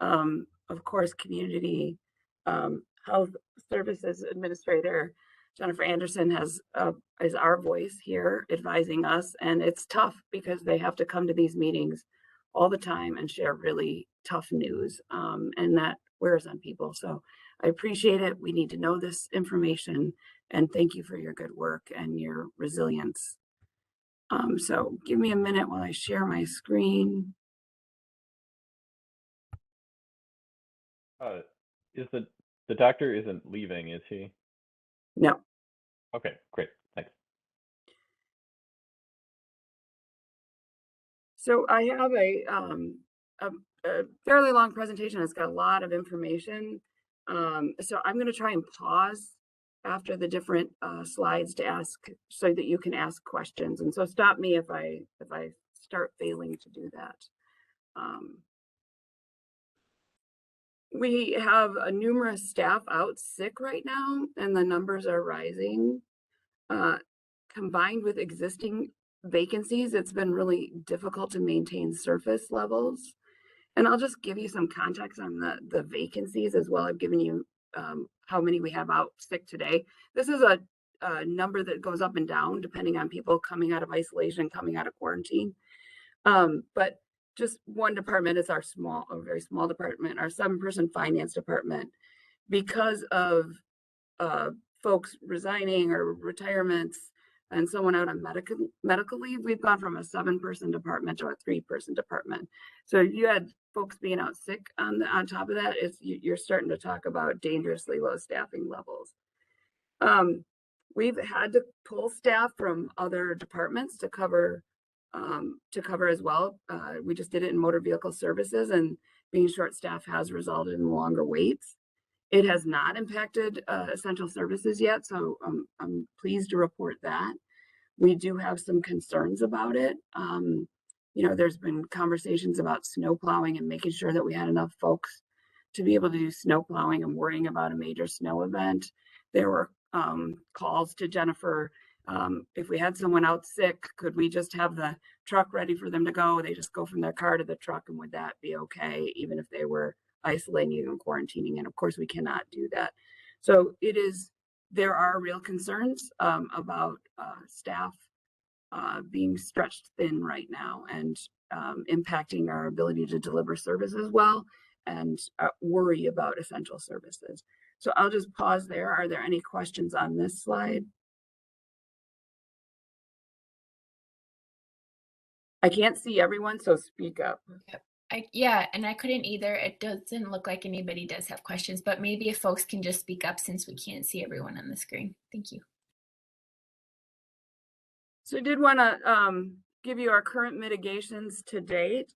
Of course, community health services administrator Jennifer Anderson is our voice here advising us, and it's tough because they have to come to these meetings all the time and share really tough news, and that wears on people. So I appreciate it. We need to know this information, and thank you for your good work and your resilience. So give me a minute while I share my screen. Is the doctor isn't leaving, is he? No. Okay, great. Thanks. So I have a fairly long presentation. It's got a lot of information. So I'm going to try and pause after the different slides to ask so that you can ask questions. And so stop me if I start failing to do that. We have numerous staff out sick right now, and the numbers are rising. Combined with existing vacancies, it's been really difficult to maintain service levels. And I'll just give you some context on the vacancies as well. I've given you how many we have out sick today. This is a number that goes up and down depending on people coming out of isolation, coming out of quarantine. But just one department is a very small department, our 7-person finance department. Because of folks resigning or retirements and someone out on medical leave, we've gone from a 7-person department to a 3-person department. So you had folks being out sick on top of that, you're starting to talk about dangerously low staffing levels. We've had to pull staff from other departments to cover as well. We just did it in motor vehicle services, and being short staff has resulted in longer waits. It has not impacted essential services yet, so I'm pleased to report that. We do have some concerns about it. There's been conversations about snow plowing and making sure that we had enough folks to be able to do snow plowing and worrying about a major snow event. There were calls to Jennifer. If we had someone out sick, could we just have the truck ready for them to go? They just go from their car to the truck, and would that be okay, even if they were isolating and quarantining? And of course, we cannot do that. So there are real concerns about staff being stretched thin right now and impacting our ability to deliver services well, and worry about essential services. So I'll just pause there. Are there any questions on this slide? I can't see everyone, so speak up. Yeah, and I couldn't either. It doesn't look like anybody does have questions, but maybe if folks can just speak up since we can't see everyone on the screen. Thank you. So I did want to give you our current mitigations to date.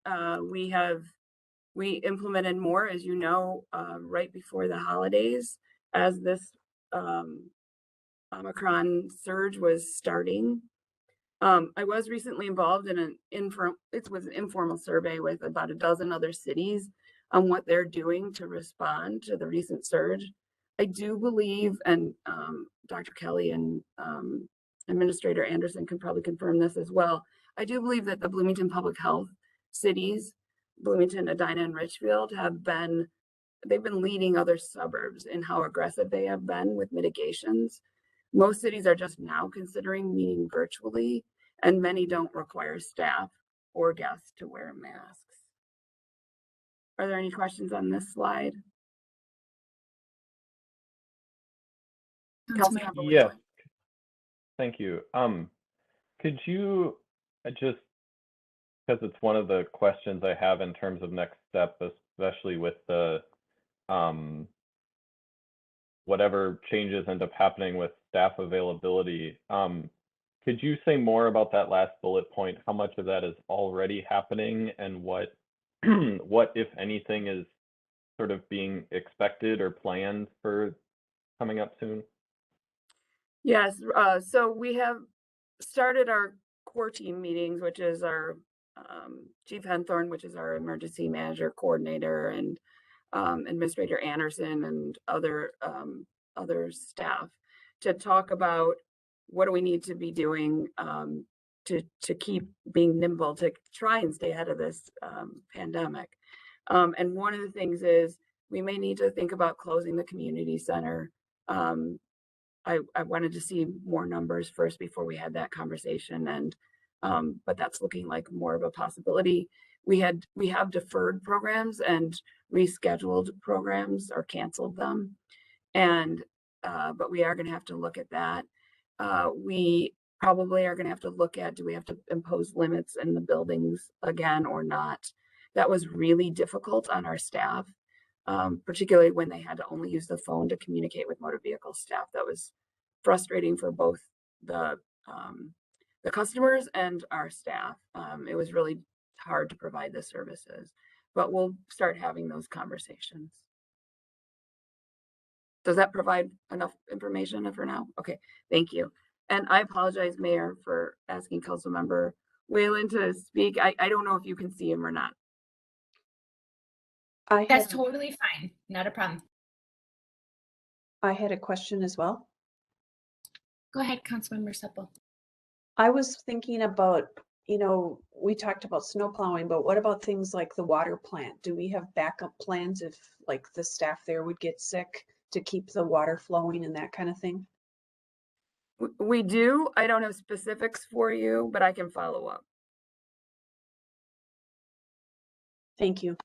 We implemented more, as you know, right before the holidays, as this Omicron surge was starting. I was recently involved in an informal survey with about a dozen other cities on what they're doing to respond to the recent surge. I do believe, and Dr. Kelly and Administrator Anderson can probably confirm this as well, I do believe that the Bloomington Public Health cities, Bloomington, Edina, and Richfield, they've been leading other suburbs in how aggressive they have been with mitigations. Most cities are just now considering meeting virtually, and many don't require staff or guests to wear masks. Are there any questions on this slide? Councilmember Yes, Whalen. thank you. Could you just, because it's one of the questions I have in terms of next step, especially with the whatever changes end up happening with staff availability. Could you say more about that last bullet point? How much of that is already happening, and what, what if anything, is sort of being expected or planned for coming up soon? Yes, so we have started our core team meetings, which is our Chief Henthorn, which is our emergency manager coordinator, and Administrator Anderson and other staff, to talk about what do we need to be doing to keep being nimble, to try and stay ahead of this pandemic. And one of the things is we may need to think about closing the community center. I wanted to see more numbers first before we had that conversation, and but that's looking like more of a possibility. We have deferred programs and rescheduled programs or canceled them, and but we are going to have to look at that. We probably are going to have to look at, do we have to impose limits in the buildings again or not? That was really difficult on our staff, particularly when they had to only use the phone to communicate with motor vehicle staff. That was frustrating for both the customers and our staff. It was really hard to provide the services, but we'll start having those conversations. Does that provide enough information for now? Okay, thank you. And I apologize, Mayor, for asking Councilmember Whalen to speak. I don't know if you can see him or not. That's totally fine. Not a problem. I had a question as well. Go ahead, Councilmember Supple. I was thinking about, we talked about snow plowing, but what about things like the water plant? Do we have backup plans if like the staff there would get sick to keep the water flowing and that kind of thing? We do. I don't have specifics for you, but I can follow up. Thank you.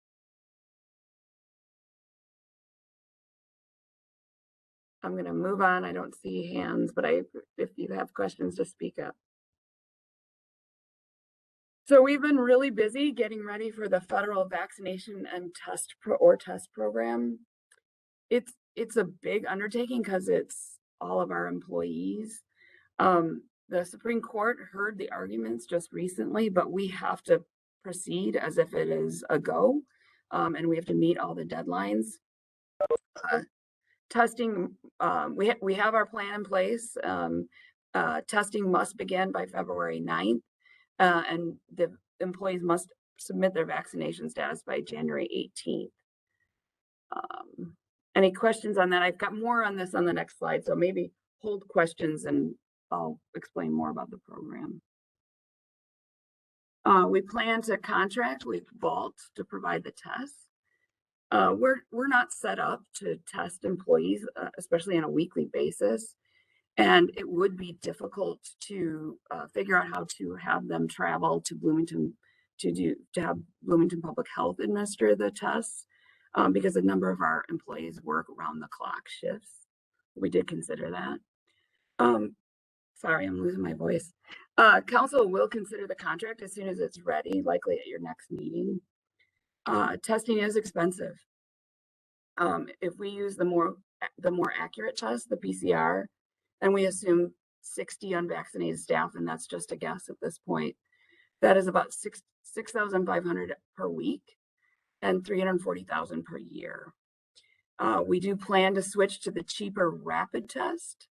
I'm going to move on. I don't see hands, but if you have questions, just speak up. So we've been really busy getting ready for the federal vaccination and test program. It's a big undertaking because it's all of our employees. The Supreme Court heard the arguments just recently, but we have to proceed as if it is a go, and we have to meet all the deadlines. Testing, we have our plan in place. Testing must begin by February 9th, and the employees must submit their vaccination status by January 18th. Any questions on that? I've got more on this on the next slide, so maybe hold questions and I'll explain more about the program. We plan to contract with Vault to provide the tests. We're not set up to test employees, especially on a weekly basis, and it would be difficult to figure out how to have them travel to Bloomington to have Bloomington Public Health administer the tests, because a number of our employees work around the clock shifts. We did consider that. Sorry, I'm losing my voice. Council will consider the contract as soon as it's ready, likely at your next meeting. Testing is expensive. If we use the more accurate test, the PCR, and we assume 60 unvaccinated staff, and that's just a guess at this point, that is about $6,500 per week and $340,000 per year. We do plan to switch to the cheaper rapid test,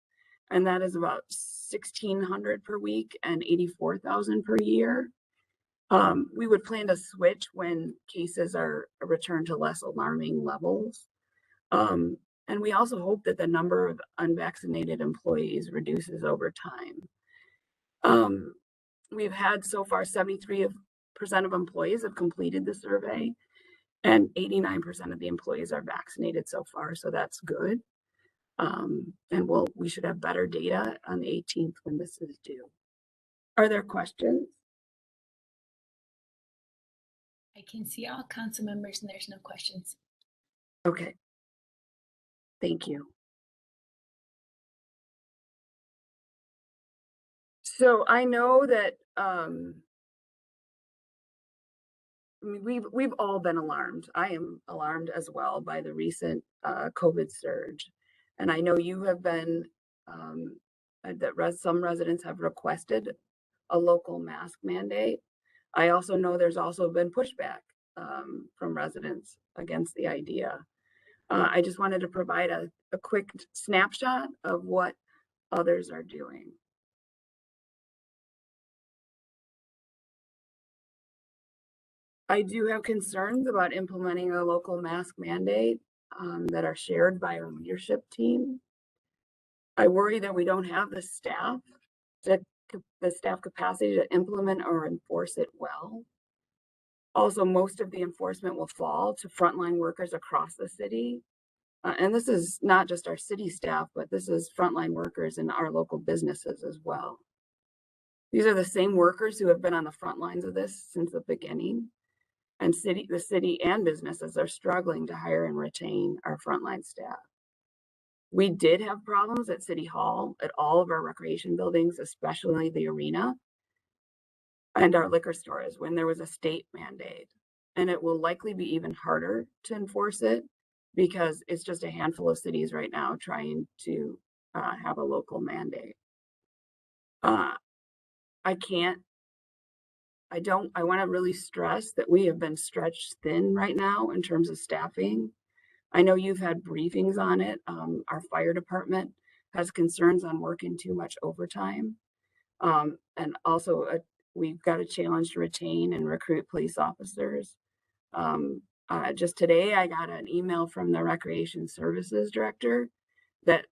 and that is about $1,600 per week and $84,000 per year. We would plan to switch when cases are returned to less alarming levels. And we also hope that the number of unvaccinated employees reduces over time. We've had so far 73% of employees have completed the survey, and 89% of the employees are vaccinated so far, so that's good. And we should have better data on the 18th when this is due. Are there questions? I can see all council members and there's no questions. Okay. Thank you. So I know that I mean, we've all been alarmed. I am alarmed as well by the recent COVID surge, and I know you have been some residents have requested a local mask mandate. I also know there's also been pushback from residents against the idea. I just wanted to provide a quick snapshot of what others are doing. I do have concerns about implementing a local mask mandate that are shared by our leadership team. I worry that we don't have the staff capacity to implement or enforce it well. Also, most of the enforcement will fall to frontline workers across the city. And this is not just our city staff, but this is frontline workers in our local businesses as well. These are the same workers who have been on the front lines of this since the beginning. And the city and businesses are struggling to hire and retain our frontline staff. We did have problems at City Hall, at all of our recreation buildings, especially the arena and our liquor stores when there was a state mandate. And it will likely be even harder to enforce it because it's just a handful of cities right now trying to have a local mandate. I want to really stress that we have been stretched thin right now in terms of staffing. I know you've had briefings on it. Our fire department has concerns on working too much overtime. And also we've got a challenge to retain and recruit police officers. Just today, I got an email from the Recreation Services Director that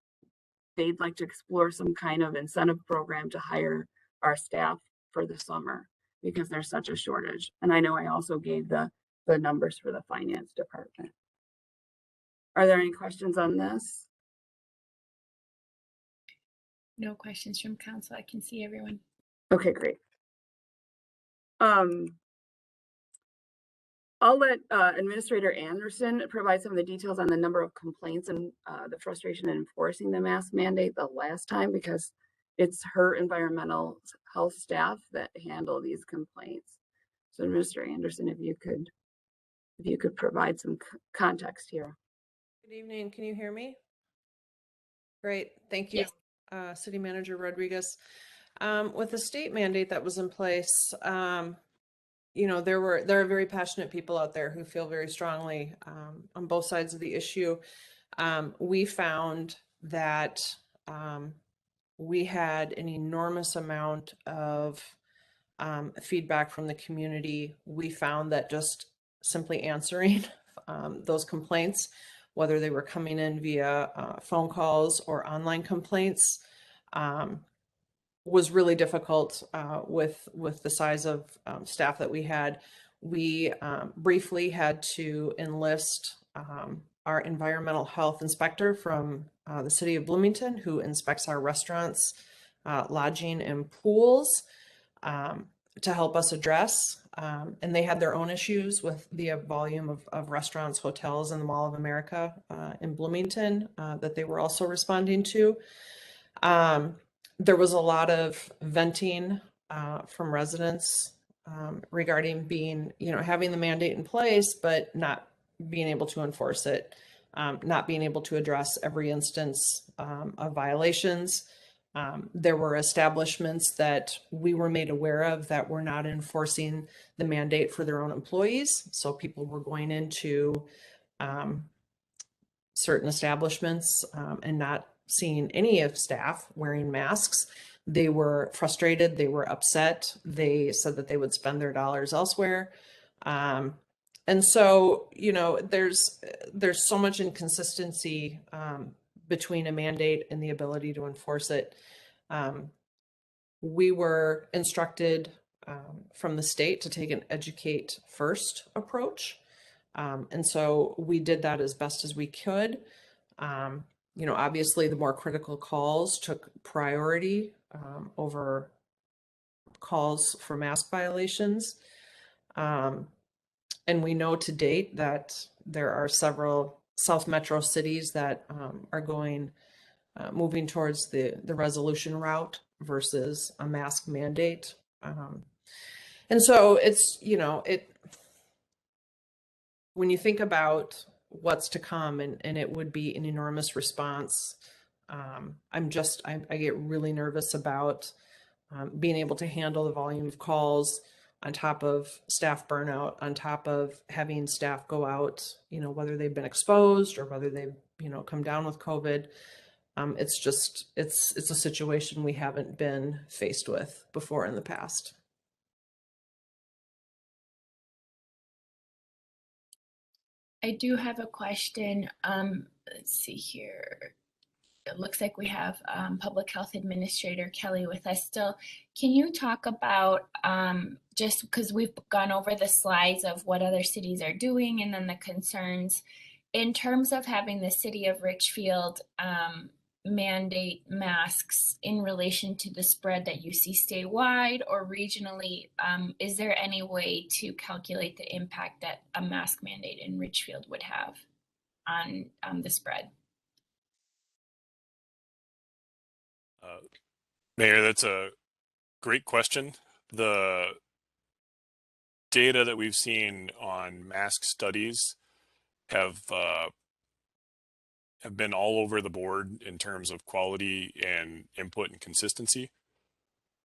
they'd like to explore some kind of incentive program to hire our staff for the summer because there's such a shortage. And I know I also gave the numbers for the finance department. Are there any questions on this? No questions from council. I can see everyone. Okay, great. I'll let Administrator Anderson provide some of the details on the number of complaints and the frustration in enforcing the mask mandate the last time, because it's her environmental health staff that handle these complaints. So Administrator Anderson, if you could provide some context here. Good evening. Can you hear me? Great. Thank you. Yes. City Manager Rodriguez. With the state mandate that was in place, there are very passionate people out there who feel very strongly on both sides of the issue. We found that we had an enormous amount of feedback from the community. We found that just simply answering those complaints, whether they were coming in via phone calls or online complaints, was really difficult with the size of staff that we had. We briefly had to enlist our environmental health inspector from the city of Bloomington, who inspects our restaurants, lodging, and pools, to help us address. And they had their own issues with the volume of restaurants, hotels in the Mall of America in Bloomington that they were also responding to. There was a lot of venting from residents regarding having the mandate in place, but not being able to enforce it, not being able to address every instance of violations. There were establishments that we were made aware of that were not enforcing the mandate for their own employees. So people were going into certain establishments and not seeing any of staff wearing masks. They were frustrated. They were upset. They said that they would spend their dollars elsewhere. And so, there's so much inconsistency between a mandate and the ability to enforce it. We were instructed from the state to take an educate first approach. And so we did that as best as we could. Obviously the more critical calls took priority over calls for mask violations. And we know to date that there are several South Metro cities that are moving towards the resolution route versus a mask mandate. And so it's, when you think about what's to come, and it would be an enormous response, I get really nervous about being able to handle the volume of calls on top of staff burnout, on top of having staff go out, whether they've been exposed or whether they've, come down with COVID. It's a situation we haven't been faced with before in the past. I do have a question. Let's see here. It looks like we have Public Health Administrator Kelly with us still. Can you talk about, just because we've gone over the slides of what other cities are doing and then the concerns, in terms of having the city of Richfield mandate masks in relation to the spread that you see statewide or regionally, is there any way to calculate the impact that a mask mandate in Richfield would have on the spread? Mayor, that's a great question. The data that we've seen on mask studies have been all over the board in terms of quality and input and consistency.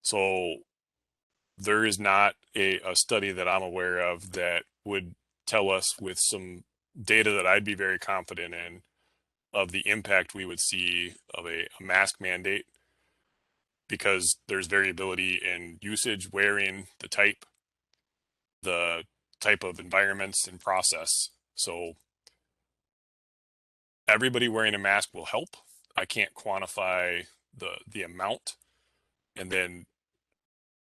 So there is not a study that I'm aware of that would tell us with some data that I'd be very confident in of the impact we would see of a mask mandate, because there's variability in usage, wearing, the type of environments and process. So everybody wearing a mask will help. I can't quantify the amount, and then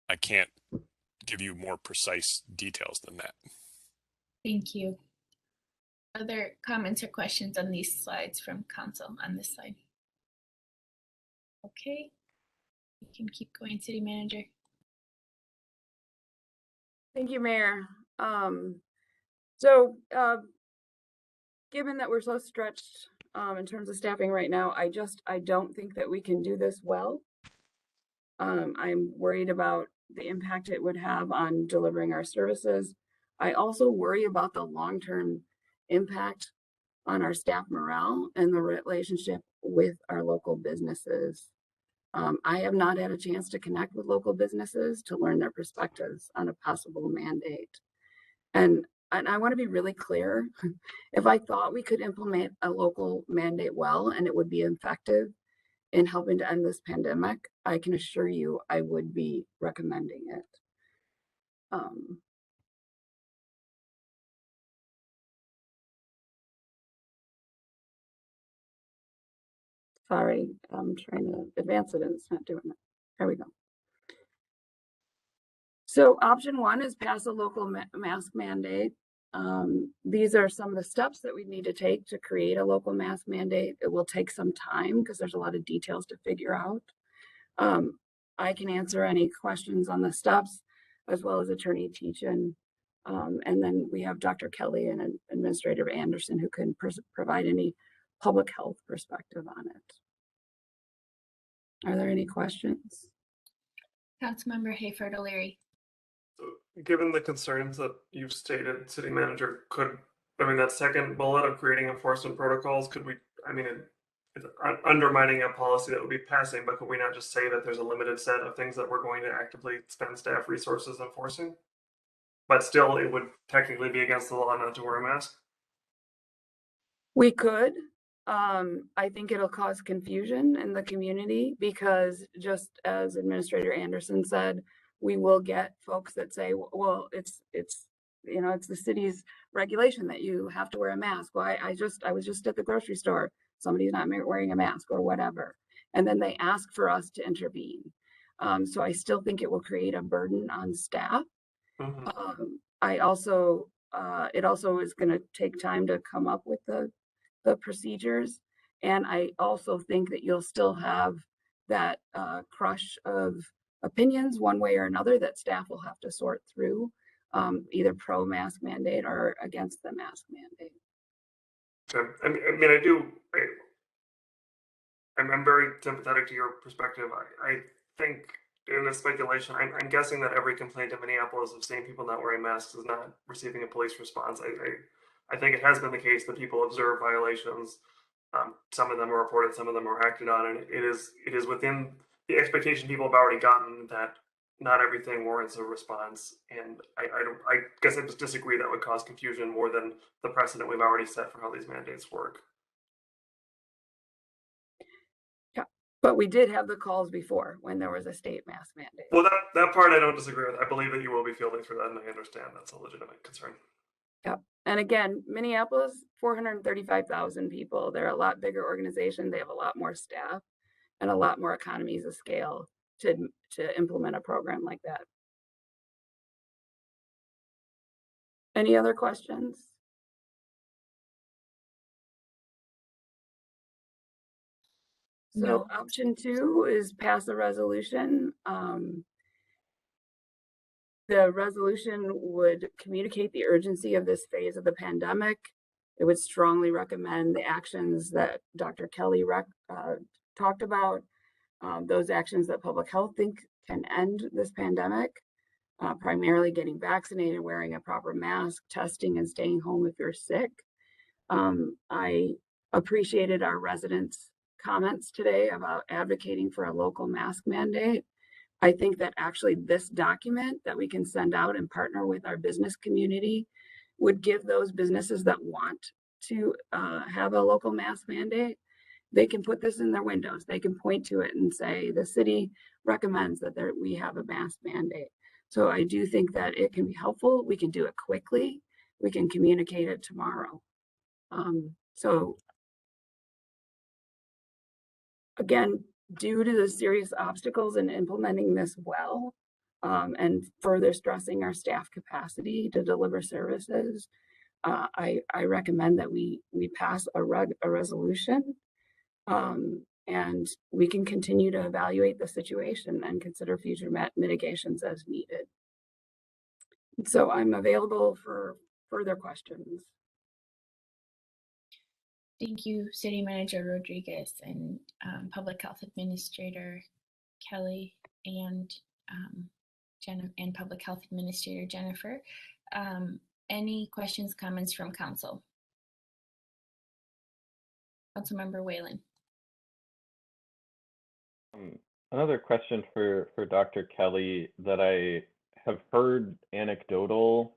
I can't give you more precise details than that. Thank you. Other comments or questions on these slides from council on this slide? Okay, you can keep going, City Manager. Thank you, Mayor. Given that we're so stretched in terms of staffing right now, I don't think that we can do this well. I'm worried about the impact it would have on delivering our services. I also worry about the long-term impact on our staff morale and the relationship with our local businesses. I have not had a chance to connect with local businesses to learn their perspectives on a possible mandate. And I want to be really clear. If I thought we could implement a local mandate well and it would be effective in helping to end this pandemic, I can assure you I would be recommending it. Sorry, I'm trying to advance it and it's not doing it. There we go. So option one is pass a local mask mandate. These are some of the steps that we need to take to create a local mask mandate. It will take some time because there's a lot of details to figure out. I can answer any questions on the steps as well as Attorney Teachin. And then we have Dr. Kelly and Administrator Anderson who can provide any public health perspective on it. Are there any questions? Councilmember Hayford O'Leary. So given the concerns that you've stated, City Manager, that second bullet of creating enforcement protocols, it's undermining a policy that would be passing, but could we not just say that there's a limited set of things that we're going to actively spend staff resources enforcing? But still, it would technically be against the law not to wear a mask? We could. I think it'll cause confusion in the community because just as Administrator Anderson said, we will get folks that say, well, it's the city's regulation that you have to wear a mask. Well, I was just at the grocery store. Somebody's not wearing a mask or whatever. And then they ask for us to intervene. So I still think it will create a burden on staff. Mm-hmm. It also is going to take time to come up with the procedures. And I also think that you'll still have that crush of opinions one way or another that staff will have to sort through, either pro mask mandate or against the mask mandate. Okay. I'm very sympathetic to your perspective. I think, in a speculation, I'm guessing that every complaint in Minneapolis of seeing people not wearing masks is not receiving a police response. I think it has been the case that people observe violations. Some of them are reported, some of them are acted on, and it is within the expectation people have already gotten that not everything warrants a response. And I guess I just disagree that would cause confusion more than the precedent we've already set for how these mandates work. Yeah, but we did have the calls before when there was a state mask mandate. Well, that part I don't disagree with. I believe that you will be fielding through that, and I understand that's a legitimate concern. Yep. And again, Minneapolis, 435,000 people. They're a lot bigger organization. They have a lot more staff and a lot more economies of scale to implement a program like that. Any other questions? So No. option 2 is pass a resolution. The resolution would communicate the urgency of this phase of the pandemic. It would strongly recommend the actions that Dr. Kelly talked about, those actions that public health think can end this pandemic, primarily getting vaccinated, wearing a proper mask, testing, and staying home if you're sick. I appreciated our residents' comments today about advocating for a local mask mandate. I think that actually this document that we can send out and partner with our business community would give those businesses that want to have a local mask mandate, they can put this in their windows. They can point to it and say, the city recommends that we have a mask mandate. So I do think that it can be helpful. We can do it quickly. We can communicate it tomorrow. So again, due to the serious obstacles in implementing this well, and further stressing our staff capacity to deliver services, I recommend that we pass a resolution, and we can continue to evaluate the situation and consider future mitigations as needed. So I'm available for further questions. Thank you, City Manager Rodriguez and Public Health Administrator Kelly and Public Health Administrator Jennifer. Any questions, comments from Council? Councilmember Whalen. Another question for Dr. Kelly that I have heard anecdotal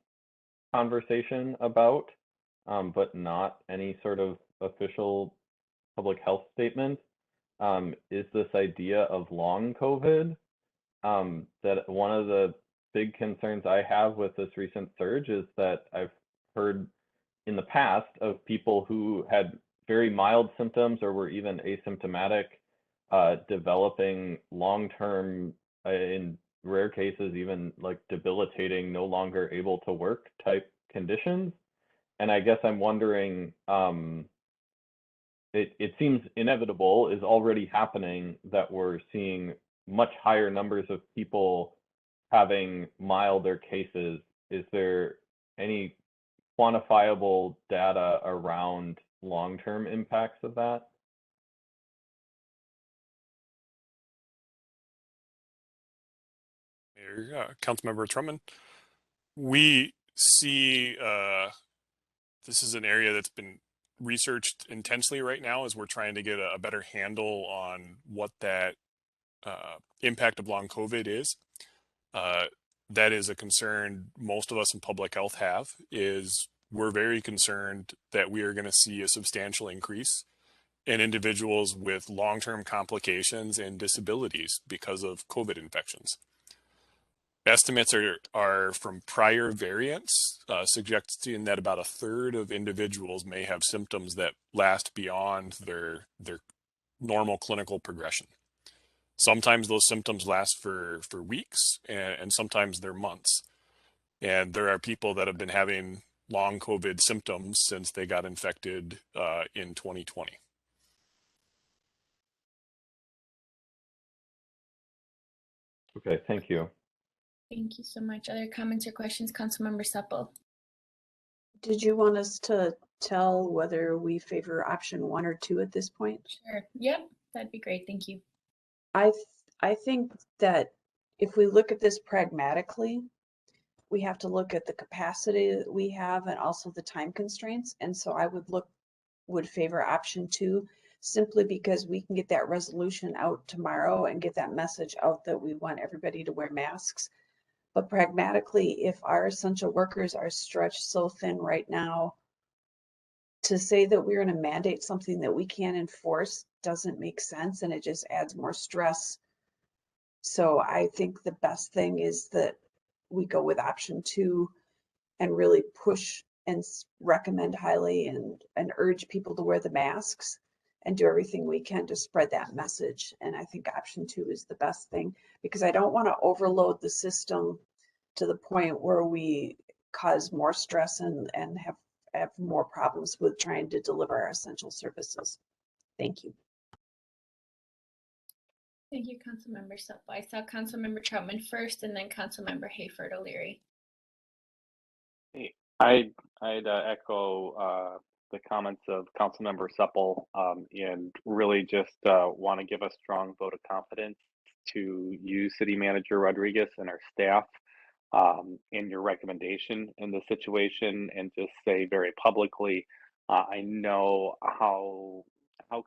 conversation about, but not any sort of official public health statement, is this idea of long COVID. That one of the big concerns I have with this recent surge is that I've heard in the past of people who had very mild symptoms or were even asymptomatic, developing long-term, in rare cases, even like debilitating, no longer able to work type conditions. And I guess I'm wondering, it seems inevitable, is already happening, that we're seeing much higher numbers of people having milder cases. Is there any quantifiable data around long-term impacts of that? Councilmember Trumman, we see this is an area that's been researched intensely right now as we're trying to get a better handle on what that impact of long COVID is. That is a concern most of us in public health have, is we're very concerned that we are going to see a substantial increase in individuals with long-term complications and disabilities because of COVID infections. Estimates are from prior variants, suggesting that about a third of individuals may have symptoms that last beyond their normal clinical progression. Sometimes those symptoms last for weeks, and sometimes they're months. And there are people that have been having long COVID symptoms since they got infected in 2020. Okay, thank you. Thank you so much. Other comments or questions? Councilmember Supple. Did you want us to tell whether we favor option 1 or 2 at this point? Sure. Yep, that'd be great. Thank you. I I think that if we look at this pragmatically, we have to look at the capacity that we have and also the time constraints. And so I would favor option 2, simply because we can get that resolution out tomorrow and get that message out that we want everybody to wear masks. But pragmatically, if our essential workers are stretched so thin right now, to say that we're going to mandate something that we can't enforce doesn't make sense, and it just adds more stress. So I think the best thing is that we go with option 2 and really push and recommend highly and urge people to wear the masks and do everything we can to spread that message. And I think option 2 is the best thing, because I don't want to overload the system to the point where we cause more stress and have more problems with trying to deliver our essential services. Thank you. Thank you, Councilmember Supple. I saw Councilmember Troutman first and then Councilmember Hayford O'Leary. I'd echo the comments of Councilmember Supple and really just want to give a strong vote of confidence to you, City Manager Rodriguez, and our staff in your recommendation in the situation, and just say very publicly, I know how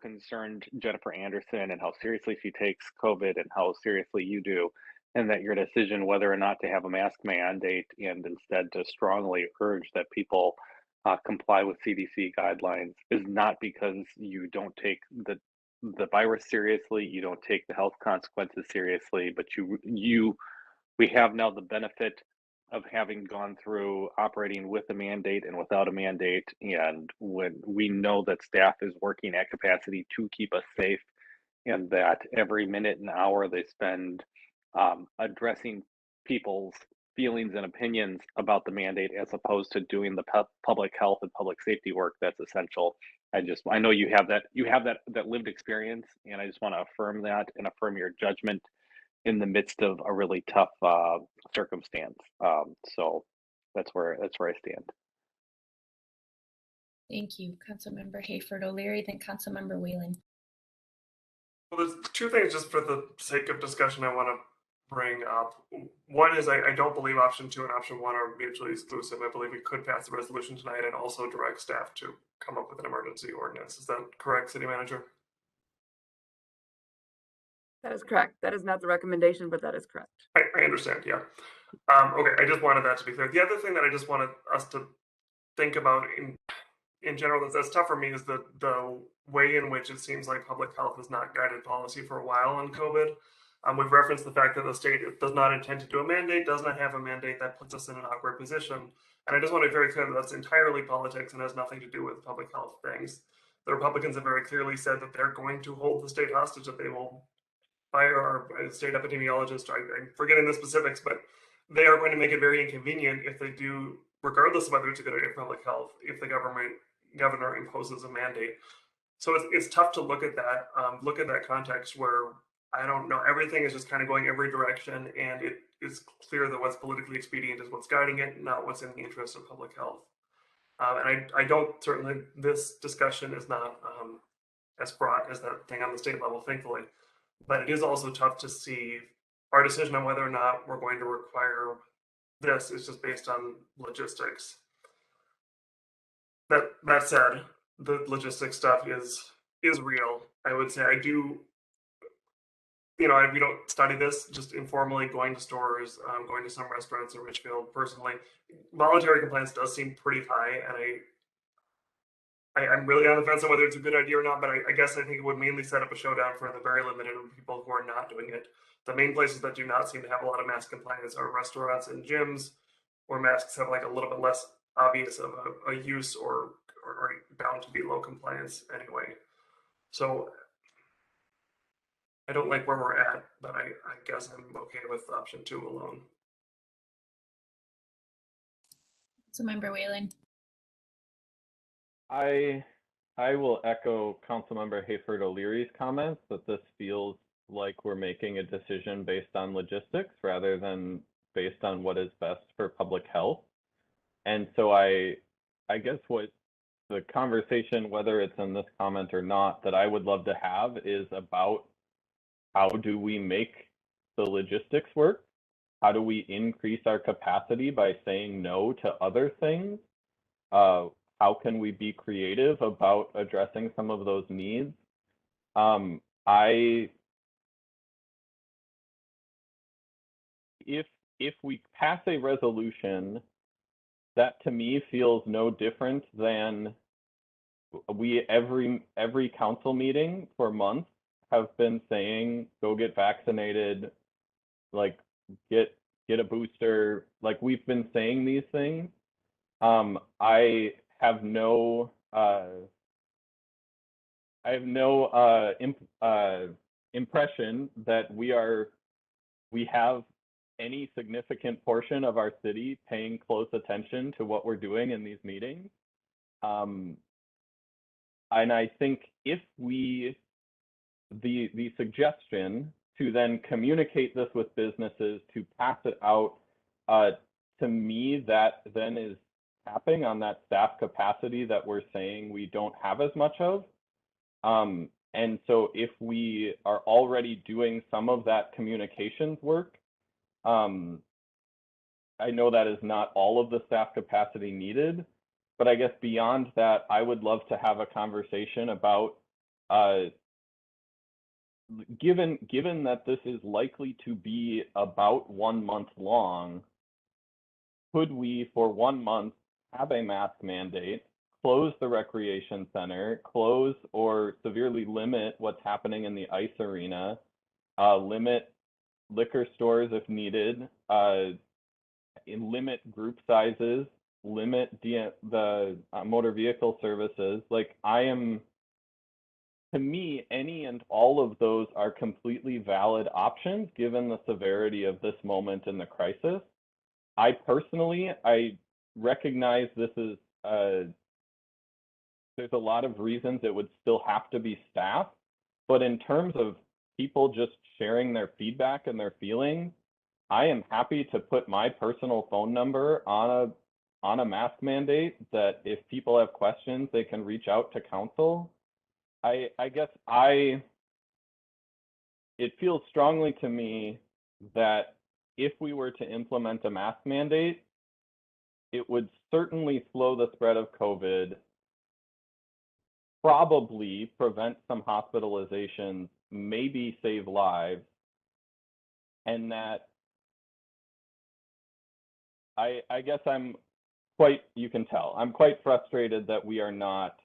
concerned Jennifer Anderson and how seriously she takes COVID and how seriously you do, and that your decision whether or not to have a mask mandate and instead to strongly urge that people comply with CDC guidelines is not because you don't take the virus seriously, you don't take the health consequences seriously, but we have now the benefit of having gone through operating with a mandate and without a mandate. And when we know that staff is working at capacity to keep us safe, and that every minute and hour they spend addressing people's feelings and opinions about the mandate as opposed to doing the public health and public safety work that's essential. I know you have that lived experience, and I just want to affirm that and affirm your judgment in the midst of a really tough circumstance. So that's where I stand. Thank you, Councilmember Hayford O'Leary, then Councilmember Whalen. Well, there's two things just for the sake of discussion I want to bring up. One is I don't believe option 2 and option 1 are mutually exclusive. I believe we could pass the resolution tonight and also direct staff to come up with an emergency ordinance. Is that correct, City Manager? That is correct. That is not the recommendation, but that is correct. I understand, yeah. Okay, I just wanted that to be clear. The other thing that I just wanted us to think about in general that's tough for me is the way in which it seems like public health has not guided policy for a while on COVID. We've referenced the fact that the state does not intend to do a mandate, does not have a mandate. That puts us in an awkward position. And I just want to be very clear that that's entirely politics and has nothing to do with public health things. The Republicans have very clearly said that they're going to hold the state hostage, that they will fire our state epidemiologist. I'm forgetting the specifics, but they are going to make it very inconvenient if they do, regardless of whether it's a good idea for public health, if the governor imposes a mandate. So it's tough to look at that context where, I don't know, everything is just kind of going every direction, and it is clear that what's politically expedient is what's guiding it, not what's in the interest of public health. And I don't, certainly this discussion is not as broad as that thing on the state level, thankfully. But it is also tough to see our decision on whether or not we're going to require this is just based on logistics. That said, the logistics stuff is real. I would say I do, we don't study this, just informally going to stores, going to some restaurants in Richfield personally. Voluntary compliance does seem pretty high, and I'm really on the fence on whether it's a good idea or not, but I guess I think it would mainly set up a showdown for the very limited people who are not doing it. The main places that do not seem to have a lot of mask compliance are restaurants and gyms, where masks have like a little bit less obvious of a use or bound to be low compliance anyway. So I don't like where we're at, but I guess I'm okay with option 2 alone. So, Member Whalen. I will echo Councilmember Hayford O'Leary's comments that this feels like we're making a decision based on logistics rather than based on what is best for public health. And so I guess what the conversation, whether it's in this comment or not, that I would love to have is about how do we make the logistics work? How do we increase our capacity by saying no to other things? How can we be creative about addressing some of those needs? If we pass a resolution, that to me feels no different than every council meeting for months have been saying, go get vaccinated, like get a booster. Like we've been saying these things. I have no impression that we have any significant portion of our city paying close attention to what we're doing in these meetings. And I think if the suggestion to then communicate this with businesses, to pass it out, to me, that then is tapping on that staff capacity that we're saying we don't have as much of. And so if we are already doing some of that communications work, I know that is not all of the staff capacity needed, but I guess beyond that, I would love to have a conversation about, given that this is likely to be about 1 month long, could we for 1 month have a mask mandate, close the recreation center, close or severely limit what's happening in the ice arena, limit liquor stores if needed, limit group sizes, limit the motor vehicle services. Like to me, any and all of those are completely valid options given the severity of this moment in the crisis. I personally, I recognize this is, there's a lot of reasons it would still have to be staff, but in terms of people just sharing their feedback and their feelings, I am happy to put my personal phone number on a mask mandate, that if people have questions, they can reach out to council. I guess it feels strongly to me that if we were to implement a mask mandate, it would certainly slow the spread of COVID, probably prevent some hospitalizations, maybe save lives, and that I guess you can tell, I'm quite frustrated that we are not,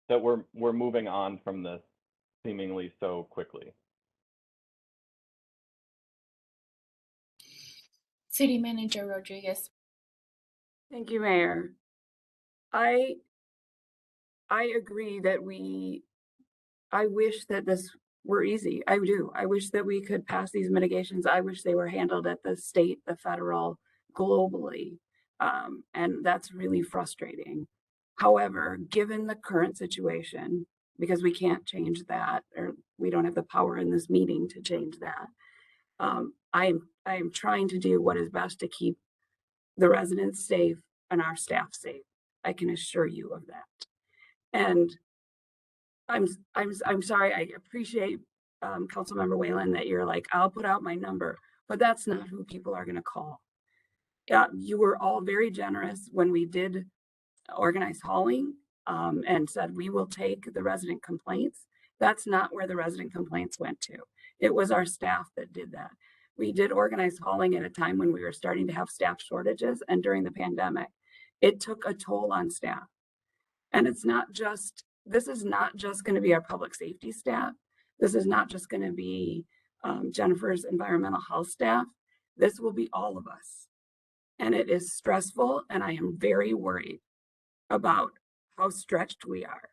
that we're moving on from this seemingly so quickly. City Manager Rodriguez. Thank you, Mayor. I agree that I wish that this were easy. I do. I wish that we could pass these mitigations. I wish they were handled at the state, the federal, globally. And that's really frustrating. However, given the current situation, because we can't change that, or we don't have the power in this meeting to change that, I'm trying to do what is best to keep the residents safe and our staff safe. I can assure you of that. And I'm sorry. I appreciate Councilmember Whalen that you're like, I'll put out my number, but that's not who people are going to call. You were all very generous when we did organized hauling and said we will take the resident complaints. That's not where the resident complaints went to. It was our staff that did that. We did organized hauling at a time when we were starting to have staff shortages, and during the pandemic, it took a toll on staff. And this is not just going to be our public safety staff. This is not just going to be Jennifer's environmental health staff. This will be all of us. And it is stressful, and I am very worried about how stretched we are.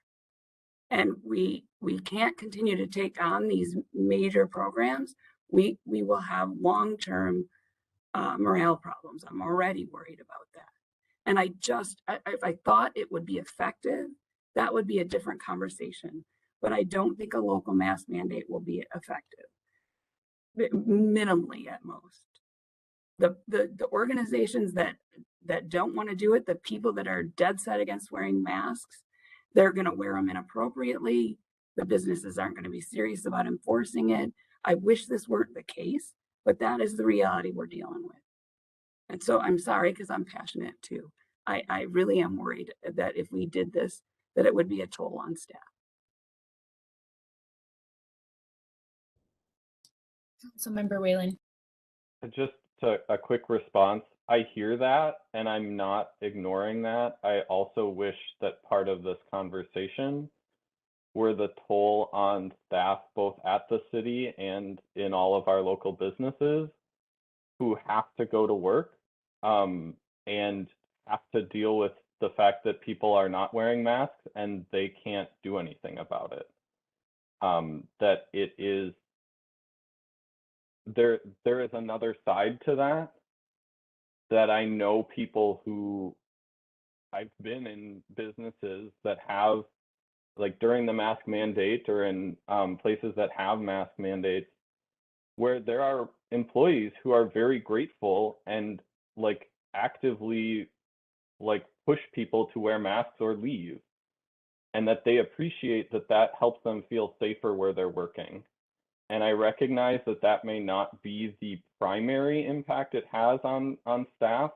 And we can't continue to take on these major programs. We will have long-term morale problems. I'm already worried about that. And if I thought it would be effective, that would be a different conversation. But I don't think a local mask mandate will be effective, minimally at most. The organizations that don't want to do it, the people that are dead set against wearing masks, they're going to wear them inappropriately. the businesses aren't going to be serious about enforcing it. I wish this weren't the case, but that is the reality we're dealing with. And so I'm sorry, because I'm passionate too. I really am worried that if we did this, that it would be a toll on staff. Councilmember Whalen. Just a quick response. I hear that, and I'm not ignoring that. I also wish that part of this conversation were the toll on staff, both at the city and in all of our local businesses, who have to go to work and have to deal with the fact that people are not wearing masks and they can't do anything about it. That it is, there is another side to that I know people who, I've been in businesses that have, like during the mask mandate or in places that have mask mandates, where there are employees who are very grateful and like actively like push people to wear masks or leave, and that they appreciate that that helps them feel safer where they're working. And I recognize that that may not be the primary impact it has on staff,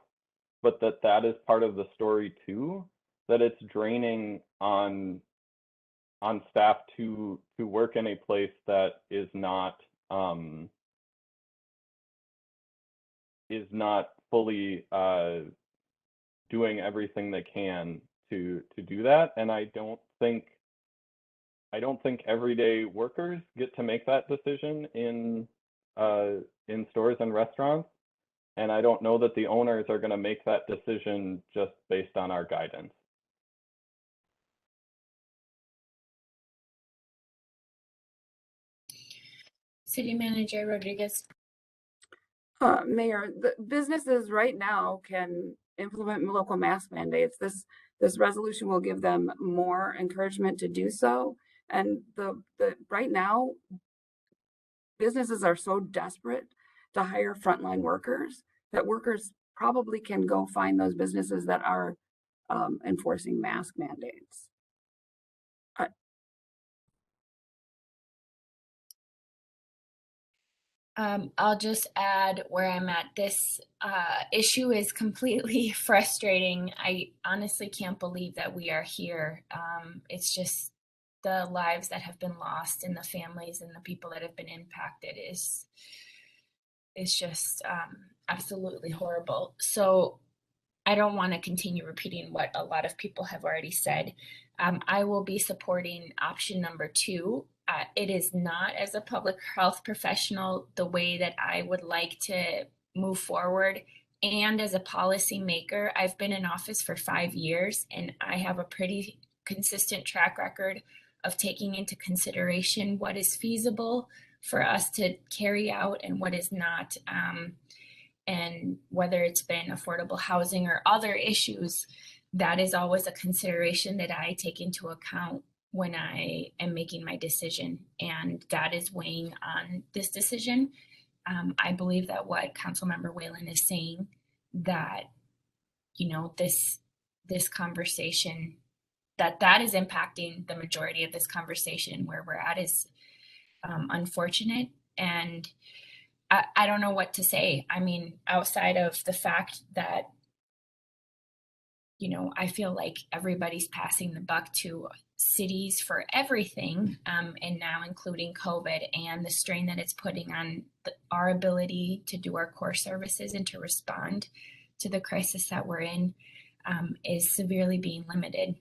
but that is part of the story too, that it's draining on staff to work in a place that is not fully doing everything they can to do that. And I don't think everyday workers get to make that decision in stores and restaurants. And I don't know that the owners are going to make that decision just based on our guidance. City Manager Rodriguez. Mayor, the businesses right now can implement local mask mandates. This resolution will give them more encouragement to do so. And the right now, businesses are so desperate to hire frontline workers that workers probably can go find those businesses that are enforcing mask mandates. I'll just add where I'm at. This issue is completely frustrating. I honestly can't believe that we are here. It's just the lives that have been lost and the families and the people that have been impacted is just absolutely horrible. So I don't want to continue repeating what a lot of people have already said. I will be supporting option number 2. It is not, as a public health professional, the way that I would like to move forward. And as a policymaker, I've been in office for 5 years, and I have a pretty consistent track record of taking into consideration what is feasible for us to carry out and what is not. And whether it's been affordable housing or other issues, that is always a consideration that I take into account when I am making my decision. And that is weighing on this decision. I believe that what Councilmember Whalen is saying, that, you know, this conversation, that is impacting the majority of this conversation. Where we're at is unfortunate. And I don't know what to say. I mean, outside of the fact that, you know, I feel like everybody's passing the buck to cities for everything, and now including COVID and the strain that it's putting on our ability to do our core services and to respond to the crisis that we're in, is severely being limited.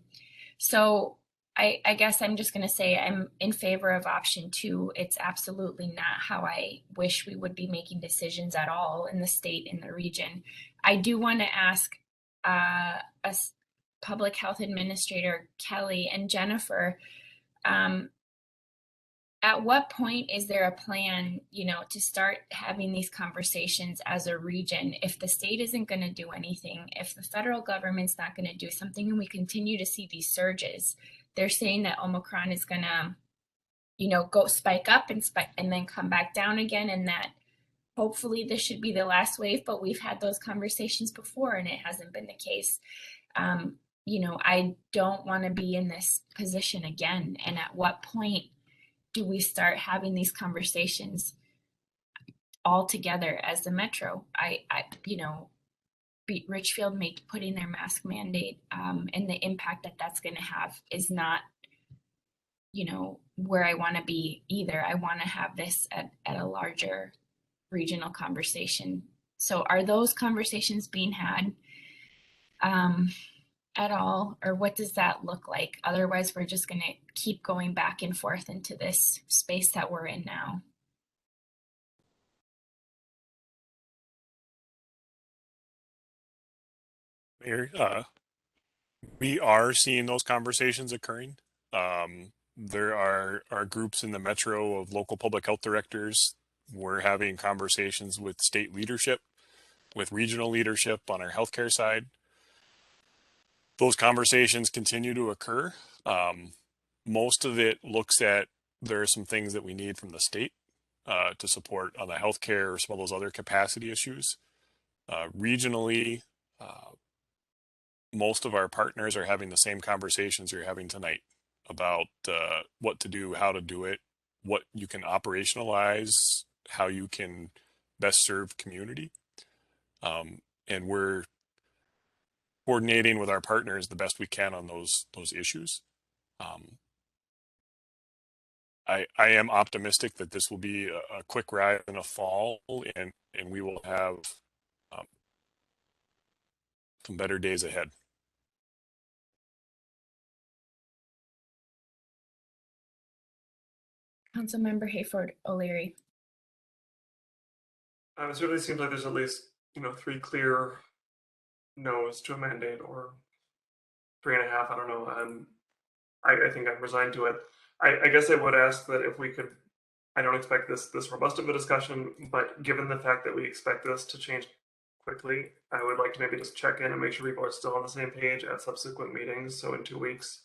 So I guess I'm just going to say I'm in favor of option 2. It's absolutely not how I wish we would be making decisions at all in the state, in the region. I do want to ask us, Public Health Administrator Kelly and Jennifer, at what point is there a plan, you know, to start having these conversations as a region? If the state isn't going to do anything, if the federal government's not going to do something, and we continue to see these surges, they're saying that Omicron is going to, you know, go spike up and then come back down again, and that hopefully this should be the last wave, but we've had those conversations before and it hasn't been the case. I don't want to be in this position again. And at what point do we start having these conversations all together as the metro? Richfield putting their mask mandate and the impact that that's going to have is not, where I want to be either. I want to have this at a larger regional conversation. So are those conversations being had at all, or what does that look like? Otherwise, we're just going to keep going back and forth into this space that we're in now. Mayor, we are seeing those conversations occurring. There are groups in the metro of local public health directors. We're having conversations with state leadership, with regional leadership on our healthcare side. Those conversations continue to occur. Most of it looks at there are some things that we need from the state to support on the healthcare or some of those other capacity issues. Regionally, most of our partners are having the same conversations you're having tonight about what to do, how to do it, what you can operationalize, how you can best serve community. And we're coordinating with our partners the best we can on those issues. I am optimistic that this will be a quick ride in the fall, and we will have some better days ahead. Councilmember Hayford O'Leary. It certainly seems like there's at least 3 clear no's to a mandate, or 3.5. I don't know. I think I'm resigned to it. I guess I would ask that if we could. I don't expect this robust of a discussion, but given the fact that we expect this to change quickly, I would like to maybe just check in and make sure people are still on the same page at subsequent meetings. So in 2 weeks,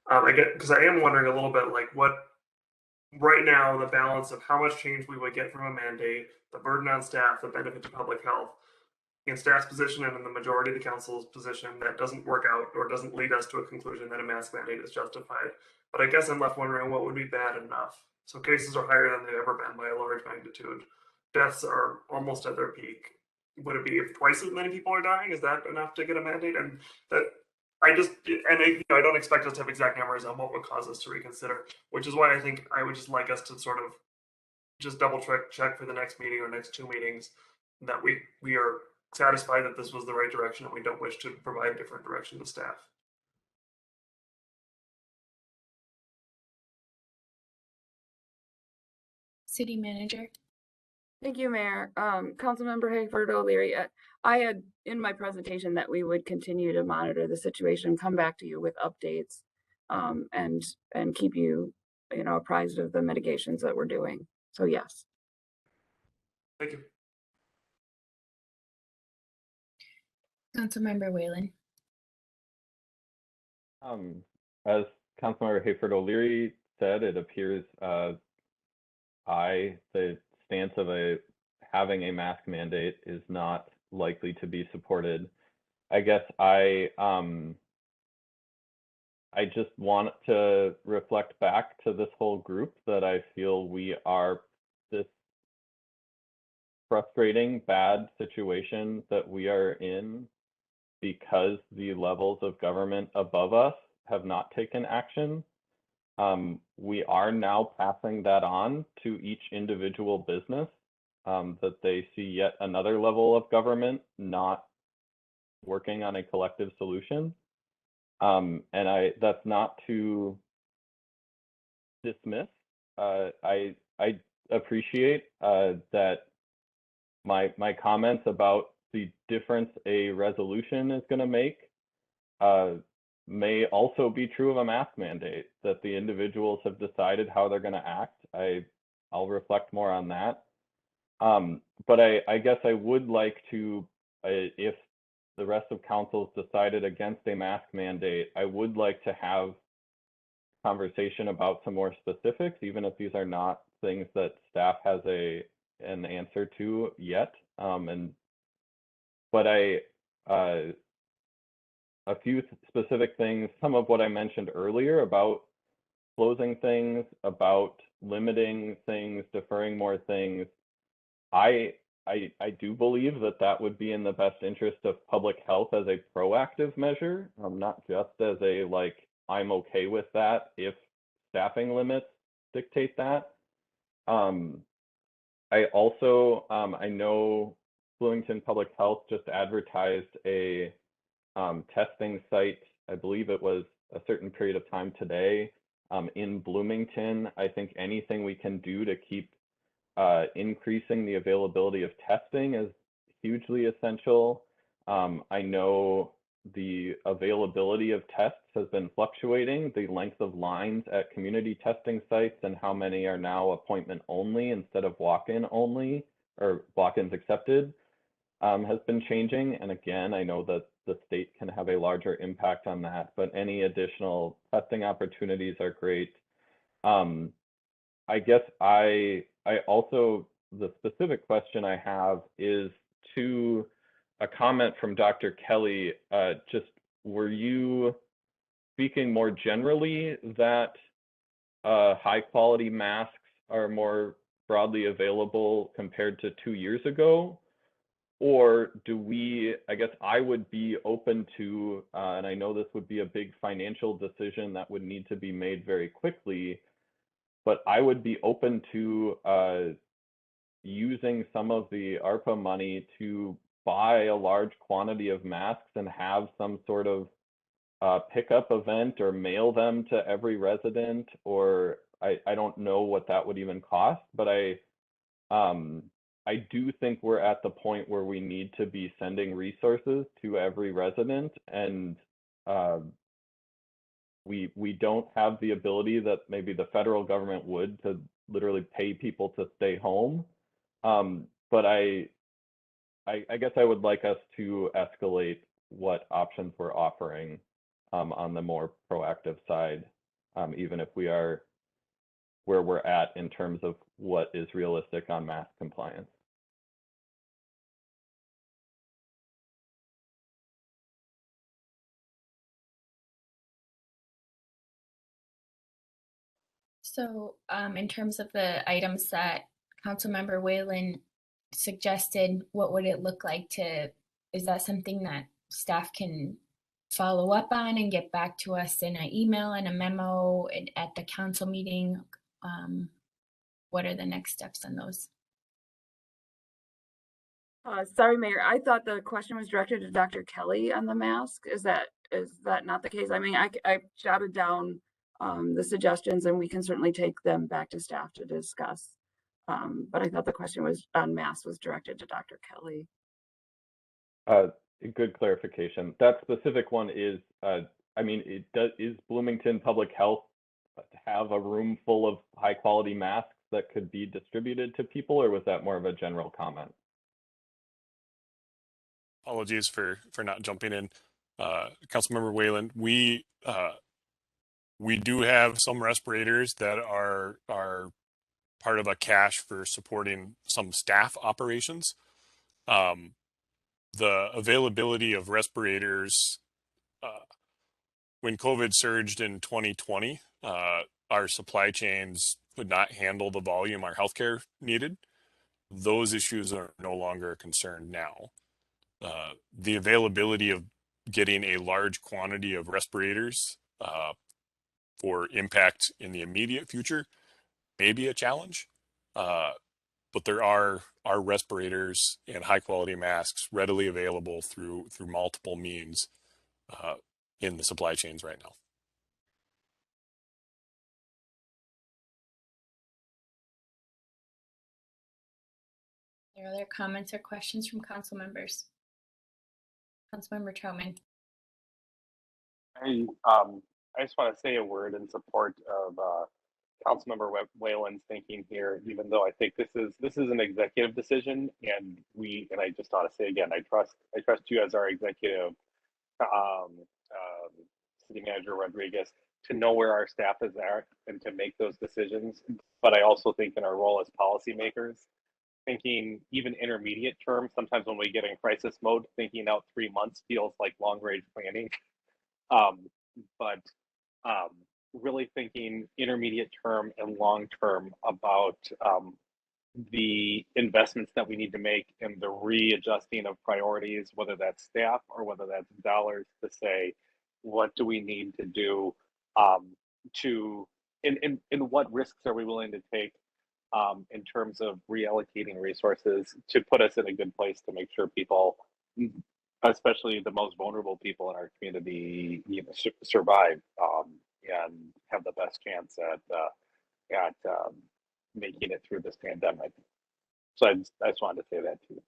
because I am wondering a little bit like what right now the balance of how much change we would get from a mandate, the burden on staff, the benefit to public health, in staff's position and in the majority of the council's position, that doesn't work out or doesn't lead us to a conclusion that a mask mandate is justified. But I guess I'm left wondering what would be bad enough. So cases are higher than they've ever been by a large magnitude. Deaths are almost at their peak. Would it be if twice as many people are dying? Is that enough to get a mandate? And that I don't expect us to have exact numbers on what would cause us to reconsider, which is why I think I would just like us to sort of just double check for the next meeting or next 2 meetings that we are satisfied that this was the right direction and we don't wish to provide different direction to staff. City Manager. Thank you, Mayor. Councilmember Hayford O'Leary, I had in my presentation that we would continue to monitor the situation, come back to you with updates, and keep you, apprised of the mitigations that we're doing. So yes. Thank you. Councilmember Whalen. As Councilmember Hayford O'Leary said, it appears the stance of having a mask mandate is not likely to be supported. I guess I just want to reflect back to this whole group that I feel we are this frustrating, bad situation that we are in because the levels of government above us have not taken action. We are now passing that on to each individual business, that they see yet another level of government not working on a collective solution. And that's not to dismiss. I appreciate that my comments about the difference a resolution is going to make may also be true of a mask mandate, that the individuals have decided how they're going to act. I'll reflect more on that. But I guess I would like to, if the rest of council's decided against a mask mandate, I would like to have conversation about some more specifics, even if these are not things that staff has an answer to yet. But a few specific things, some of what I mentioned earlier about closing things, about limiting things, deferring more things. I do believe that that would be in the best interest of public health as a proactive measure, not just as a like, I'm okay with that if staffing limits dictate that. I also, I know Bloomington Public Health just advertised a testing site. I believe it was a certain period of time today in Bloomington. I think anything we can do to keep increasing the availability of testing is hugely essential. I know the availability of tests has been fluctuating. The length of lines at community testing sites and how many are now appointment only instead of walk-in only, or walk-ins accepted, has been changing. And again, I know that the state can have a larger impact on that, but any additional testing opportunities are great. I guess I also, the specific question I have is to a comment from Dr. Kelly. Just, were you speaking more generally that high quality masks are more broadly available compared to 2 years ago? Or do we, I guess I would be open to, and I know this would be a big financial decision that would need to be made very quickly, but I would be open to using some of the ARPA money to buy a large quantity of masks and have some sort of pickup event or mail them to every resident, or I don't know what that would even cost, but I do think we're at the point where we need to be sending resources to every resident, and we don't have the ability that maybe the federal government would to literally pay people to stay home. But I guess I would like us to escalate what options we're offering on the more proactive side, even if we are where we're at in terms of what is realistic on mask compliance. So in terms of the items that Councilmember Whalen suggested, what would it look like to, is that something that staff can follow up on and get back to us in an email and a memo at the council meeting? What are the next steps on those? Sorry, Mayor. I thought the question was directed to Dr. Kelly on the mask. Is that not the case? I mean, I jotted down the suggestions, and we can certainly take them back to staff to discuss. But I thought the question was on masks was directed to Dr. Kelly. Good clarification. That specific one is, I mean, is Bloomington Public Health have a room full of high quality masks that could be distributed to people, or was that more of a general comment? Apologies for not jumping in. Councilmember Whalen, we do have some respirators that are part of a cache for supporting some staff operations. The availability of respirators, when COVID surged in 2020, our supply chains could not handle the volume our healthcare needed. Those issues are no longer a concern now. The availability of getting a large quantity of respirators for impact in the immediate future may be a challenge, but there are respirators and high quality masks readily available through multiple means in the supply chains right now. Are there other comments or questions from council members? Councilmember Troutman. I just want to say a word in support of Councilmember Whalen's thinking here, even though I think this is an executive decision, and I just ought to say again, I trust you as our executive, City Manager Rodriguez, to know where our staff is at and to make those decisions. But I also think in our role as policymakers, thinking even intermediate term, sometimes when we get in crisis mode, thinking out 3 months feels like long range planning. But really thinking intermediate term and long term about the investments that we need to make and the readjusting of priorities, whether that's staff or whether that's dollars, to say, what do we need to do to, and what risks are we willing to take in terms of reallocating resources to put us in a good place to make sure people, especially the most vulnerable people in our community, survive and have the best chance at making it through this pandemic. So I just wanted to say that too.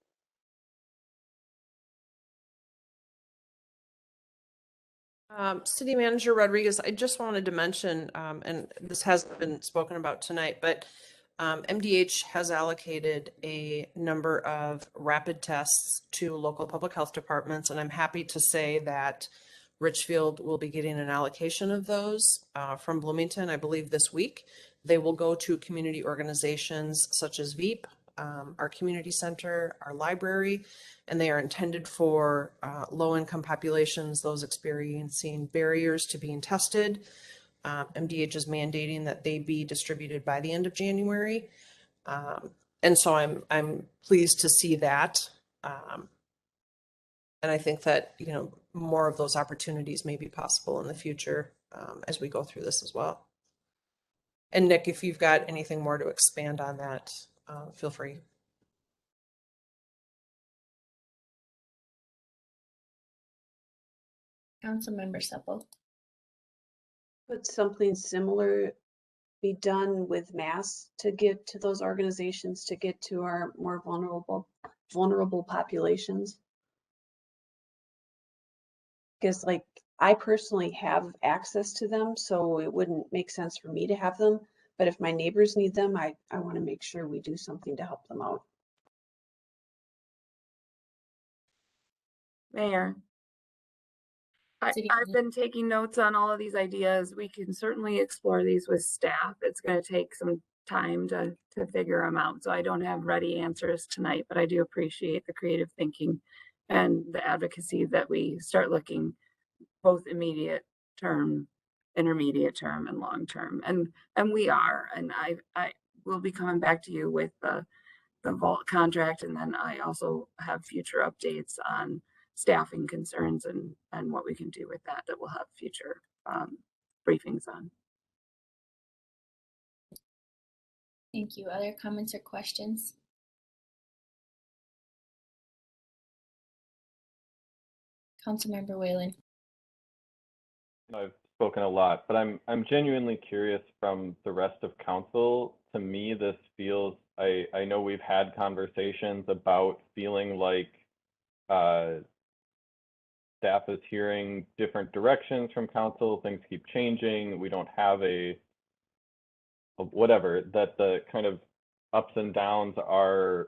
City Manager Rodriguez, I just wanted to mention, and this hasn't been spoken about tonight, but MDH has allocated a number of rapid tests to local public health departments, and I'm happy to say that Richfield will be getting an allocation of those from Bloomington, I believe this week. They will go to community organizations such as VEEP, our community center, our library, and they are intended for low-income populations, those experiencing barriers to being tested. MDH is mandating that they be distributed by the end of January. And so I'm pleased to see that. And I think that, you know, more of those opportunities may be possible in the future as we go through this as well. And Nick, if you've got anything more to expand on that, feel free. Councilmember Supple. Could something similar be done with masks to get to those organizations, to get to our more vulnerable populations? Because like I personally have access to them, so it wouldn't make sense for me to have them. But if my neighbors need them, I want to make sure we do something to help them out. Mayor, I've been taking notes on all of these ideas. We can certainly explore these with staff. It's going to take some time to figure them out. So I don't have ready answers tonight, but I do appreciate the creative thinking and the advocacy that we start looking both immediate term, intermediate term, and long term. And we are, and I will be coming back to you with the vault contract, and then I also have future updates on staffing concerns and what we can do with that we'll have future briefings on. Thank you. Other comments or questions? Councilmember Whalen. I've spoken a lot, but I'm genuinely curious from the rest of council. To me, this feels, I know we've had conversations about feeling like staff is hearing different directions from council, things keep changing, we don't have a whatever, that the kind of ups and downs are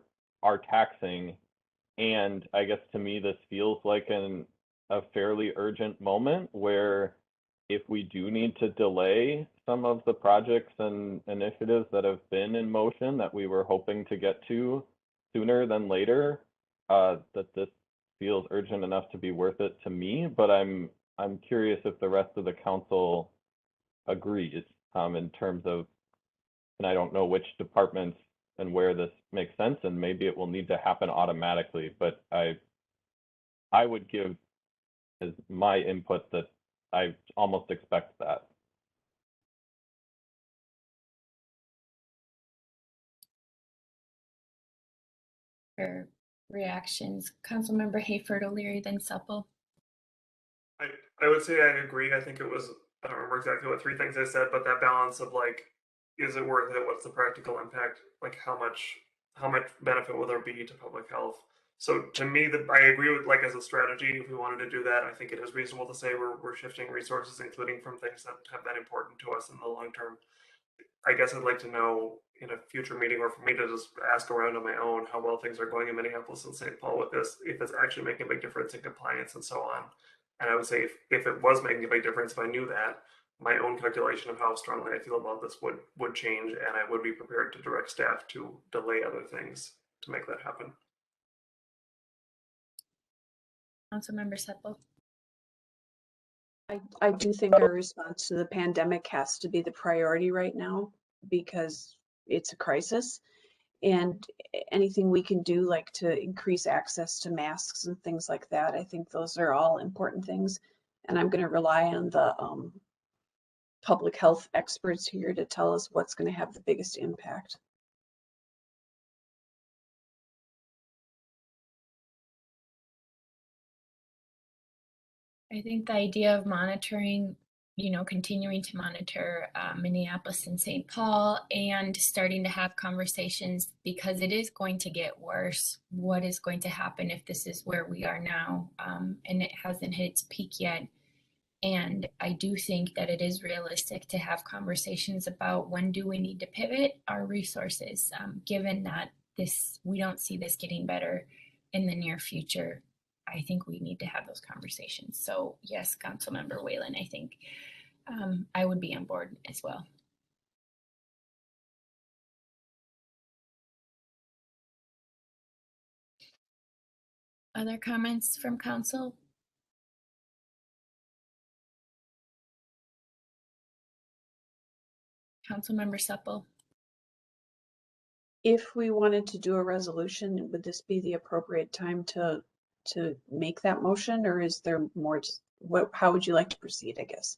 taxing. And I guess to me, this feels like a fairly urgent moment where if we do need to delay some of the projects and initiatives that have been in motion that we were hoping to get to sooner than later, that this feels urgent enough to be worth it to me. But I'm curious if the rest of the council agrees in terms of, and I don't know which departments and where this makes sense, and maybe it will need to happen automatically, but I would give as my input that I almost expect that. For reactions, Councilmember Hayford O'Leary, then Supple. I would say I agree. I think it was, I don't remember exactly what three things I said, but that balance of like, is it worth it? What's the practical impact? Like how much benefit will there be to public health? So to me, I agree with, like, as a strategy, if we wanted to do that, I think it is reasonable to say we're shifting resources, including from things that have been important to us in the long term. I guess I'd like to know in a future meeting, or for me to just ask around on my own, how well things are going in Minneapolis and St. Paul with this, if it's actually making a big difference in compliance and so on. And I would say if it was making a big difference, if I knew that, my own calculation of how strongly I feel about this would change, and I would be prepared to direct staff to delay other things to make that happen. Councilmember Supple. I do think our response to the pandemic has to be the priority right now because it's a crisis. And anything we can do, like to increase access to masks and things like that, I think those are all important things. And I'm going to rely on the public health experts here to tell us what's going to have the biggest impact. I think the idea of monitoring, continuing to monitor Minneapolis and St. Paul and starting to have conversations because it is going to get worse. What is going to happen if this is where we are now and it hasn't hit its peak yet? And I do think that it is realistic to have conversations about when do we need to pivot our resources, given that we don't see this getting better in the near future. I think we need to have those conversations. So yes, Councilmember Whalen, I think I would be on board as well. Other comments from council? Councilmember Supple. If we wanted to do a resolution, would this be the appropriate time to make that motion, or is there more? How would you like to proceed, I guess?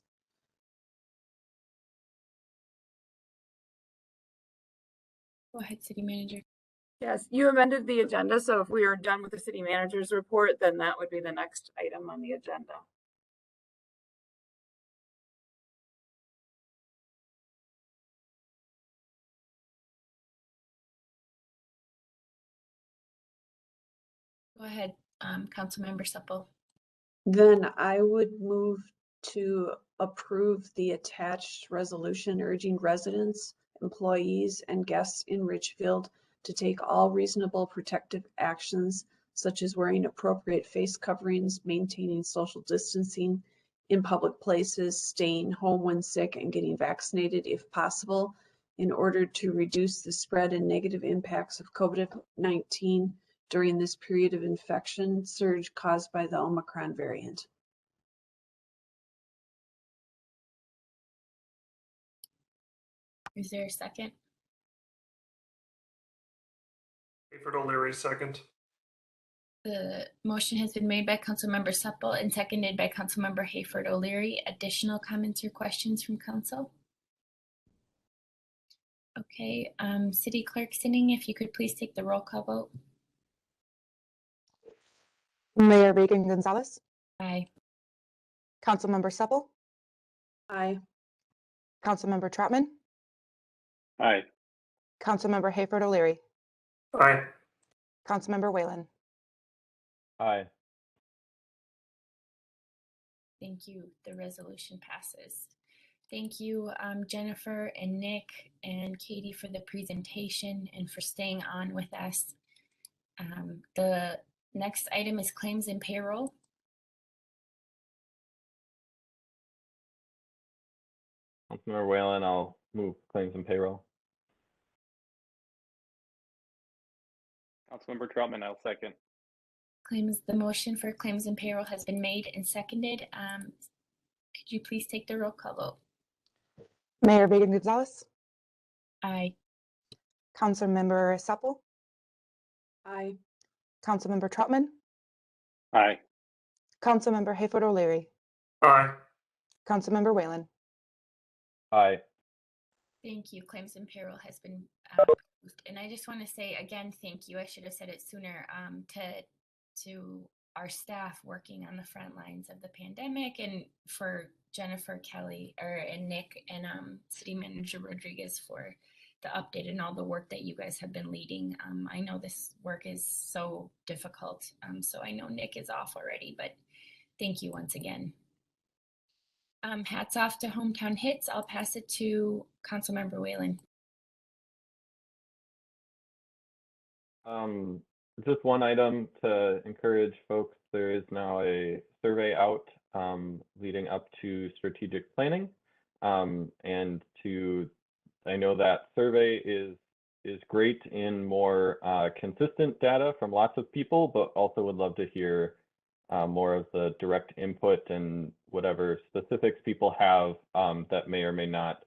Go ahead, City Manager. Yes, you amended the agenda, so if we are done with the city manager's report, then that would be the next item on the agenda. Go ahead, Councilmember Supple. Then I would move to approve the attached resolution urging residents, employees, and guests in Richfield to take all reasonable protective actions, such as wearing appropriate face coverings, maintaining social distancing in public places, staying home when sick, and getting vaccinated if possible, in order to reduce the spread and negative impacts of COVID-19 during this period of infection surge caused by the Omicron variant. Is there a second? Hayford O'Leary, second. The motion has been made by Councilmember Supple and seconded by Councilmember Hayford O'Leary. Additional comments or questions from council? Okay, City Clerk Sinning, if you could please take the roll call vote. Mayor Reagan Gonzalez. Aye. Councilmember Supple. Aye. Councilmember Trotman. Aye. Councilmember Hayford O'Leary. Aye. Councilmember Whalen. Aye. Thank you. The resolution passes. Thank you, Jennifer and Nick and Katie for the presentation and for staying on with us. The next item is claims and payroll. Councilmember Whalen, I'll move claims and payroll. Councilmember Troutman, I'll second. The motion for claims and payroll has been made and seconded. Could you please take the roll call vote? Mayor Reagan Gonzalez. Aye. Councilmember Supple. Aye. Councilmember Trotman. Aye. Councilmember Hayford O'Leary. Aye. Councilmember Whalen. Aye. Thank you. Claims and payroll has been approved. And I just want to say again, thank you. I should have said it sooner to our staff working on the front lines of the pandemic, and for Jennifer, Kelly, and Nick, and City Manager Rodriguez for the update and all the work that you guys have been leading. I know this work is so difficult, so I know Nick is off already, but thank you once again. Hats off to Hometown Hits. I'll pass it to Councilmember Whalen. Just one item to encourage folks. There is now a survey out leading up to strategic planning. And I know that survey is great in more consistent data from lots of people, but also would love to hear more of the direct input and whatever specifics people have that may or may not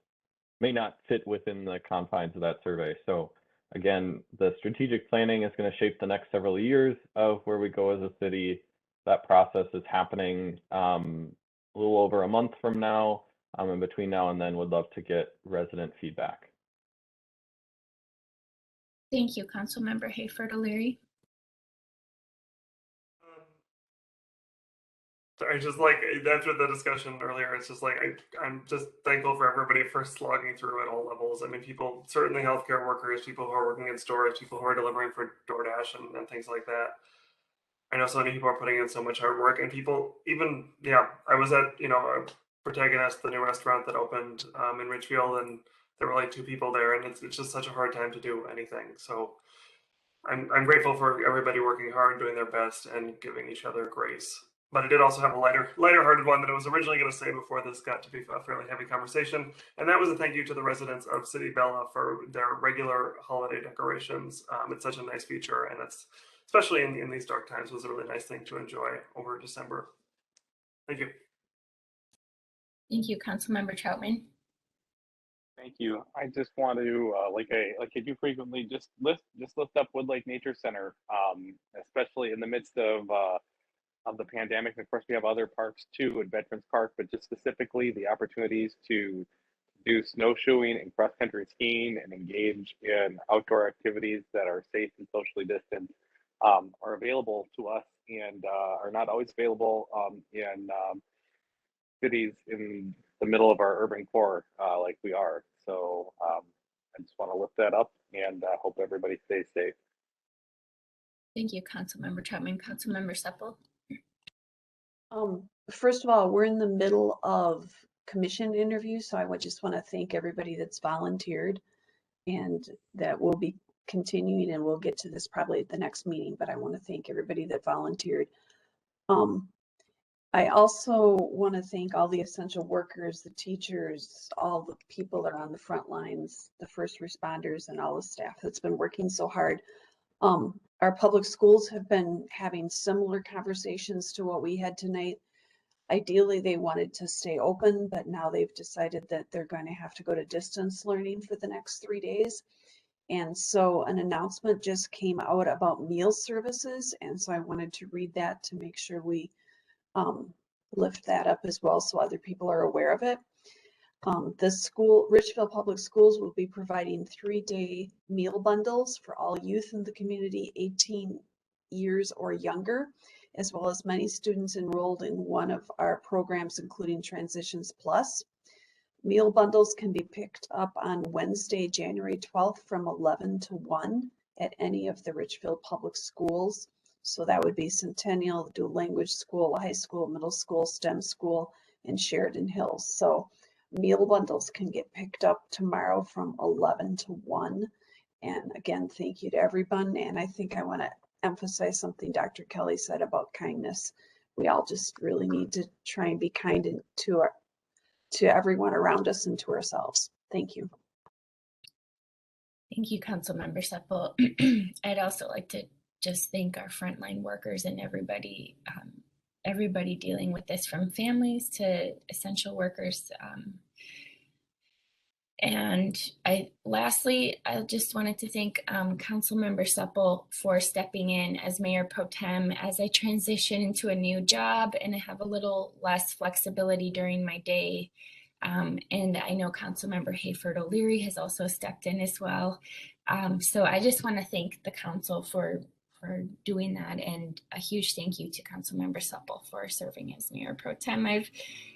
fit within the confines of that survey. So again, the strategic planning is going to shape the next several years of where we go as a city. That process is happening a little over a month from now. In between now and then, would love to get resident feedback. Thank you, Councilmember Hayford O'Leary. Sorry, just like after the discussion earlier, it's just like I'm just thankful for everybody for slogging through at all levels. I mean, people, certainly healthcare workers, people who are working in stores, people who are delivering for DoorDash and things like that. I know so many people are putting in so much hard work, and people even, yeah, I was at, a Protagonist, the new restaurant that opened in Richfield, and there were like 2 people there, and it's just such a hard time to do anything. So I'm grateful for everybody working hard, doing their best, and giving each other grace. But I did also have a lighter-hearted one that I was originally going to say before this got to be a fairly heavy conversation, and that was a thank you to the residents of City Bella for their regular holiday decorations. It's such a nice feature, and it's, especially in these dark times, was a really nice thing to enjoy over December. Thank you. Thank you, Councilmember Troutman. Thank you. I just want to, like I do frequently, just lift up Wood Lake Nature Center, especially in the midst of the pandemic. Of course, we have other parks too at Veterans Park, but just specifically the opportunities to do snowshoeing and cross-country skiing and engage in outdoor activities that are safe and socially distant are available to us and are not always available in cities in the middle of our urban core like we are. So I just want to lift that up and hope everybody stays safe. Thank you, Councilmember Troutman. Councilmember Supple. First of all, we're in the middle of commission interviews, so I would just want to thank everybody that's volunteered, and that will be continuing, and we'll get to this probably at the next meeting, but I want to thank everybody that volunteered. I also want to thank all the essential workers, the teachers, all the people that are on the front lines, the first responders, and all the staff that's been working so hard. Our public schools have been having similar conversations to what we had tonight. Ideally, they wanted to stay open, but now they've decided that they're going to have to go to distance learning for the next 3 days. And so an announcement just came out about meal services. And so I wanted to read that to make sure we lift that up as well so other people are aware of it. Richfield Public Schools will be providing 3-day meal bundles for all youth in the community 18 years or younger, as well as many students enrolled in one of our programs, including Transitions Plus. Meal bundles can be picked up on Wednesday, January 12th from 11 to 1 at any of the Richfield Public Schools. So that would be Centennial, the Dual Language School, High School, Middle School, STEM School, and Sheridan Hills. So meal bundles can get picked up tomorrow from 11 to 1. And again, thank you to everyone. And I think I want to emphasize something Dr. Kelly said about kindness. We all just really need to try and be kind to everyone around us and to ourselves. Thank you. Thank you, Councilmember Supple. I'd also like to just thank our frontline workers and everybody dealing with this, from families to essential workers. And lastly, I just wanted to thank Councilmember Supple for stepping in as Mayor Pro Tem as I transition into a new job and I have a little less flexibility during my day. And I know Councilmember Hayford O'Leary has also stepped in as well. So I just want to thank the council for doing that, and a huge thank you to Councilmember Supple for serving as Mayor Pro Tem. I've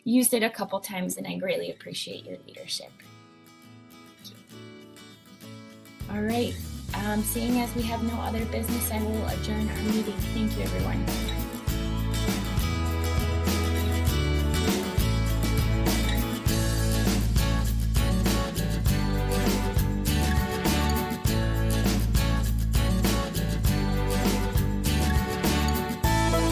used it a couple times and I greatly appreciate your leadership. All right, seeing as we have no other business, I will adjourn our meeting. Thank you, everyone.